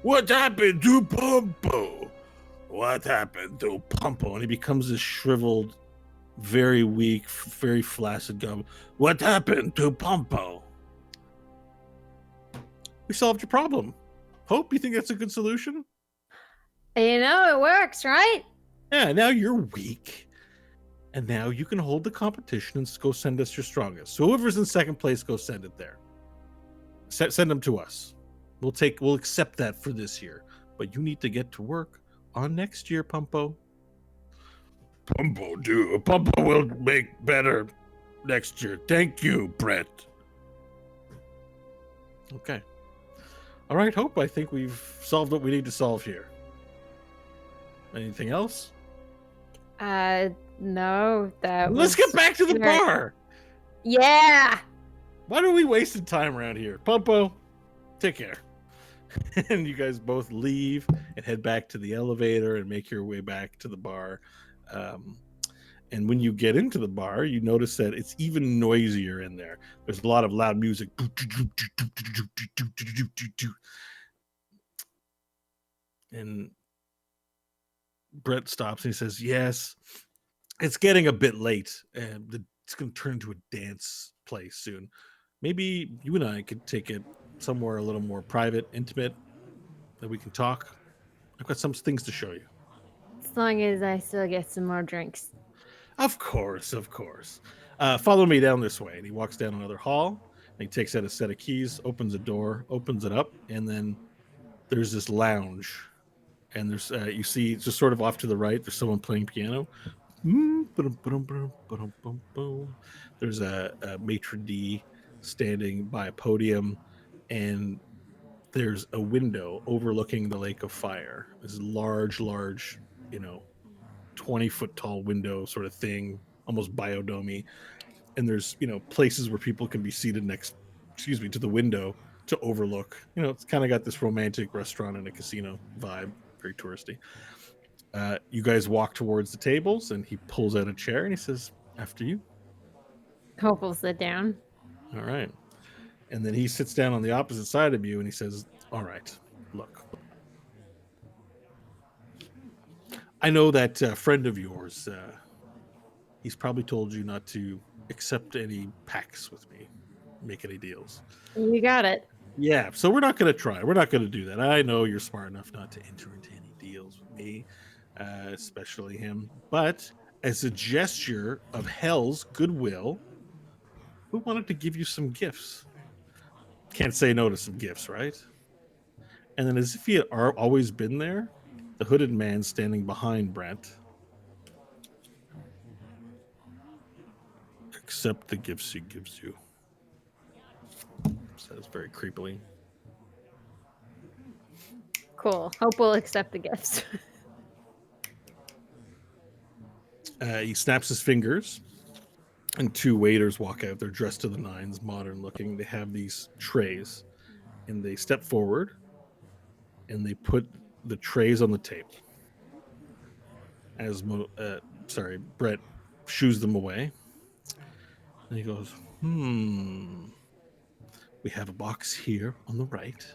What happened to Pumpo? What happened to Pumpo? And he becomes this shriveled, very weak, very flaccid goblin. What happened to Pumpo? We solved your problem. Hope, you think that's a good solution? You know, it works, right? Yeah, now you're weak. And now you can hold the competition and go send us your strongest. So whoever's in second place, go send it there. Send them to us. We'll accept that for this year. But you need to get to work on next year, Pumpo. Pumpo will make better next year. Thank you, Brett. Okay. All right, Hope. I think we've solved what we need to solve here. Anything else? No, Let's get back to the bar. Yeah. Why are we wasting time around here? Pumpo, take care. And you guys both leave and head back to the elevator and make your way back to the bar. And when you get into the bar, you notice that it's even noisier in there. There's a lot of loud music. And Brett stops and he says, yes, it's getting a bit late. It's going to turn into a dance place soon. Maybe you and I could take it somewhere a little more private, intimate, that we can talk. I've got some things to show you. As long as I still get some more drinks. Of course. Follow me down this way. And he walks down another hall. And he takes out a set of keys, opens a door, opens it up, and then there's this lounge. And there's you see just sort of off to the right, there's someone playing piano. There's a maitre d' standing by a podium, and there's a window overlooking the lake of fire. This large, 20-foot tall window sort of thing, almost biodomy. And there's, places where people can be seated to the window to overlook. It's kind of got this romantic restaurant and a casino vibe, very touristy. You guys walk towards the tables, and he pulls out a chair and he says, after you. Hope will sit down. All right. And then he sits down on the opposite side of you and he says, all right, look. I know that friend of yours, he's probably told you not to accept any pacts with me, make any deals. You got it. Yeah, so we're not going to try. We're not going to do that. I know you're smart enough not to enter into any deals with me, especially him. But as a gesture of Hell's goodwill, we wanted to give you some gifts. Can't say no to some gifts, right? And then as if he had always been there, the hooded man standing behind Brent. Accept the gifts he gives you. Says very creepily. Cool. Hope will accept the gifts. He snaps his fingers, and 2 waiters walk out. They're dressed to the nines, modern looking. They have these trays, and they step forward, and they put the trays on the table. as Brett shoos them away. And he goes, we have a box here on the right,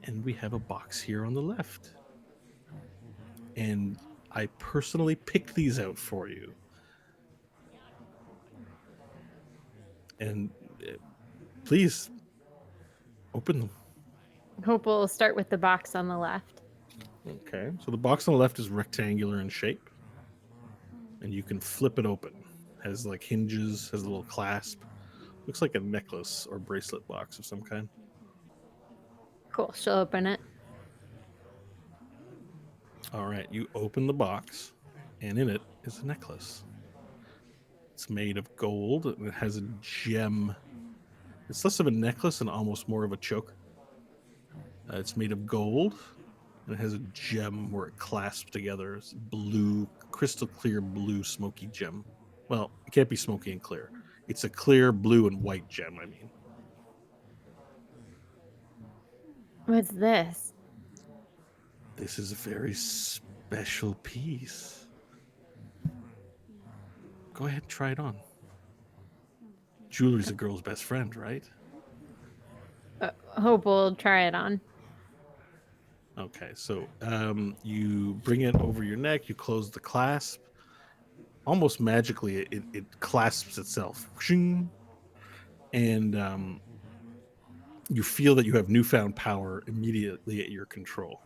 and we have a box here on the left. And I personally picked these out for you. And please open them. Hope we'll start with the box on the left. Okay, so the box on the left is rectangular in shape, and you can flip it open. Has like hinges, has a little clasp. Looks like a necklace or bracelet box of some kind. Cool. She'll open it. All right, you open the box, and in it is a necklace. It's made of gold, and it has a gem. It's less of a necklace and almost more of a choker. It's made of gold, and it has a gem where it clasps together. It's blue, crystal clear blue, smoky gem. Well, it can't be smoky and clear. It's a clear blue and white gem, I mean. What's this? This is a very special piece. Go ahead and try it on. Jewelry's a girl's best friend, right? Hope we'll try it on. Okay, so you bring it over your neck, you close the clasp. Almost magically, it clasps itself. And you feel that you have newfound power immediately at your control.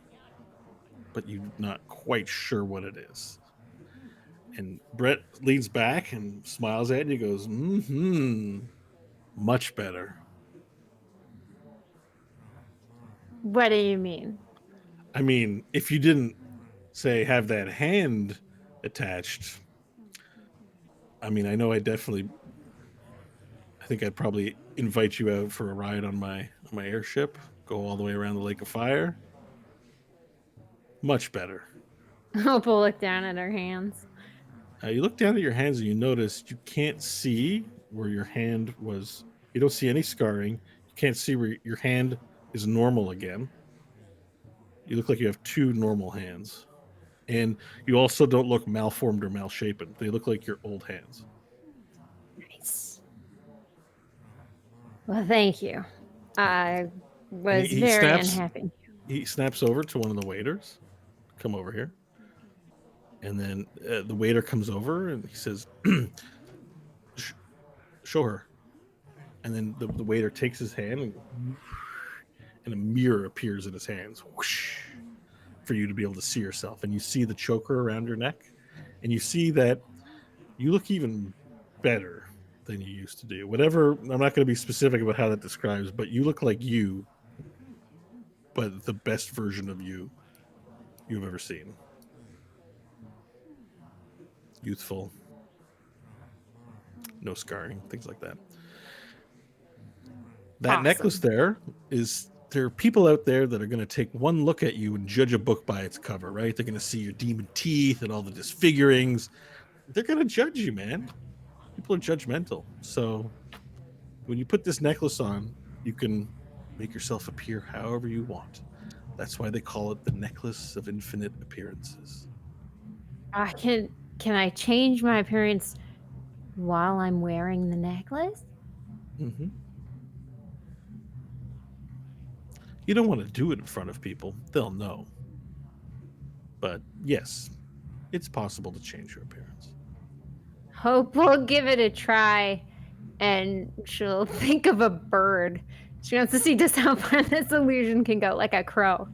But you're not quite sure what it is. And Brett leans back and smiles at you and goes, much better. What do you mean? I mean, if you didn't, say, have that hand attached, I mean, I know I think I'd probably invite you out for a ride on my airship, go all the way around the Lake of Fire. Much better. Hope we'll look down at her hands. You look down at your hands and you notice you can't see where your hand was. You don't see any scarring. You can't see where your hand is normal again. You look like you have two normal hands. And you also don't look malformed or malshapen. They look like your old hands. Nice. Well, thank you. I was He very snaps- unhappy. He snaps over to one of the waiters. Come over here. And then the waiter comes over and he says, show her. And then the waiter takes his hand and a mirror appears in his hands. Whoosh, for you to be able to see yourself. And you see the choker around your neck. And you see that you look even better than you used to do. Whatever, I'm not going to be specific about how that describes, but you look like you, but the best version of you you've ever seen. Youthful, no scarring, things like that. That Awesome. necklace there are people out there that are going to take one look at you and judge a book by its cover, right? They're going to see your demon teeth and all the disfigurings. They're going to judge you, man. People are judgmental. So when you put this necklace on, you can make yourself appear however you want. That's why they call it the necklace of infinite appearances. Can I change my appearance while I'm wearing the necklace? Mm-hmm. You don't want to do it in front of people. They'll know. But yes, it's possible to change your appearance. Hope we'll give it a try, and she'll think of a bird. She wants to see just how far this illusion can go, like a crow.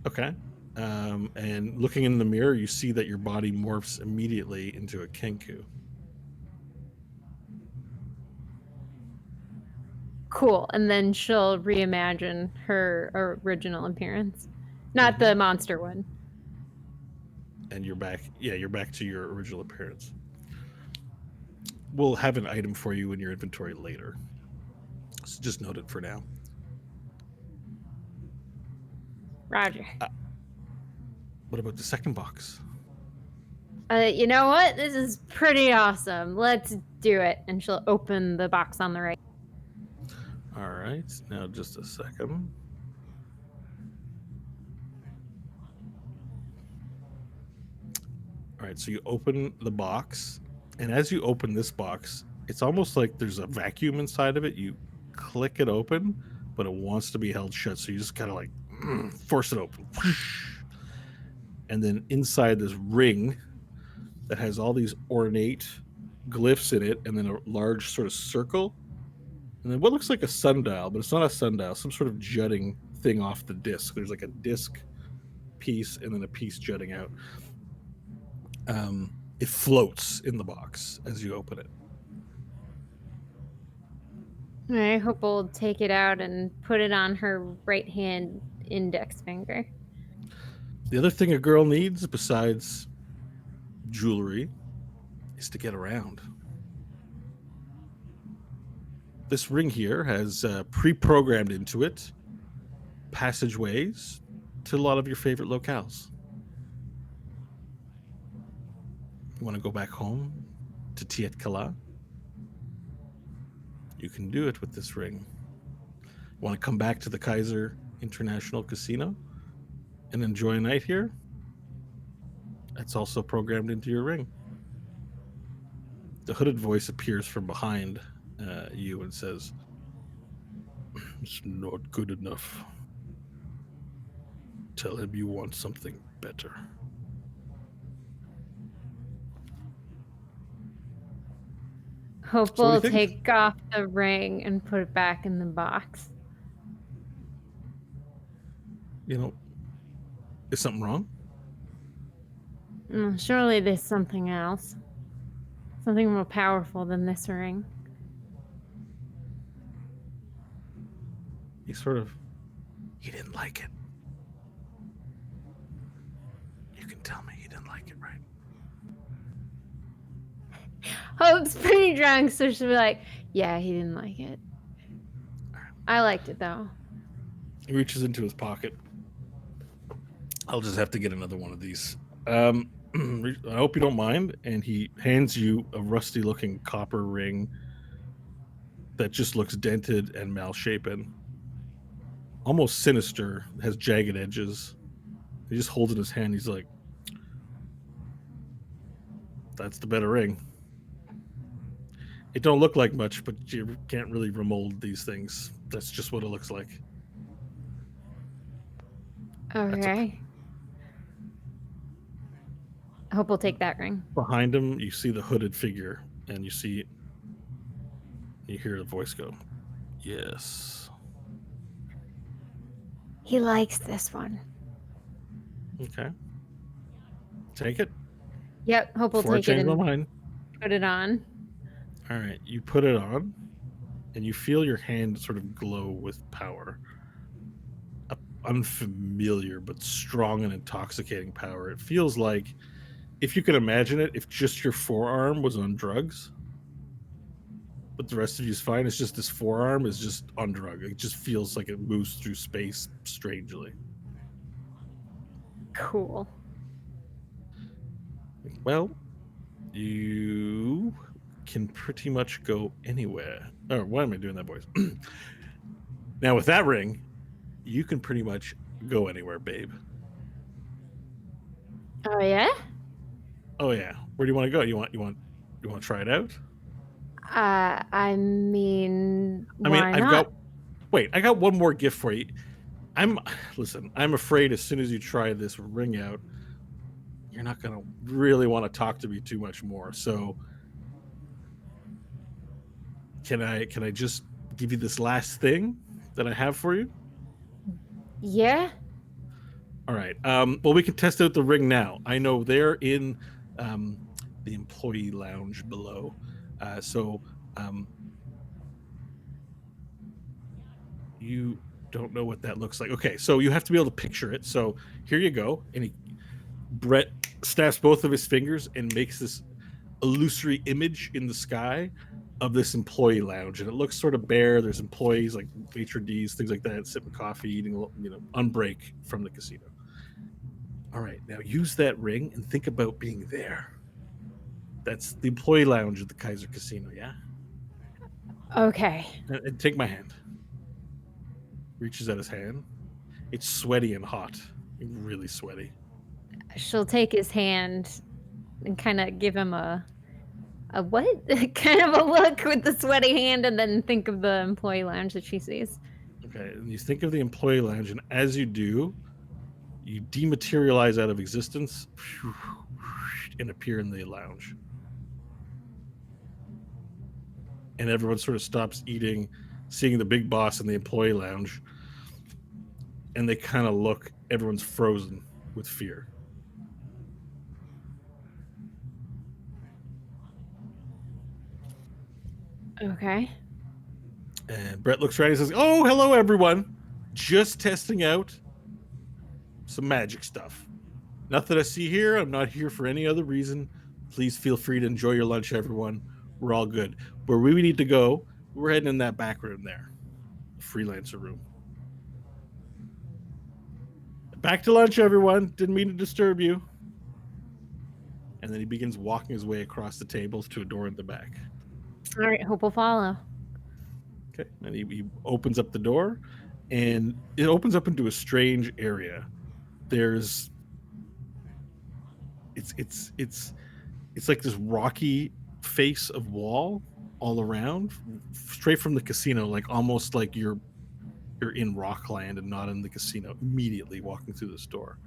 Okay. And looking in the mirror, you see that your body morphs immediately into a kenku. Cool. And then she'll reimagine her original appearance. Not the monster one. And you're back. Yeah, you're back to your original appearance. We'll have an item for you in your inventory later. So just note it for now. Roger. What about the second box? You know what? This is pretty awesome. Let's do it. And she'll open the box on the right. All right. Now just a second. All right, so you open the box, and as you open this box, it's almost like there's a vacuum inside of it. You click it open, but it wants to be held shut, so you just kind of like force it open. And then inside this ring that has all these ornate glyphs in it, and then a large sort of circle, and then what looks like a sundial, but it's not a sundial, some sort of jutting thing off the disc. There's like a disc piece and then a piece jutting out. It floats in the box as you open it. I hope we'll take it out and put it on her right hand index finger. The other thing a girl needs besides jewelry is to get around. This ring here has pre-programmed into it passageways to a lot of your favorite locales. You want to go back home to Tiet Kala? You can do it with this ring. You want to come back to the Kaiser International Casino and enjoy a night here? That's also programmed into your ring. The hooded voice appears from behind you and says, "It's not good enough. Tell him you want something better." Hope So what we'll do you think? take off the ring and put it back in the box. You know, is something wrong? Surely there's something else. Something more powerful than this ring. He didn't like it. You can tell me he didn't like it, right? Hope's pretty drunk, so she'll be like, yeah, he didn't like it. I liked it, though. He reaches into his pocket. I'll just have to get another one of these. I hope you don't mind. And he hands you a rusty-looking copper ring that just looks dented and malshapen. Almost sinister, has jagged edges. He just holds it in his hand. He's like, "That's the better ring." It don't look like much, but you can't really remold these things. That's just what it looks like. Okay. I hope we'll take that ring. Behind him, you see the hooded figure, and you hear the voice go, "Yes." He likes this one. Okay. Take it. Yep, hope we'll Before I take it change my and mind. put it on. All right, you put it on, and you feel your hand sort of glow with power. A unfamiliar but strong and intoxicating power. It feels like, if you can imagine it, if just your forearm was on drugs, but the rest of you's fine. It's just this forearm is just on drug. It just feels like it moves through space strangely. Cool. Well, you can pretty much go anywhere. Oh, why am I doing that, boys? Now with that ring, you can pretty much go anywhere, babe. Oh, yeah? Oh yeah. Where do you want to go? You want to try it out? I mean, I mean, why not? I got one more gift for you. I'm afraid as soon as you try this ring out, you're not gonna really want to talk to me too much more. So can I just give you this last thing that I have for you? Yeah? All right. Well, we can test out the ring now. I know they're in the employee lounge below. You don't know what that looks like. Okay, so you have to be able to picture it. So here you go. And Brett snaps both of his fingers and makes this illusory image in the sky of this employee lounge. And it looks sort of bare. There's employees like maitre d's, things like that, sipping coffee, eating, on break from the casino. All right, now use that ring and think about being there. That's the employee lounge at the Kaiser Casino, yeah? Okay. And take my hand. Reaches out his hand. It's sweaty and hot. Really sweaty. She'll take his hand and kind of give him a what? Kind of a look with the sweaty hand, and then think of the employee lounge that she sees. Okay, and you think of the employee lounge, and as you do, you dematerialize out of existence and appear in the lounge. And everyone sort of stops eating, seeing the big boss in the employee lounge, and they kind of look, everyone's frozen with fear. Okay. And Brett looks around and says, "Oh, hello, everyone. Just testing out some magic stuff. Nothing I see here. I'm not here for any other reason. Please feel free to enjoy your lunch, everyone. We're all good. Where we need to go, we're heading in that back room there, the freelancer room. Back to lunch, everyone. Didn't mean to disturb you." And then he begins walking his way across the tables to a door in the back. All right, hope will follow. Okay, and he opens up the door, and it opens up into a strange area. There's, it's like this rocky face of wall all around, straight from the casino, like almost like you're in Rockland and not in the casino. Immediately walking through this door,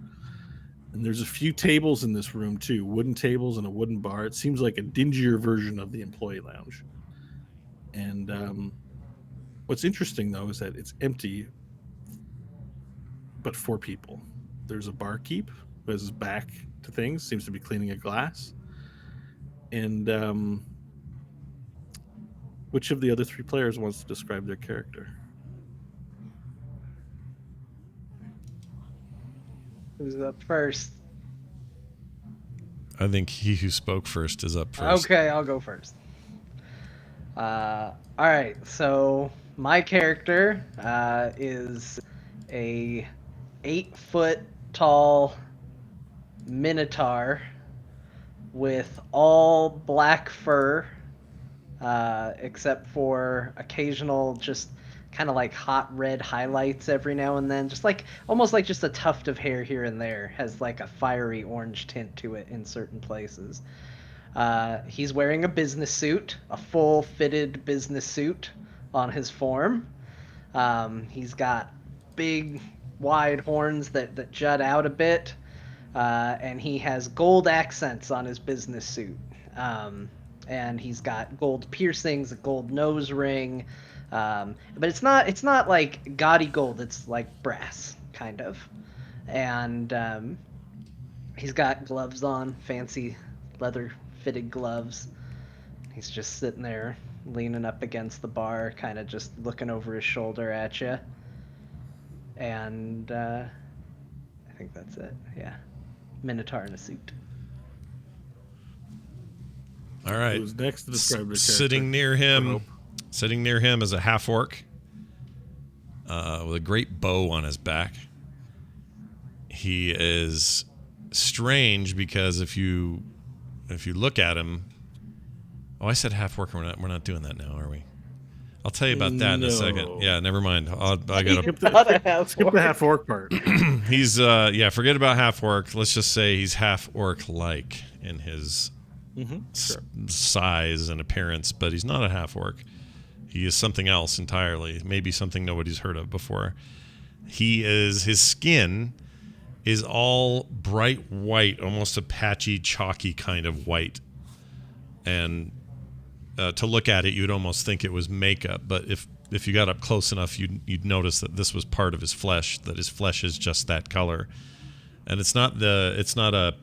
and there's a few tables in this room too, wooden tables and a wooden bar. It seems like a dingier version of the employee lounge. And what's interesting, though, is that it's empty, but 4 people. There's a barkeep who has his back to things, seems to be cleaning a glass. And which of the other 3 players wants to describe their character? Who's up first? I think he who spoke first is up first. Okay, I'll go first. All right, so my character is a 8-foot tall minotaur with all black fur, except for occasional just kind of like hot red highlights every now and then, just like almost like just a tuft of hair here and there, has like a fiery orange tint to it in certain places. He's wearing a business suit, a full fitted business suit on his form. He's got big wide horns that jut out a bit, and he has gold accents on his business suit. And he's got gold piercings, a gold nose ring, but it's not like gaudy gold, it's like brass kind of. And he's got gloves on, fancy leather fitted gloves. He's just sitting there leaning up against the bar, kind of just looking over his shoulder at you. And I think that's it. Yeah, minotaur in a suit. All right. Who's next to describe their character? Sitting near him is a half orc with a great bow on his back. He is strange because if you look at him, I said half orc. We're not doing that now, are we? I'll tell you about that in a second. Yeah, never mind. I gotta skip the half orc part. He's forget about half orc. Let's just say he's half orc like in his size and appearance, but he's not a half orc. He is something else entirely. Maybe something nobody's heard of before. His skin is all bright white, almost a patchy, chalky kind of white. And to look at it, you'd almost think it was makeup. But if you got up close enough, you'd notice that this was part of his flesh. That his flesh is just that color, and it's not a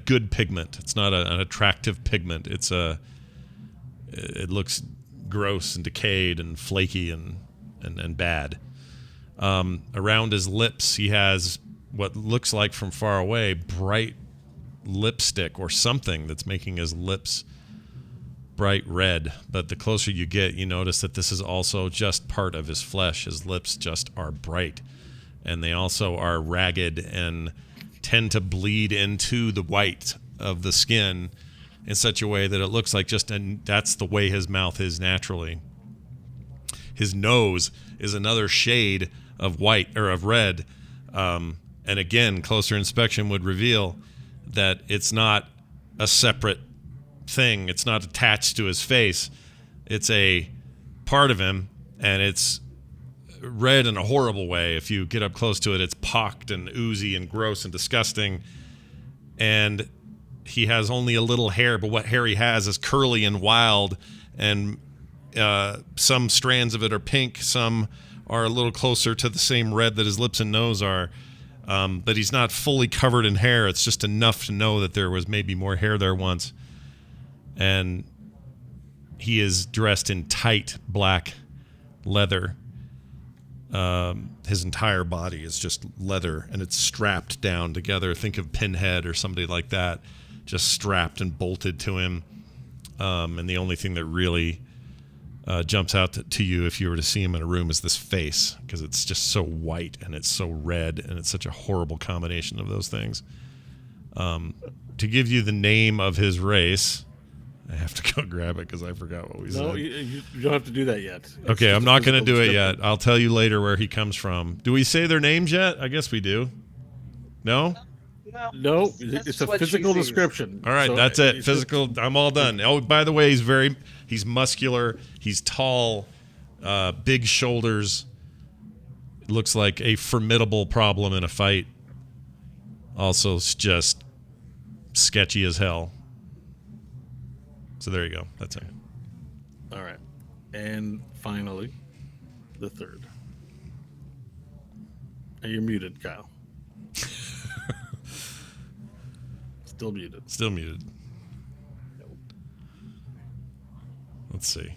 good pigment. It's not an attractive pigment. It looks gross and decayed and flaky and bad. Around his lips, he has what looks like from far away bright lipstick or something that's making his lips bright red. But the closer you get, you notice that this is also just part of his flesh. His lips just are bright, and they also are ragged and tend to bleed into the white of the skin in such a way that it looks like and that's the way his mouth is naturally. His nose is another shade of white or of red. And again, closer inspection would reveal that it's not a separate thing. It's not attached to his face. It's a part of him, and it's red in a horrible way. If you get up close to it, it's pocked and oozy and gross and disgusting. And he has only a little hair, but what hair he has is curly and wild, and some strands of it are pink, some are a little closer to the same red that his lips and nose are. But he's not fully covered in hair. It's just enough to know that there was maybe more hair there once. And he is dressed in tight black leather. His entire body is just leather, and it's strapped down together. Think of Pinhead or somebody like that, just strapped and bolted to him. And the only thing that really jumps out to you if you were to see him in a room is this face, because it's just so white and it's so red, and it's such a horrible combination of those things. To give you the name of his race, I have to go grab it because I forgot what we said. No, you don't have to do that yet. It's okay, just I'm a not going to physical do it description. yet. I'll tell you later where he comes from. Do we say their names yet? I guess we do. No? No, That's it's a what she physical sees. description. All right, So that's it. it's Physical. I'm all done. Oh, by the way, he's muscular. He's tall, big shoulders. Looks like a formidable problem in a fight. Also, it's just sketchy as hell. So there you go. That's it. All right. And finally, the third. You're muted, Kyle. Still muted. Still muted. Let's see.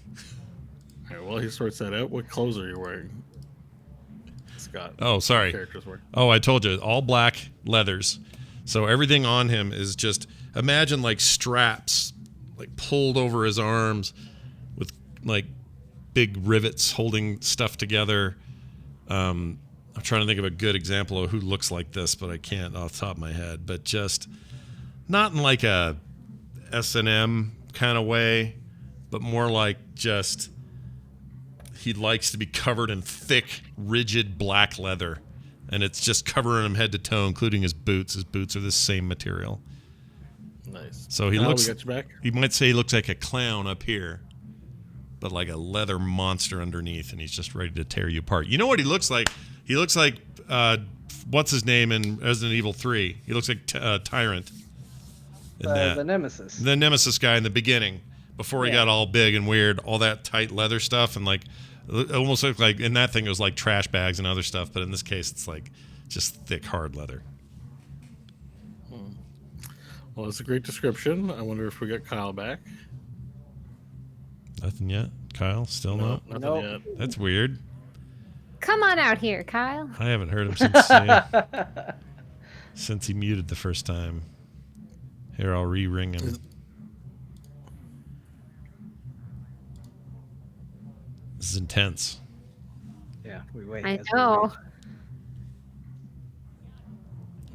All right, while he sorts that out, what clothes are you wearing, Scott? Oh, sorry. Characters wearing. Oh, I told you, all black leathers. So everything on him is just, imagine like straps, like pulled over his arms with like big rivets holding stuff together. I'm trying to think of a good example of who looks like this, but I can't off the top of my head. But just not in like a S&M kind of way, but more like just he likes to be covered in thick, rigid black leather. And it's just covering him head to toe, including his boots. His boots are the same material. Nice. So he Kyle, looks. we got you back. You might say he looks like a clown up here, but like a leather monster underneath, and he's just ready to tear you apart. You know what he looks like? He looks like what's his name in Resident Evil 3? He looks like Tyrant. In that. The Nemesis. The Nemesis guy in the beginning, before he got all big and weird, all that tight leather stuff, and like it almost looked like in that thing it was like trash bags and other stuff, but in this case it's like just thick, hard leather. Well, it's a great description. I wonder if we got Kyle back. Nothing yet, Kyle. Still no. Nothing Nope. yet. That's weird. Come on out here, Kyle. I haven't heard him since he muted the first time. Here, I'll re-ring him. This is intense. Yeah, we wait. I as we know. wait.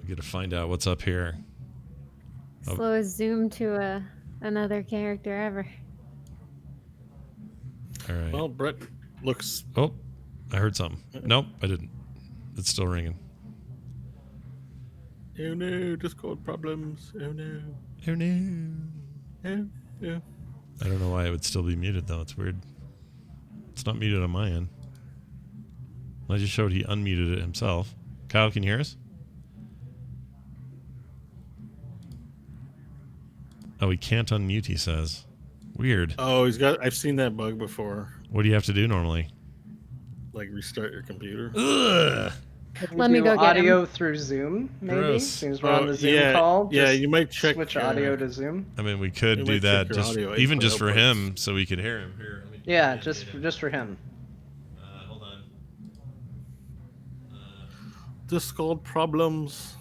We got to find out what's up here. Slowest zoom to another character ever. All right. Well, Brett looks. Oh, I heard something. Nope, I didn't. It's still ringing. Oh no, Discord problems. Oh no. Oh no. Oh no. I don't know why it would still be muted though. It's weird. It's not muted on my end. I just showed he unmuted it himself. Kyle, can you hear us? Oh, he can't unmute, he says. Weird. Oh, he's got. I've seen that bug before. What do you have to do normally? Like restart your computer. Ugh. Could we Let me do go get audio through Zoom, maybe? Gross. Seems we're on the Zoom yeah, call. yeah. Just You might check. switch audio to Zoom. I mean, we could You do might that check your just audio even just for outputs. him, so we could hear him. Here, let me Yeah, get just it. for him. Hold on. Discord problems.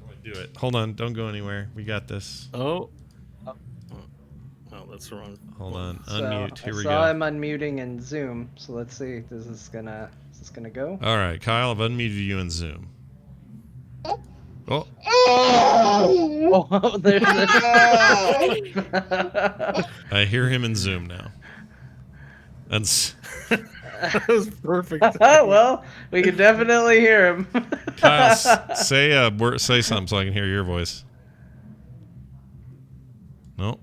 How do I do it? Hold on. Don't go anywhere. We got this. Oh. Oh, that's the wrong. Hold on. So Unmute. Here I we saw go. him unmuting in Zoom. So let's see. Is this gonna go? All right, Kyle, I've unmuted you in Zoom. Oh, Oh, there's I hear him in Zoom now. And That was perfect. well, we can definitely hear him. Kyle, say something so I can hear your voice. No.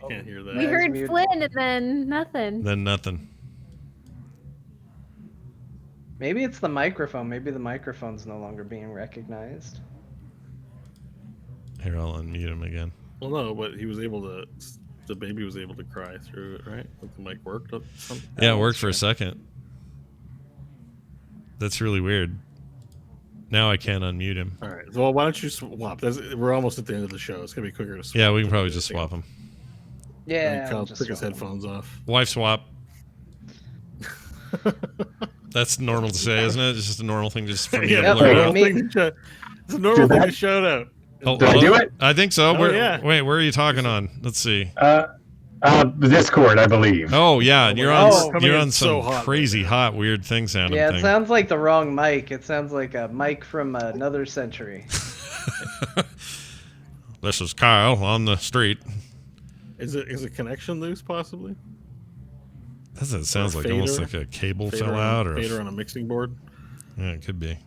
Can't hear that. We Guys, heard mute. Flynn and then nothing. Then nothing. Maybe it's the microphone. Maybe the microphone's no longer being recognized. Here, I'll unmute him again. Well, no, but he was able to. The baby was able to cry through it, right? Like the mic worked. Yeah, it worked for a second. That's really weird. Now I can't unmute him. All right. Well, why don't you swap? We're almost at the end of the show. It's gonna be quicker to swap. Yeah, we can probably just swap him. Yeah, Kyle we'll just took his swap 'em. headphones off. Wife swap. That's normal to say, isn't it? It's just a normal thing just for me Yeah, to blurt yeah. out. it's a normal thing to shout out. Oh, Did I do it? I think so. Oh, yeah. Wait, where are you talking on? Let's see. The Discord, I believe. Oh yeah, and you're my on God. you're Coming on in some so hot crazy right hot weird thing sounding Yeah, it thing. sounds like the wrong mic. It sounds like a mic from another century. This is Kyle on the street. Is a connection loose possibly? It sounds like almost like a cable fell out, or fader on a mixing board. yeah, it could be.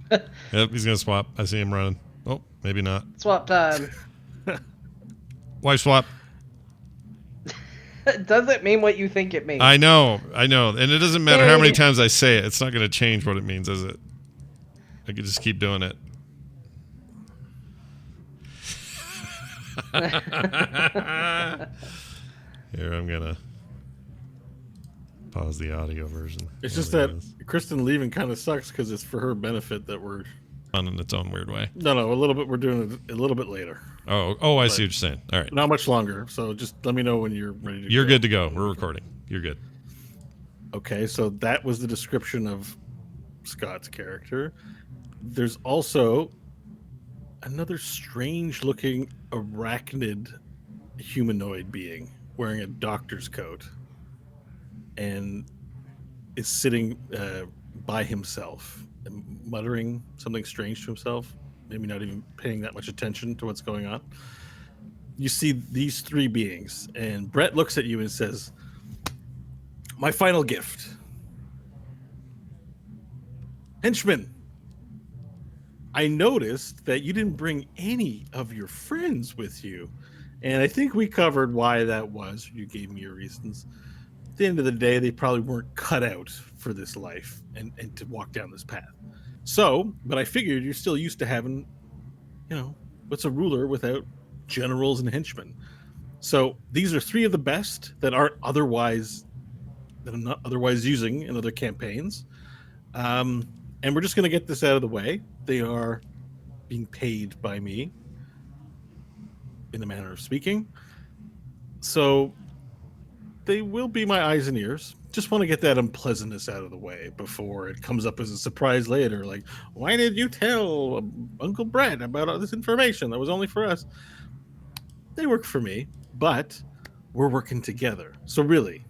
Yep, he's gonna swap. I see him running. Oh, maybe not. Swap time. Wife swap. Does it mean what you think it means? I know, and it doesn't matter how many Hey. times I say it. It's not gonna change what it means, is it? I could just keep doing it. Here, I'm gonna pause the audio version. It's just There that it is. Kristen leaving kind of sucks because it's for her benefit that we're on in its own weird way. no a little bit. We're doing it a little bit later, Oh, I see what you're saying. All right, not much longer. So just let me know when you're ready to. you're go. good to go. We're recording. You're good. Okay, so that was the description of Scott's character. There's also another strange-looking arachnid humanoid being wearing a doctor's coat and is sitting by himself and muttering something strange to himself, maybe not even paying that much attention to what's going on. You see these three beings, and Brett looks at you and says, "My final gift. Henchman, I noticed that you didn't bring any of your friends with you. And I think we covered why that was. You gave me your reasons. At the end of the day, they probably weren't cut out for this life and to walk down this path. So, but I figured you're still used to having, what's a ruler without generals and henchmen? So these are three of the best that I'm not otherwise using in other campaigns. And we're just going to get this out of the way. They are being paid by me, in the manner of speaking. So they will be my eyes and ears. Just want to get that unpleasantness out of the way before it comes up as a surprise later. Like, why did you tell Uncle Brett about all this information that was only for us? They work for me, but we're working together. So really,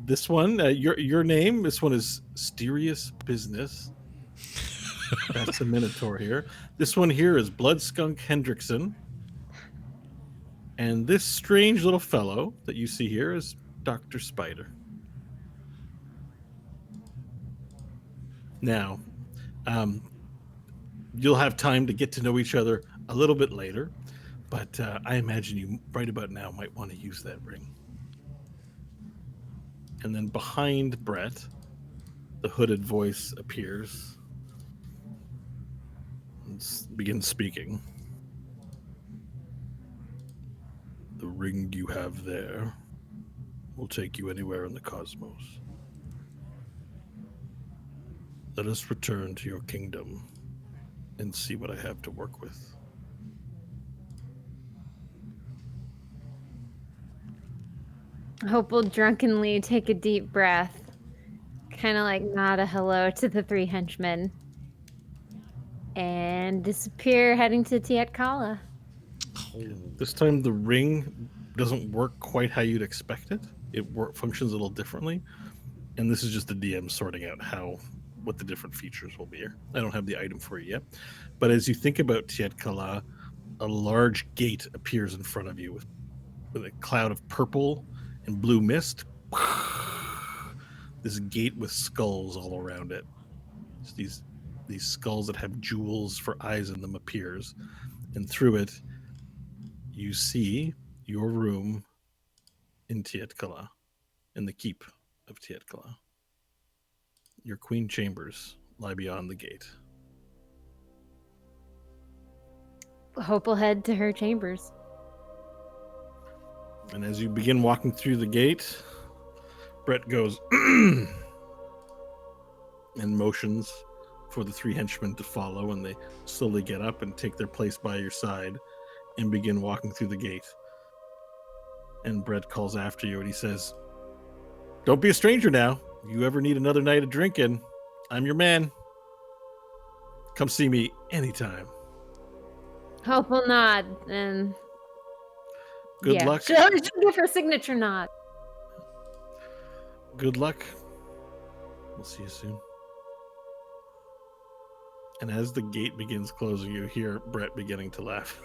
this one, your name, this one is Mysterious Business. That's the Minotaur here. This one here is Blood Skunk Hendrickson. And this strange little fellow that you see here is Dr. Spider. Now, you'll have time to get to know each other a little bit later, but I imagine you right about now might want to use that ring. And then behind Brett, the hooded voice appears and begins speaking. The ring you have there will take you anywhere in the cosmos. Let us return to your kingdom and see what I have to work with. Hope will drunkenly take a deep breath, kind of like nod a hello to the three henchmen, and disappear heading to Tiet Kala. This time the ring doesn't work quite how you'd expect it. It functions a little differently. And this is just the DM sorting out what the different features will be here. I don't have the item for you yet. But as you think about Tiet Kala, a large gate appears in front of you with a cloud of purple and blue mist. This gate with skulls all around it. It's these these skulls that have jewels for eyes in them appears, and through it, you see your room in Tietkala, in the keep of Tietkala. Your queen chambers lie beyond the gate. Hope will head to her chambers. And as you begin walking through the gate, Brett goes and motions for the three henchmen to follow, and they slowly get up and take their place by your side and begin walking through the gate. And Brett calls after you and he says, "Don't be a stranger now. If you ever need another night of drinking, I'm your man. Come see me anytime." Hope will nod and Good luck. She'll give her signature nod. Good luck. We'll see you soon. And as the gate begins closing, you hear Brett beginning to laugh.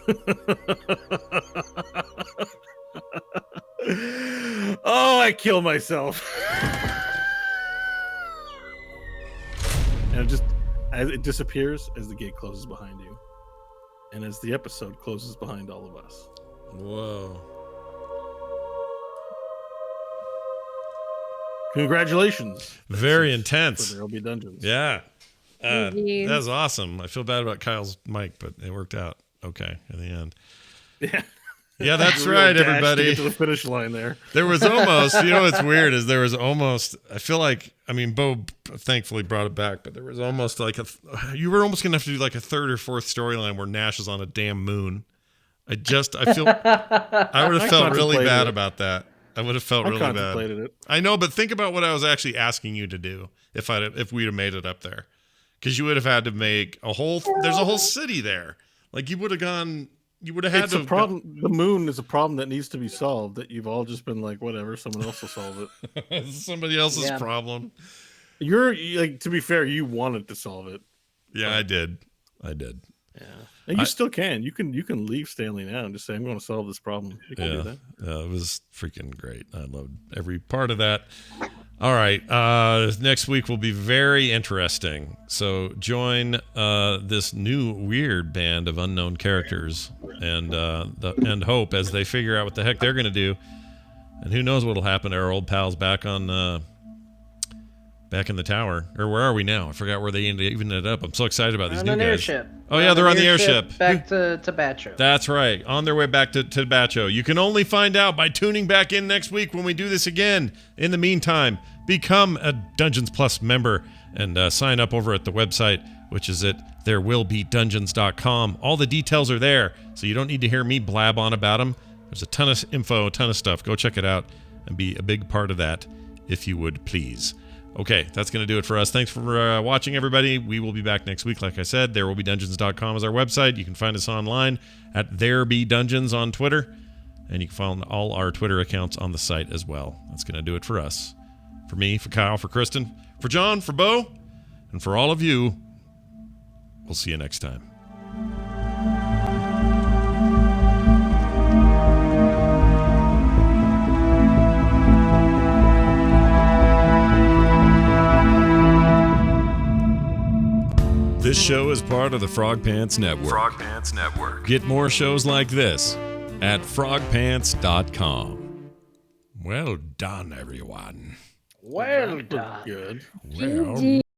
Oh, I kill myself. And as it disappears as the gate closes behind you. And as the episode closes behind all of us. Whoa. Congratulations. Very intense. There'll be dungeons. Yeah. Thank you. That was awesome. I feel bad about Kyle's mic, but it worked out okay in the end. Yeah. Yeah, that's Real right, dash everybody. To get to the finish line there. There was almost, what's weird is there was almost, I feel like, Bo thankfully brought it back, but there was almost like you were almost going to have to do like a third or fourth storyline where Nash is on a damn moon. I would have felt really bad about that. I would have felt really bad. It. I know, but think about what I was actually asking you to do if we'd have made it up there. Because you would have had to make there's a whole city there. Like you would have gone... You would have had a problem. The moon is a problem that needs to be solved. That you've all just been like, whatever, someone else will solve it. It's somebody else's problem. You're like, to be fair, you wanted to solve it. Yeah, I did. Yeah, and you still can. You can leave Stanley now and just say, "I'm going to solve this problem." You can do that. It was freaking great. I loved every part of that. All right, next week will be very interesting. So join this new weird band of unknown characters and Hope as they figure out what the heck they're going to do, and who knows what'll happen to our old pals back in the tower. Or where are we now? I forgot where they even ended up. I'm so excited about these new guys. Airship. Oh yeah, they're on the airship back to Bacho. That's right, on their way back to Bacho. You can only find out by tuning back in next week when we do this again. In the meantime, become a Dungeons Plus member and sign up over at the website, which is at therewillbedungeons.com. All the details are there, so you don't need to hear me blab on about them. There's a ton of info, a ton of stuff. Go check it out and be a big part of that, if you would please. Okay, that's going to do it for us. Thanks for watching, everybody. We will be back next week. Like I said, therewillbedungeons.com is our website. You can find us online at therebedungeons on Twitter, and you can find all our Twitter accounts on the site as well. That's going to do it for us. For me, for Kyle, for Kristen, for John, for Bo, and for all of you, we'll see you next time. This show is part of the Frog Pants Network. Get more shows like this at frogpants.com. Well done, everyone. Well done. Good. Well